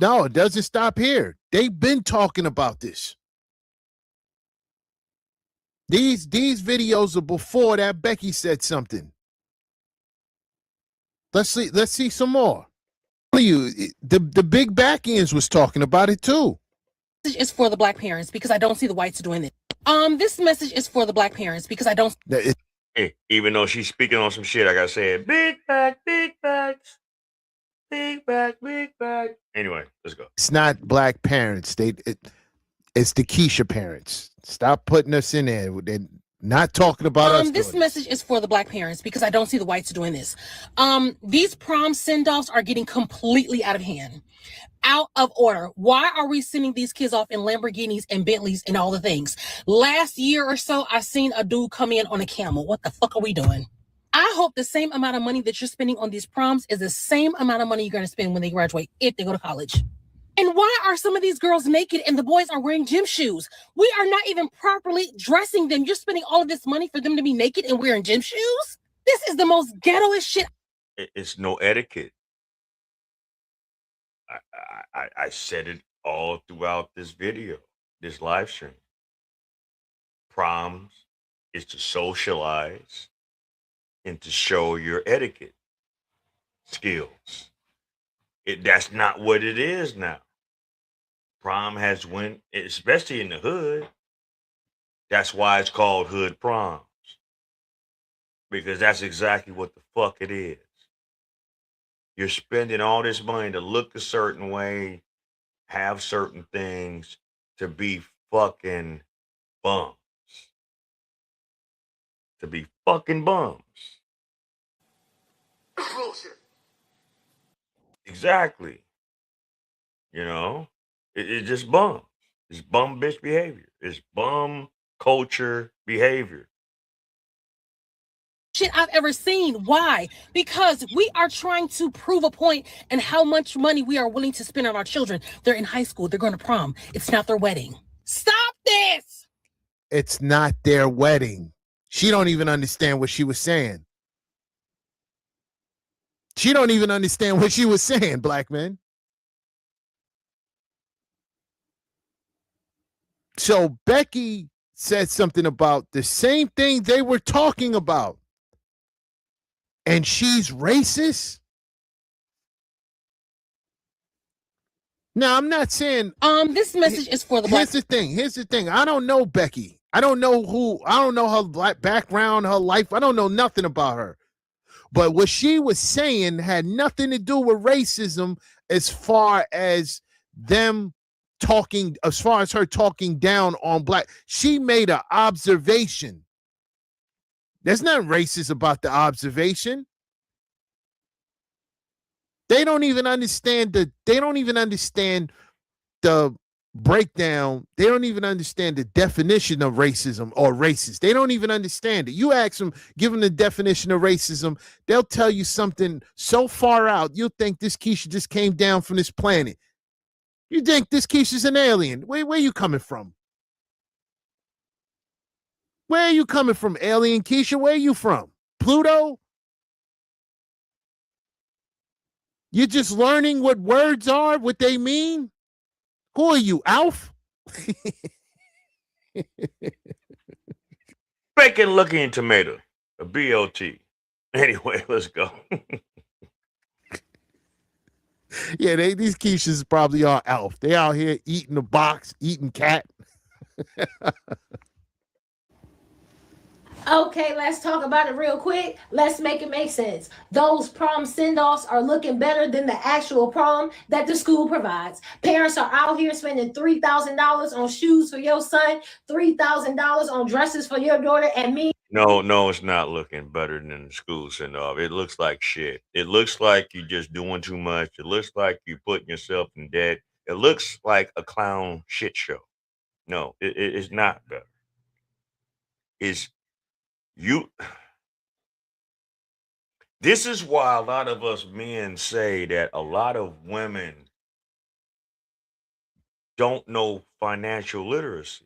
no, it doesn't stop here. They've been talking about this. These videos are before that Becky said something. Let's see some more. You, the big back ends was talking about it too. This is for the black parents because I don't see the whites doing this. This message is for the black parents because I don't. Hey, even though she's speaking on some shit, I gotta say it. Big back, big backs, big back, big back. Anyway, let's go. It's not black parents. It's the Keisha parents. Stop putting us in there. They're not talking about us. This message is for the black parents because I don't see the whites doing this. These prom send-offs are getting completely out of hand. Out of order. Why are we sending these kids off in Lamborghinis and Bentleys and all the things? Last year or so, I seen a dude come in on a camel. What the fuck are we doing? I hope the same amount of money that you're spending on these proms is the same amount of money you're going to spend when they graduate, if they go to college. And why are some of these girls naked and the boys are wearing gym shoes? We are not even properly dressing them. You're spending all of this money for them to be naked and wearing gym shoes? This is the most ghettoest shit. It's no etiquette. I said it all throughout this video, this live stream. Proms is to socialize and to show your etiquette skills. That's not what it is now. Prom has went, especially in the hood. That's why it's called hood proms. Because that's exactly what the fuck it is. You're spending all this money to look a certain way, have certain things, to be fucking bums. To be fucking bums. Bullshit. Exactly. It's just bum. It's bum bitch behavior. It's bum culture behavior. Shit I've ever seen. Why? Because we are trying to prove a point and how much money we are willing to spend on our children. They're in high school. They're going to prom. It's not their wedding. Stop this. It's not their wedding. She don't even understand what she was saying. She don't even understand what she was saying, black man. So Becky said something about the same thing they were talking about. And she's racist? Now, I'm not saying this message is for the black. Here's the thing. I don't know Becky. I don't know her black background, her life. I don't know nothing about her. But what she was saying had nothing to do with racism as far as her talking down on black. She made an observation. There's nothing racist about the observation. They don't even understand the breakdown. They don't even understand the definition of racism or racist. They don't even understand it. You ask them, give them the definition of racism, they'll tell you something so far out, you'll think this Keisha just came down from this planet. You think this Keisha's an alien. Where are you coming from? Where are you coming from, alien Keisha? Where are you from? Pluto? You're just learning what words are, what they mean? Who are you, Alf? Bacon looking tomato, a BLT. Anyway, let's go. Yeah, these Keishas probably are Alf. They out here eating the box, eating cat. Okay, let's talk about it real quick. Let's make it make sense. Those prom send-offs are looking better than the actual prom that the school provides. Parents are out here spending $3,000 on shoes for your son, $3,000 on dresses for your daughter, and me. No, it's not looking better than the school send off. It looks like shit. It looks like you're just doing too much. It looks like you're putting yourself in debt. It looks like a clown shit show. No, it's not better. It's you. This is why a lot of us men say that a lot of women don't know financial literacy.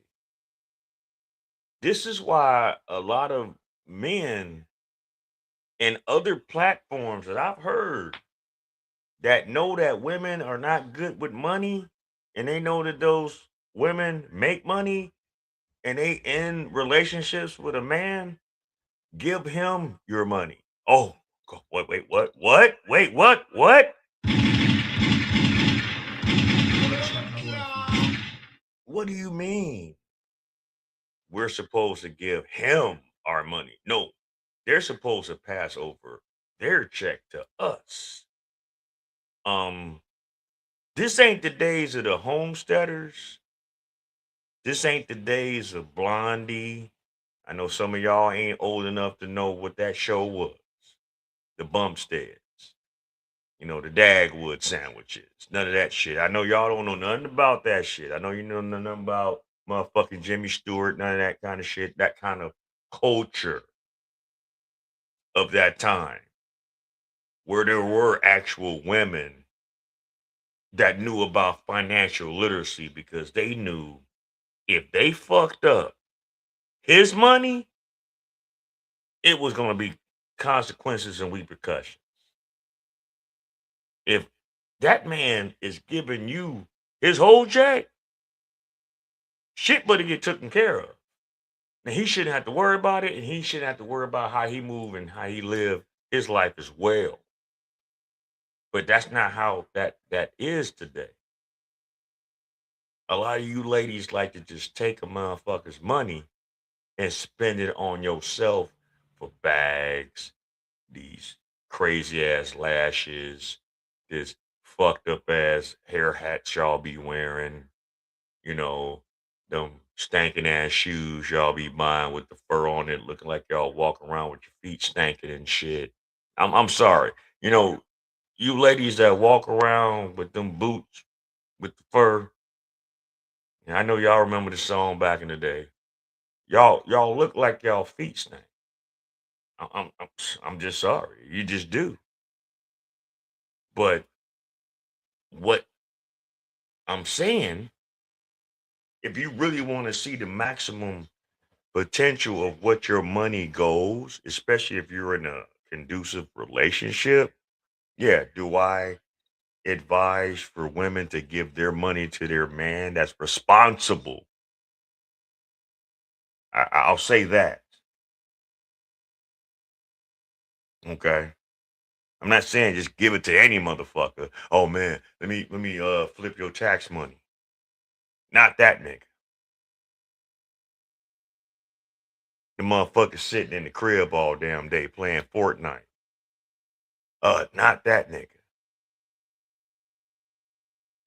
This is why a lot of men and other platforms that I've heard that know that women are not good with money and they know that those women make money and they end relationships with a man, give him your money. Oh, wait, what? What? Wait, what? What? What do you mean? We're supposed to give him our money. No, they're supposed to pass over their check to us. This ain't the days of the homesteaders. This ain't the days of Blondie. I know some of y'all ain't old enough to know what that show was. The Bumpsteads. You know, the Dagwood sandwiches. None of that shit. I know y'all don't know nothing about that shit. I know you know nothing about motherfucking Jimmy Stewart, none of that kind of shit, that kind of culture of that time where there were actual women that knew about financial literacy because they knew if they fucked up his money, it was going to be consequences and repercussions. If that man is giving you his whole check, shit better get taken care of. Now he shouldn't have to worry about it, and he shouldn't have to worry about how he move and how he live his life as well. But that's not how that is today. A lot of you ladies like to just take a motherfucker's money and spend it on yourself for bags, these crazy ass lashes, this fucked up ass hair hats y'all be wearing, you know, them stankin' ass shoes y'all be buying with the fur on it, looking like y'all walking around with your feet stankin' and shit. I'm sorry. You know, you ladies that walk around with them boots with the fur, and I know y'all remember the song back in the day. Y'all look like y'all feet stink. I'm just sorry. You just do. But what I'm saying, if you really want to see the maximum potential of what your money goes, especially if you're in a conducive relationship, yeah, do I advise for women to give their money to their man that's responsible? I'll say that. Okay. I'm not saying just give it to any motherfucker. Oh man, let me flip your tax money. Not that nigga. The motherfucker sitting in the crib all damn day playing Fortnite. Not that nigga.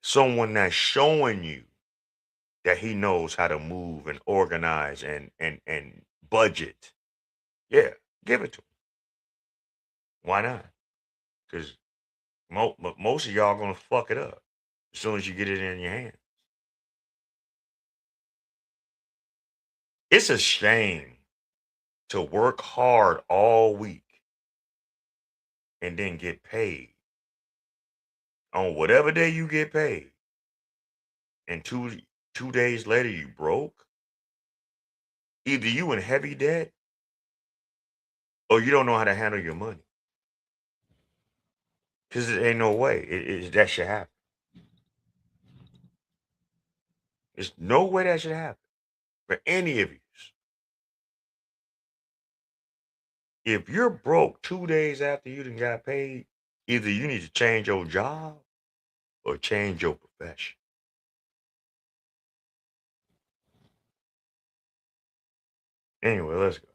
Someone that's showing you that he knows how to move and organize and budget. Yeah, give it to him. Why not? Because most of y'all gonna fuck it up as soon as you get it in your hand. It's a shame to work hard all week and then get paid on whatever day you get paid, and two days later you broke. Either you in heavy debt or you don't know how to handle your money. Because there ain't no way that should happen. There's no way that should happen for any of you. If you're broke 2 days after you done got paid, either you need to change your job or change your profession. Anyway, let's go.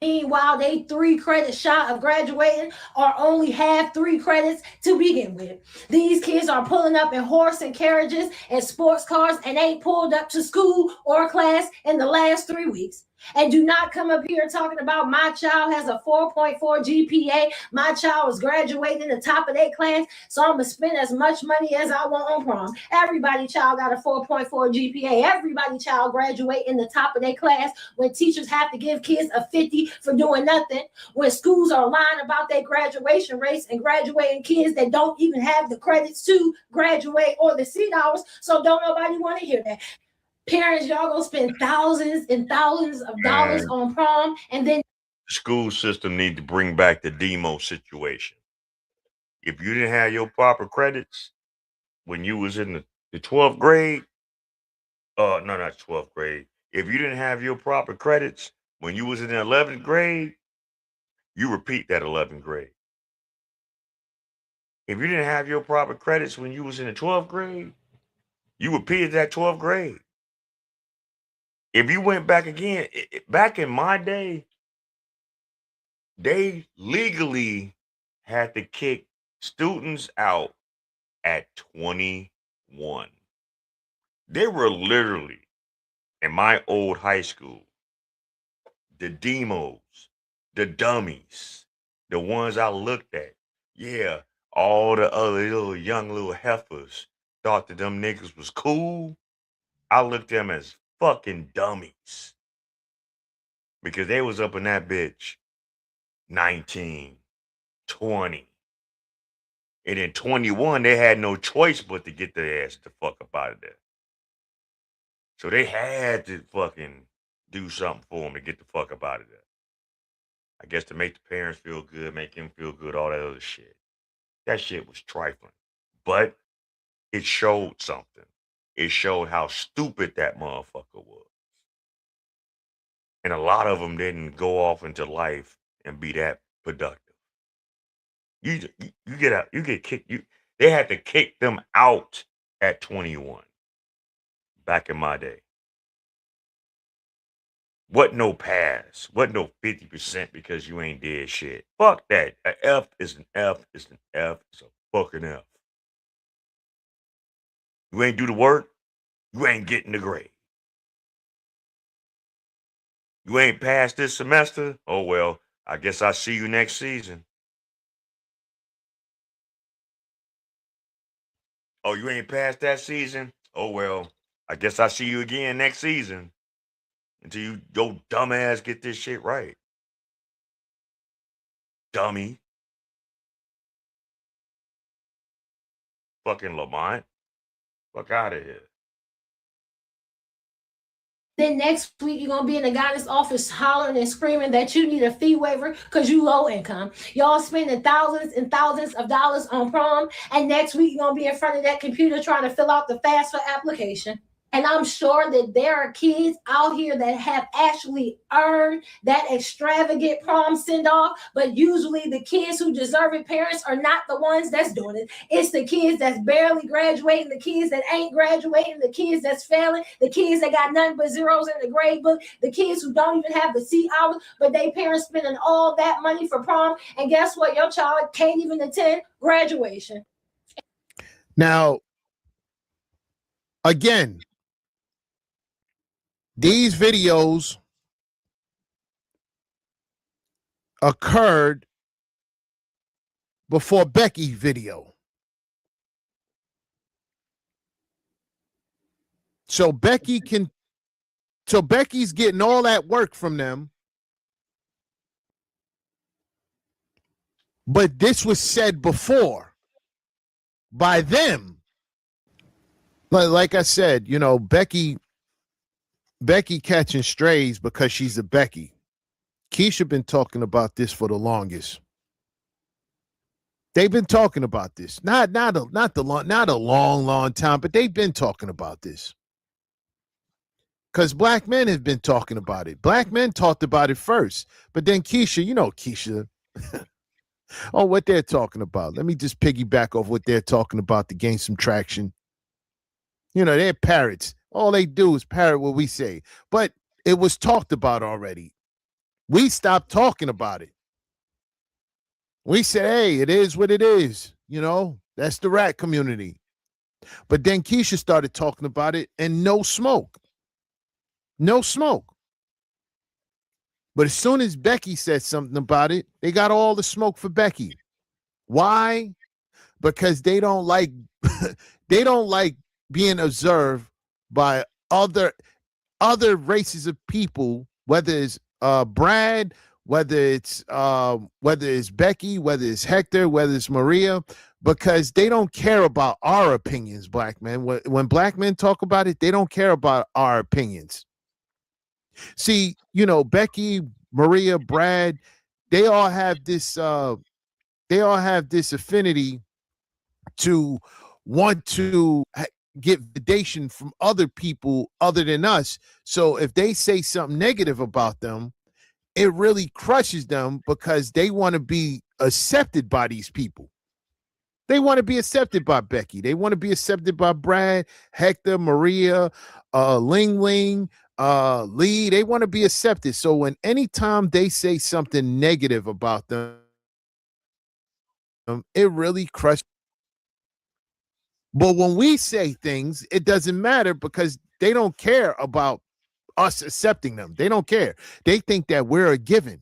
Meanwhile, they 3 credits shot of graduating or only have 3 credits to begin with. These kids are pulling up in horse and carriages and sports cars and ain't pulled up to school or class in the last 3 weeks. And do not come up here talking about my child has a 4.4 GPA. My child is graduating the top of their class, so I'm going to spend as much money as I want on prom. Everybody child got a 4.4 GPA. Everybody child graduate in the top of their class when teachers have to give kids a 50 for doing nothing. When schools are lying about their graduation rates and graduating kids that don't even have the credits to graduate or the seat hours, so don't nobody want to hear that. Parents, y'all gonna spend thousands and thousands of dollars on prom, and then the school system need to bring back the demo situation. If you didn't have your proper credits when you was in the 12th grade, no, not 12th grade. If you didn't have your proper credits when you was in the 11th grade, you repeat that 11th grade. If you didn't have your proper credits when you was in the 12th grade, you repeated that 12th grade. If you went back again, back in my day, they legally had to kick students out at 21. They were literally, in my old high school, the demos, the dummies, the ones I looked at. Yeah, all the other little young little heifers thought that them niggas was cool. I looked at them as fucking dummies because they was up in that bitch 19, 20. And in 21, they had no choice but to get their ass the fuck up out of there. So they had to fucking do something for them to get the fuck up out of there. I guess to make the parents feel good, make them feel good, all that other shit. That shit was trifling. But it showed something. It showed how stupid that motherfucker was. And a lot of them didn't go off into life and be that productive. You get out, you get kicked. They had to kick them out at 21 back in my day. What no pass? What no 50% because you ain't did shit? Fuck that. An F is an F is an F is a fucking F. You ain't do the work, you ain't getting the grade. You ain't passed this semester? Oh well, I guess I'll see you next season. Oh, you ain't passed that season? Oh well, I guess I'll see you again next season. Until you your dumb ass get this shit right. Dummy. Fucking Lamont. Fuck out of here. Then next week, you're going to be in the guidance office hollering and screaming that you need a fee waiver because you low income. Y'all spending thousands and thousands of dollars on prom. And next week, you're going to be in front of that computer trying to fill out the FAFSA application. And I'm sure that there are kids out here that have actually earned that extravagant prom send-off, but usually the kids who deserve it, parents, are not the ones that's doing it. It's the kids that's barely graduating, the kids that ain't graduating, the kids that's failing, the kids that got nothing but zeros in the grade book, the kids who don't even have the seat hours, but they parents spending all that money for prom. And guess what? Your child can't even attend graduation. Now, again, these videos occurred before Becky's video. So Becky's getting all that work from them. But this was said before by them. Like I said, you know, Becky catching strays because she's a Becky. Keisha been talking about this for the longest. They've been talking about this. Not a long time, but they've been talking about this. Because black men have been talking about it. Black men talked about it first. But then Keisha, you know Keisha. Oh, what they're talking about. Let me just piggyback off what they're talking about to gain some traction. You know, they're parrots. All they do is parrot what we say. But it was talked about already. we stopped talking about it. We said, hey, it is what it is. You know, that's the rat community. But then Keisha started talking about it and no smoke. No smoke. But as soon as Becky said something about it, they got all the smoke for Becky. Why? Because they don't like they don't like being observed by other races of people, whether it's Brad, whether it's Becky, whether it's Hector, whether it's Maria, because they don't care about our opinions, black men. When black men talk about it, they don't care about our opinions. See, you know, Becky, Maria, Brad, they all have this affinity to want to get validation from other people other than us. So if they say something negative about them, it really crushes them because they want to be accepted by these people. They want to be accepted by Becky. They want to be accepted by Brad, Hector, Maria, Ling Ling, Lee. They want to be accepted. So when anytime they say something negative about them, it really crushes. But when we say things, it doesn't matter because they don't care about us accepting them. They don't care. They think that we're a given.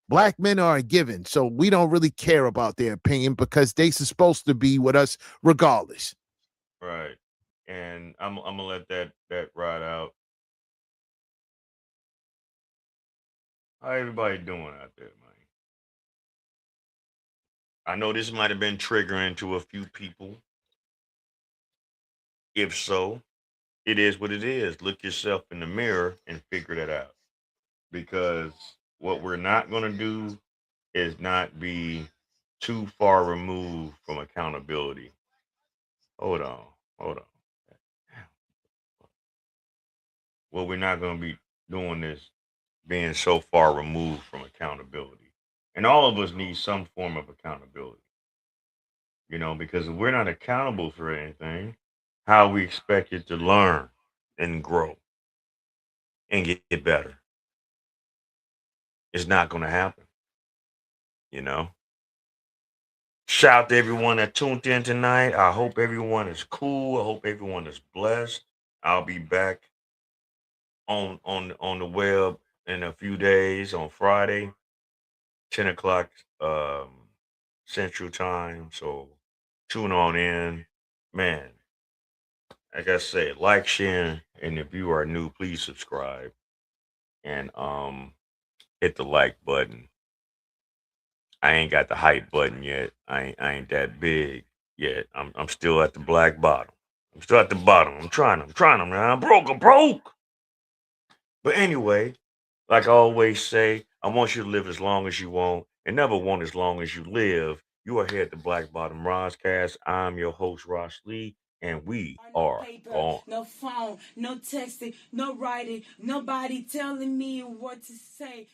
Black men are a given. So we don't really care about their opinion because they're supposed to be with us regardless. Right. And I'm gonna let that ride out. How everybody doing out there, man? I know this might have been triggering to a few people. If so, it is what it is. Look yourself in the mirror and figure that out. Because what we're not going to do is not be too far removed from accountability. Hold on. What we're not going to be doing is being so far removed from accountability. And all of us need some form of accountability. You know, because if we're not accountable for anything, how we expect it to learn and grow and get better? It's not going to happen. You know? Shout out to everyone that tuned in tonight. I hope everyone is cool. I hope everyone is blessed. I'll be back on the web in a few days on Friday, 10 o'clock Central Time. So tune on in. Man, like I said, like, share, and if you are new, please subscribe and hit the like button. I ain't got the hype button yet. I ain't that big yet. I'm still at the black bottom. I'm still at the bottom. I'm trying, man. I'm broke. But anyway, like I always say, I want you to live as long as you want and never want as long as you live. You are here at the Black Bottom Roscast. I'm your host, Ross Lee, and we are gone. No phone, no texting, no writing, nobody telling me what to say.